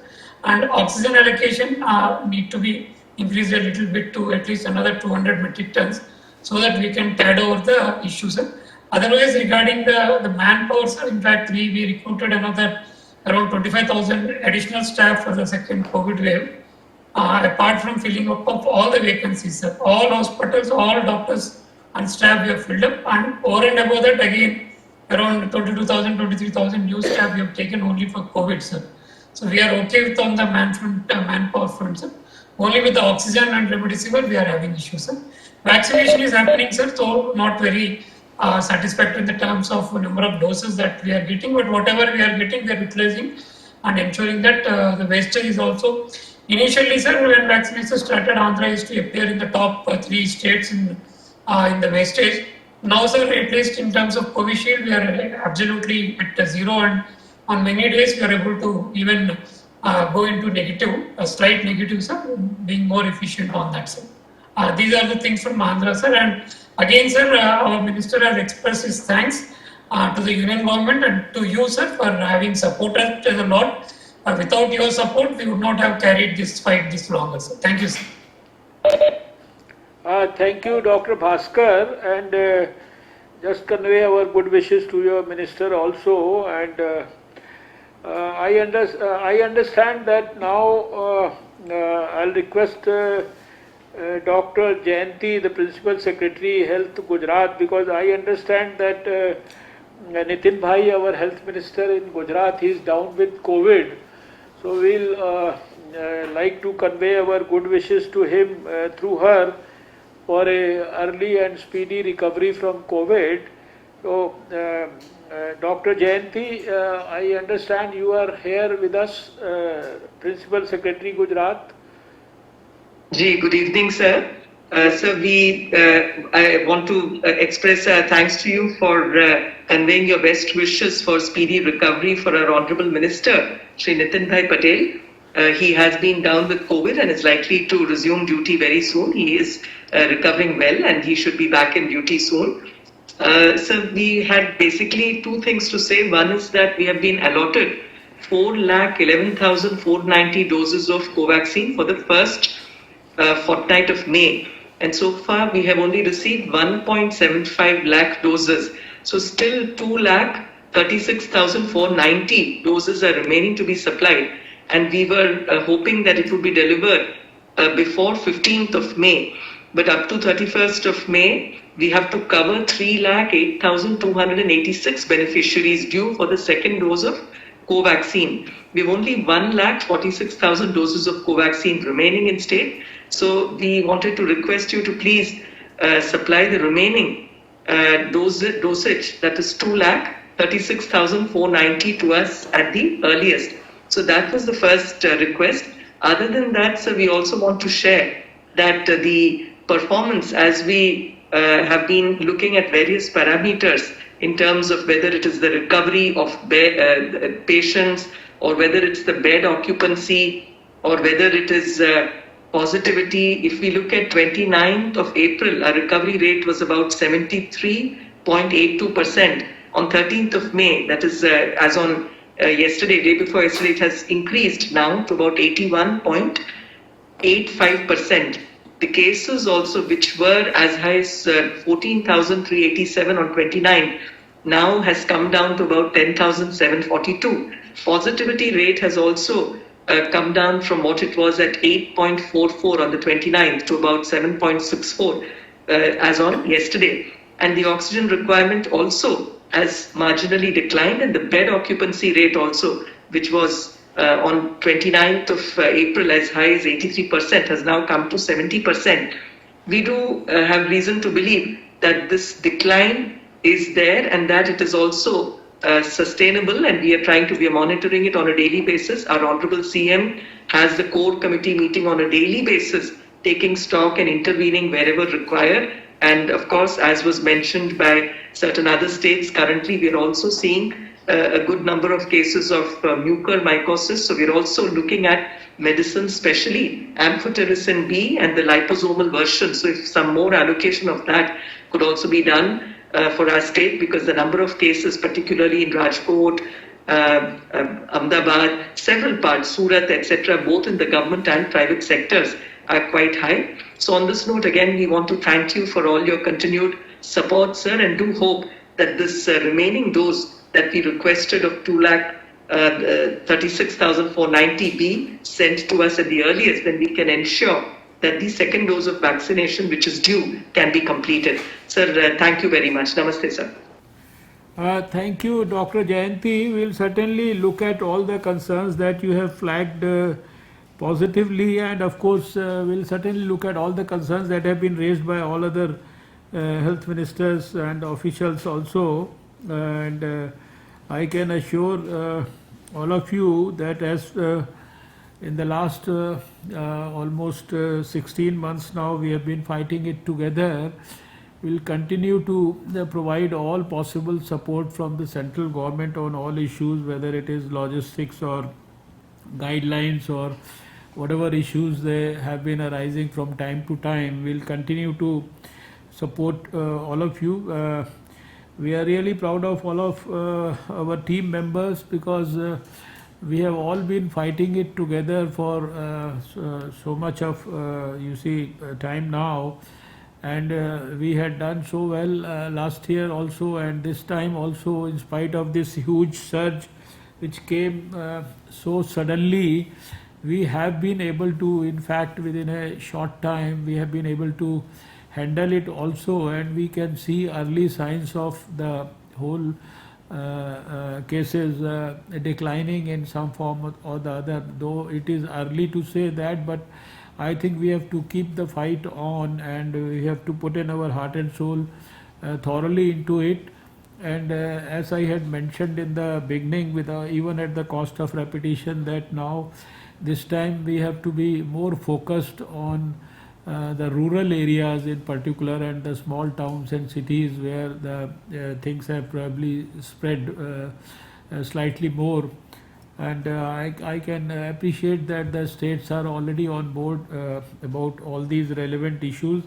And oxygen allocation need to be increased a little bit to at least another 200 metric tons, so that we can tide over the issue, sir. Otherwise, regarding the manpower, sir, in fact, we recruited another around 25,000 additional staff for the second COVID wave. Apart from filling up of all the vacancies, sir, all hospitals, all doctors and staff we have filled up, and over and above that, again, around 22,000, 23,000 new staff we have taken only for COVID, sir. So we are okay with on the manpower front, sir. Only with the oxygen and remdesivir we are having issues, sir. Vaccination is happening, sir, so not very satisfactory in the terms of number of doses that we are getting, but whatever we are getting, we are utilizing and ensuring that the wastage is also initially, sir, when vaccination started, Andhra used to appear in the top 3 states in the wastage. Now, sir, at least in terms of Covishield, we are absolutely at 0, and on many days we are able to even go into negative, a slight negative, sir, being more efficient on that, sir. These are the things from Andhra, sir. And again, sir, our minister has expressed his thanks to the union government and to you, sir, for having supported us a lot. Without your support, we would not have carried this fight this longer, sir. Thank you, sir. Thank you, Dr. Bhaskar, and just convey our good wishes to your minister also. And I understand that now I'll request Dr. Jayanti, the Principal Secretary, Health Gujarat, because I understand that Nitin Bhai, our Health Minister in Gujarat, he is down with COVID. So we'll like to convey our good wishes to him through her for a early and speedy recovery from COVID. So, Dr. Jayanti, I understand you are here with us, Principal Secretary Gujarat. Ji, good evening, sir. Sir, I want to express thanks to you for conveying your best wishes for speedy recovery for our Honorable Minister, Shri Nitin Bhai Patel. He has been down with COVID and is likely to resume duty very soon. He is recovering well and he should be back in duty soon. So we had basically two things to say. One is that we have been allotted 4,11,490 doses of Covaxin for the first fortnight of May. And so far we have only received 1.75 lakh doses. So still 2,36,490 doses are remaining to be supplied. And we were hoping that it would be delivered before 15th of May. But up to 31st of May, we have to cover 3,08,286 beneficiaries due for the second dose of Covaxin. We have only 1,46,000 doses of Covaxin remaining in state. So we wanted to request you to please supply the remaining dosage, that is 2,36,490 to us at the earliest. So that was the first request. Other than that, sir, we also want to share that the performance, as we have been looking at various parameters in terms of whether it is the recovery of patients or whether it's the bed occupancy or whether it is positivity. If we look at 29th of April, our recovery rate was about 73.82%. On 13th of May, that is as on yesterday, day before yesterday, it has increased now to about 81.85%. The cases also, which were as high as 14,387 on 29, now has come down to about 10,742. Positivity rate has also come down from what it was at 8.44 on the 29th to about 7.64 as on yesterday. And the oxygen requirement also has marginally declined, and the bed occupancy rate also, which was on 29th of April as high as 83%, has now come to 70%. We do have reason to believe that this decline is there and that it is also sustainable, and we are monitoring it on a daily basis. Our Honorable CM has the core committee meeting on a daily basis, taking stock and intervening wherever required. And of course, as was mentioned by certain other states, currently we are also seeing a good number of cases of mucormycosis. So we're also looking at medicine, especially amphotericin B and the liposomal version. So if some more allocation of that could also be done for our state, because the number of cases, particularly in Rajkot, Ahmedabad, several parts, Surat, etc., both in the government and private sectors, are quite high. So on this note, again, we want to thank you for all your continued support, sir, and do hope that this remaining dose that we requested of 2,36,490 be sent to us at the earliest, then we can ensure that the second dose of vaccination, which is due, can be completed. Sir, thank you very much. Namaste, sir. Thank you, Dr. Jayanti. We'll certainly look at all the concerns that you have flagged positively, and of course we'll certainly look at all the concerns that have been raised by all other health ministers and officials also, and I can assure all of you that as in the last almost 16 months now, we have been fighting it together. We'll continue to provide all possible support from the central government on all issues, whether it is logistics or guidelines or whatever issues they have been arising from time to time. We'll continue to support all of you. We are really proud of all of our team members, because we have all been fighting it together for so much of time now, and we had done so well last year also, and this time also, in spite of this huge surge which came so suddenly. We have been able to, in fact, within a short time, we have been able to handle it also, and we can see early signs of the whole cases declining in some form or the other, though it is early to say that, but I think we have to keep the fight on, and we have to put in our heart and soul thoroughly into it. And as I had mentioned in the beginning, with even at the cost of repetition, that now this time we have to be more focused on the rural areas in particular, and the small towns and cities where the things have probably spread slightly more. And I can appreciate that the states are already on board about all these relevant issues.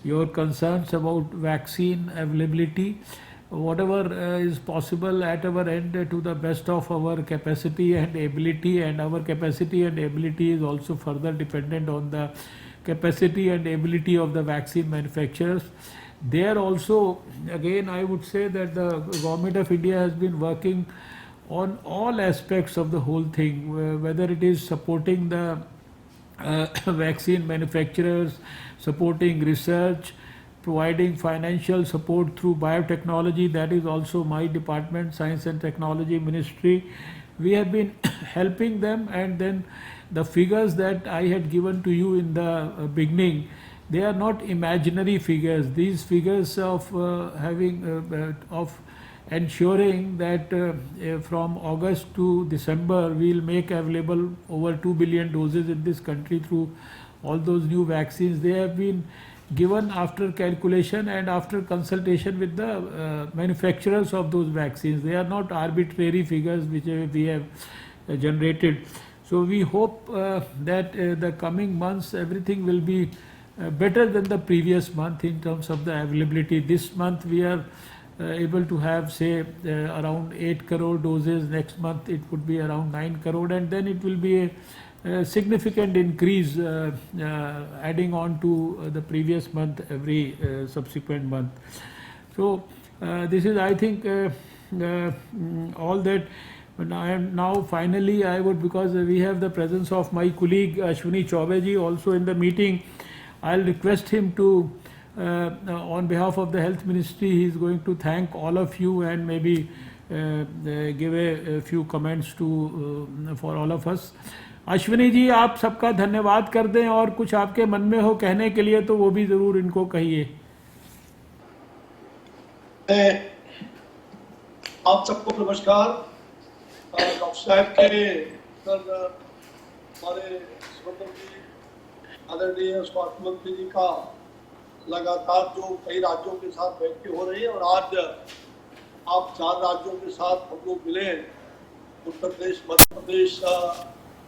Your concerns about vaccine availability, whatever is possible at our end, to the best of our capacity and ability, and our capacity and ability is also further dependent on the capacity and ability of the vaccine manufacturers. There also, again, I would say that the Government of India has been working on all aspects of the whole thing, whether it is supporting the vaccine manufacturers, supporting research, providing financial support through biotechnology. That is also my department, Science and Technology Ministry. We have been helping them, and then the figures that I had given to you in the beginning, they are not imaginary figures. These figures of ensuring that from August to December we'll make available over 2 billion doses in this country through all those new vaccines, they have been given after calculation and after consultation with the manufacturers of those vaccines. They are not arbitrary figures which we have generated. So we hope that the coming months everything will be better than the previous month in terms of the availability. This month we are able to have, say, around 8 crore doses. Next month it would be around 9 crore, and then it will be a significant increase adding on to the previous month every subsequent month. So this is, I think, all that. But I am now finally, I would, because we have the presence of my colleague Ashwini Chaubey ji also in the meeting, I'll request him to on behalf of the Health Ministry, he is going to thank all of you and maybe give a few comments to for all of us. Ashwini ji, आप सबका धन्यवाद कर दें, और कुछ आपके मन में हो कहने के लिए तो वो भी जरूर इनको कहिए। आप सबको नमस्कार। डॉक्टर साहब के हमारे आदरणीय स्वास्थ्य मंत्री जी का लगातार जो कई राज्यों के साथ बैठकें हो रही है, और आज आप 4 राज्यों के साथ हम लोग मिले, उत्तर प्रदेश, मध्य प्रदेश,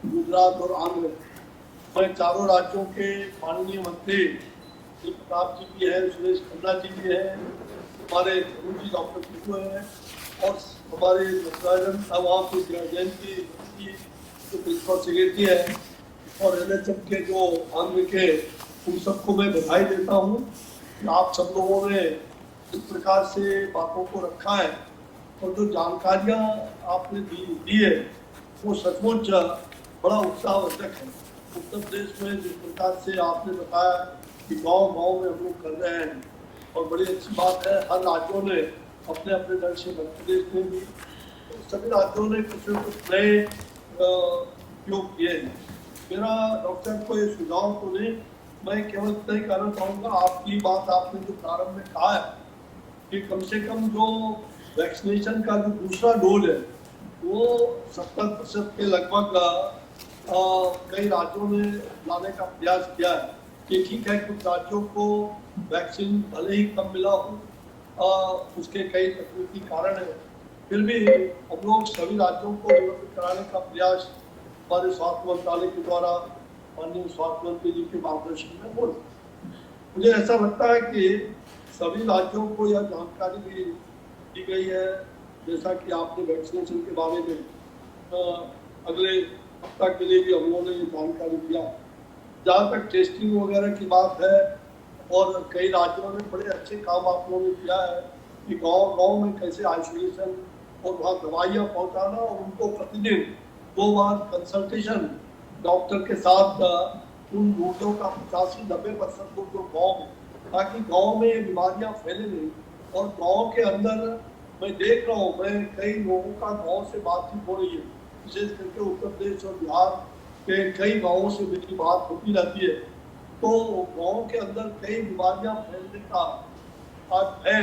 गुजरात और आंध्र। मैं चारों राज्यों के माननीय मंत्री श्री प्रताप जी भी है, सुरेश खन्ना जी भी है, हमारे जी डॉक्टर टिकू है, और हमारे वहाँ पे जयंती जो प्रिंसिपल सेक्रेटरी है, और NHM के जो आंध्र के, उन सबको मैं बधाई देता हूँ कि आप सब लोगों ने इस प्रकार से बातों को रखा है, और जो जानकारियाँ आपने दी है वो सचमुच बड़ा उत्साहवर्धक है। उत्तर प्रदेश में जिस प्रकार से आपने बताया कि गांव-गांव में हम लोग कर रहे हैं, और बड़ी अच्छी बात है, हर राज्यों ने अपने अपने ढंग से, मध्य प्रदेश में भी सभी राज्यों ने कुछ न कुछ नए उपयोग किए हैं। मेरा डॉक्टर को ये सुझाव तो नहीं, मैं केवल इतना ही कहना चाहूँगा, आपकी बात आपने जो प्रारंभ में कहा है कि कम से कम जो वैक्सीनेशन का जो दूसरा डोज है वो 70% के लगभग कई राज्यों ने लाने का प्रयास किया है कि ठीक है कुछ राज्यों को वैक्सीन भले ही कम मिला हो, उसके कई तकनीकी कारण है, फिर भी हम लोग सभी राज्यों को उपलब्ध कराने का प्रयास हमारे स्वास्थ्य मंत्रालय के द्वारा माननीय स्वास्थ्य मंत्री जी के मार्गदर्शन में हो रहा है। मुझे ऐसा लगता है कि सभी राज्यों को यह जानकारी भी दी गई है, जैसा कि आपने वैक्सीनेशन के बारे में अगले हफ्ता के लिए भी हम लोगों ने ये जानकारी दिया। जहाँ तक टेस्टिंग वगैरह की बात है, और कई राज्यों में बड़े अच्छे काम आप लोगों ने किया है कि गांव-गांव में कैसे आइसोलेशन और वहाँ दवाइयाँ पहुँचाना और उनको प्रतिदिन 2 बार कंसल्टेशन डॉक्टर के साथ उन रोगियों का 85-90% लोग जो गाँव में, ताकि गाँव में बीमारियाँ फैले नहीं। और गाँव के अंदर मैं देख रहा हूँ, मैं कई लोगों का गाँव से बातचीत हो रही है, विशेष करके उत्तर प्रदेश और बिहार के कई गाँवों से मेरी बात होती रहती है, तो गाँव के अंदर कई बीमारियां फैलने का आज है,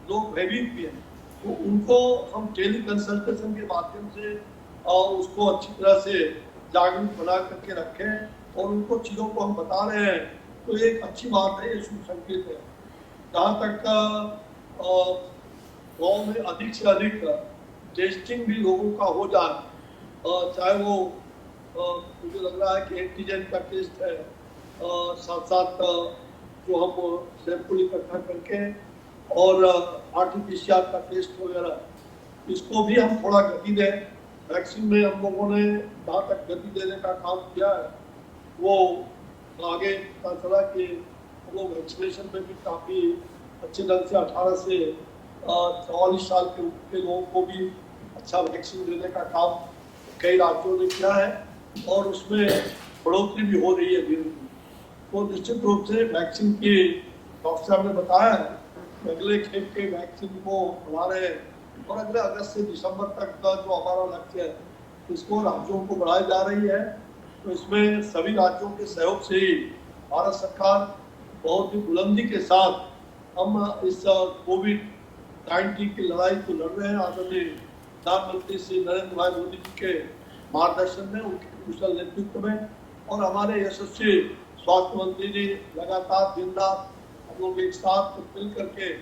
लोग भयभीत भी हैं, तो उनको हम टेली कंसल्टेशन के माध्यम से उसको अच्छी तरह से जागरूक बना करके रखें और उनको चीज़ों को हम बता रहे हैं, तो एक अच्छी बात है, ये शुभ संकेत है। जहाँ तक गाँव में अधिक से अधिक टेस्टिंग भी लोगों का हो जाए, चाहे वो मुझे लग रहा है कि एंटीजन का टेस्ट है, साथ साथ जो हम सैंपल इकट्ठा करके और आरटीपीसीआर का टेस्ट वगैरह, इसको भी हम थोड़ा गति दें। वैक्सीन में हम लोगों ने जहाँ तक गति देने का काम किया है, वो आगे पता चला कि हम लोग वैक्सीनेशन में भी काफ़ी अच्छे ढंग से 18 से 44 साल के उम्र के लोगों को भी अच्छा वैक्सीन देने का काम कई राज्यों ने किया है और उसमें बढ़ोतरी भी हो रही है धीरे धीरे। तो निश्चित रूप से वैक्सीन की डॉक्टर साहब ने बताया है, अगले खेप के वैक्सीन को बढ़ा रहे हैं और अगले अगस्त से दिसंबर तक का जो हमारा लक्ष्य है, इसको राज्यों को बढ़ाई जा रही है। तो इसमें सभी राज्यों के सहयोग से ही भारत सरकार बहुत ही बुलंदी के साथ हम इस कोविड-19 की लड़ाई को लड़ रहे हैं। आदरणीय प्रधानमंत्री श्री नरेंद्र भाई मोदी जी के मार्गदर्शन में, उनके कुशल नेतृत्व में और हमारे यशस्वी स्वास्थ्य मंत्री जी लगातार दिन रात हम लोग एक साथ मिल करके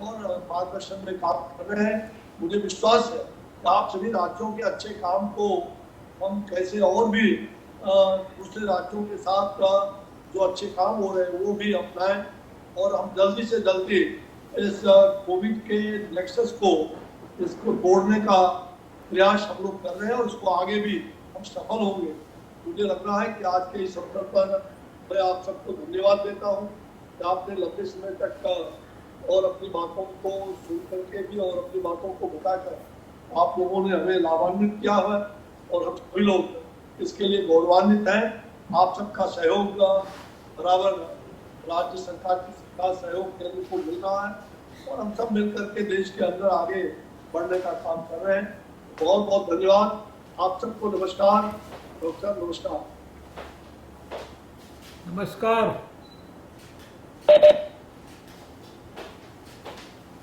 और मार्गदर्शन में काम कर रहे हैं। मुझे विश्वास है कि आप सभी राज्यों के अच्छे काम को हम कैसे और भी दूसरे राज्यों के साथ जो अच्छे काम हो रहे हैं वो भी अपनाएं और हम जल्दी से जल्दी इस कोविड के नेक्सस को इसको तोड़ने का प्रयास हम लोग कर रहे हैं और उसको आगे भी हम सफल होंगे। मुझे लग रहा है कि आज के इस अवसर पर मैं आप सबको धन्यवाद देता हूँ कि आपने लंबे समय तक और अपनी बातों को सुन करके भी और अपनी बातों को बताकर आप लोगों ने हमें लाभान्वित किया है और हम सभी लोग इसके लिए गौरवान्वित हैं। आप सबका सहयोग बराबर राज्य सरकार का सहयोग केंद्र को मिल रहा है और हम सब मिलकर के देश के अंदर आगे बढ़ने का काम कर रहे हैं। बहुत बहुत धन्यवाद आप सबको। नमस्कार डॉक्टर, नमस्कार। नमस्कार।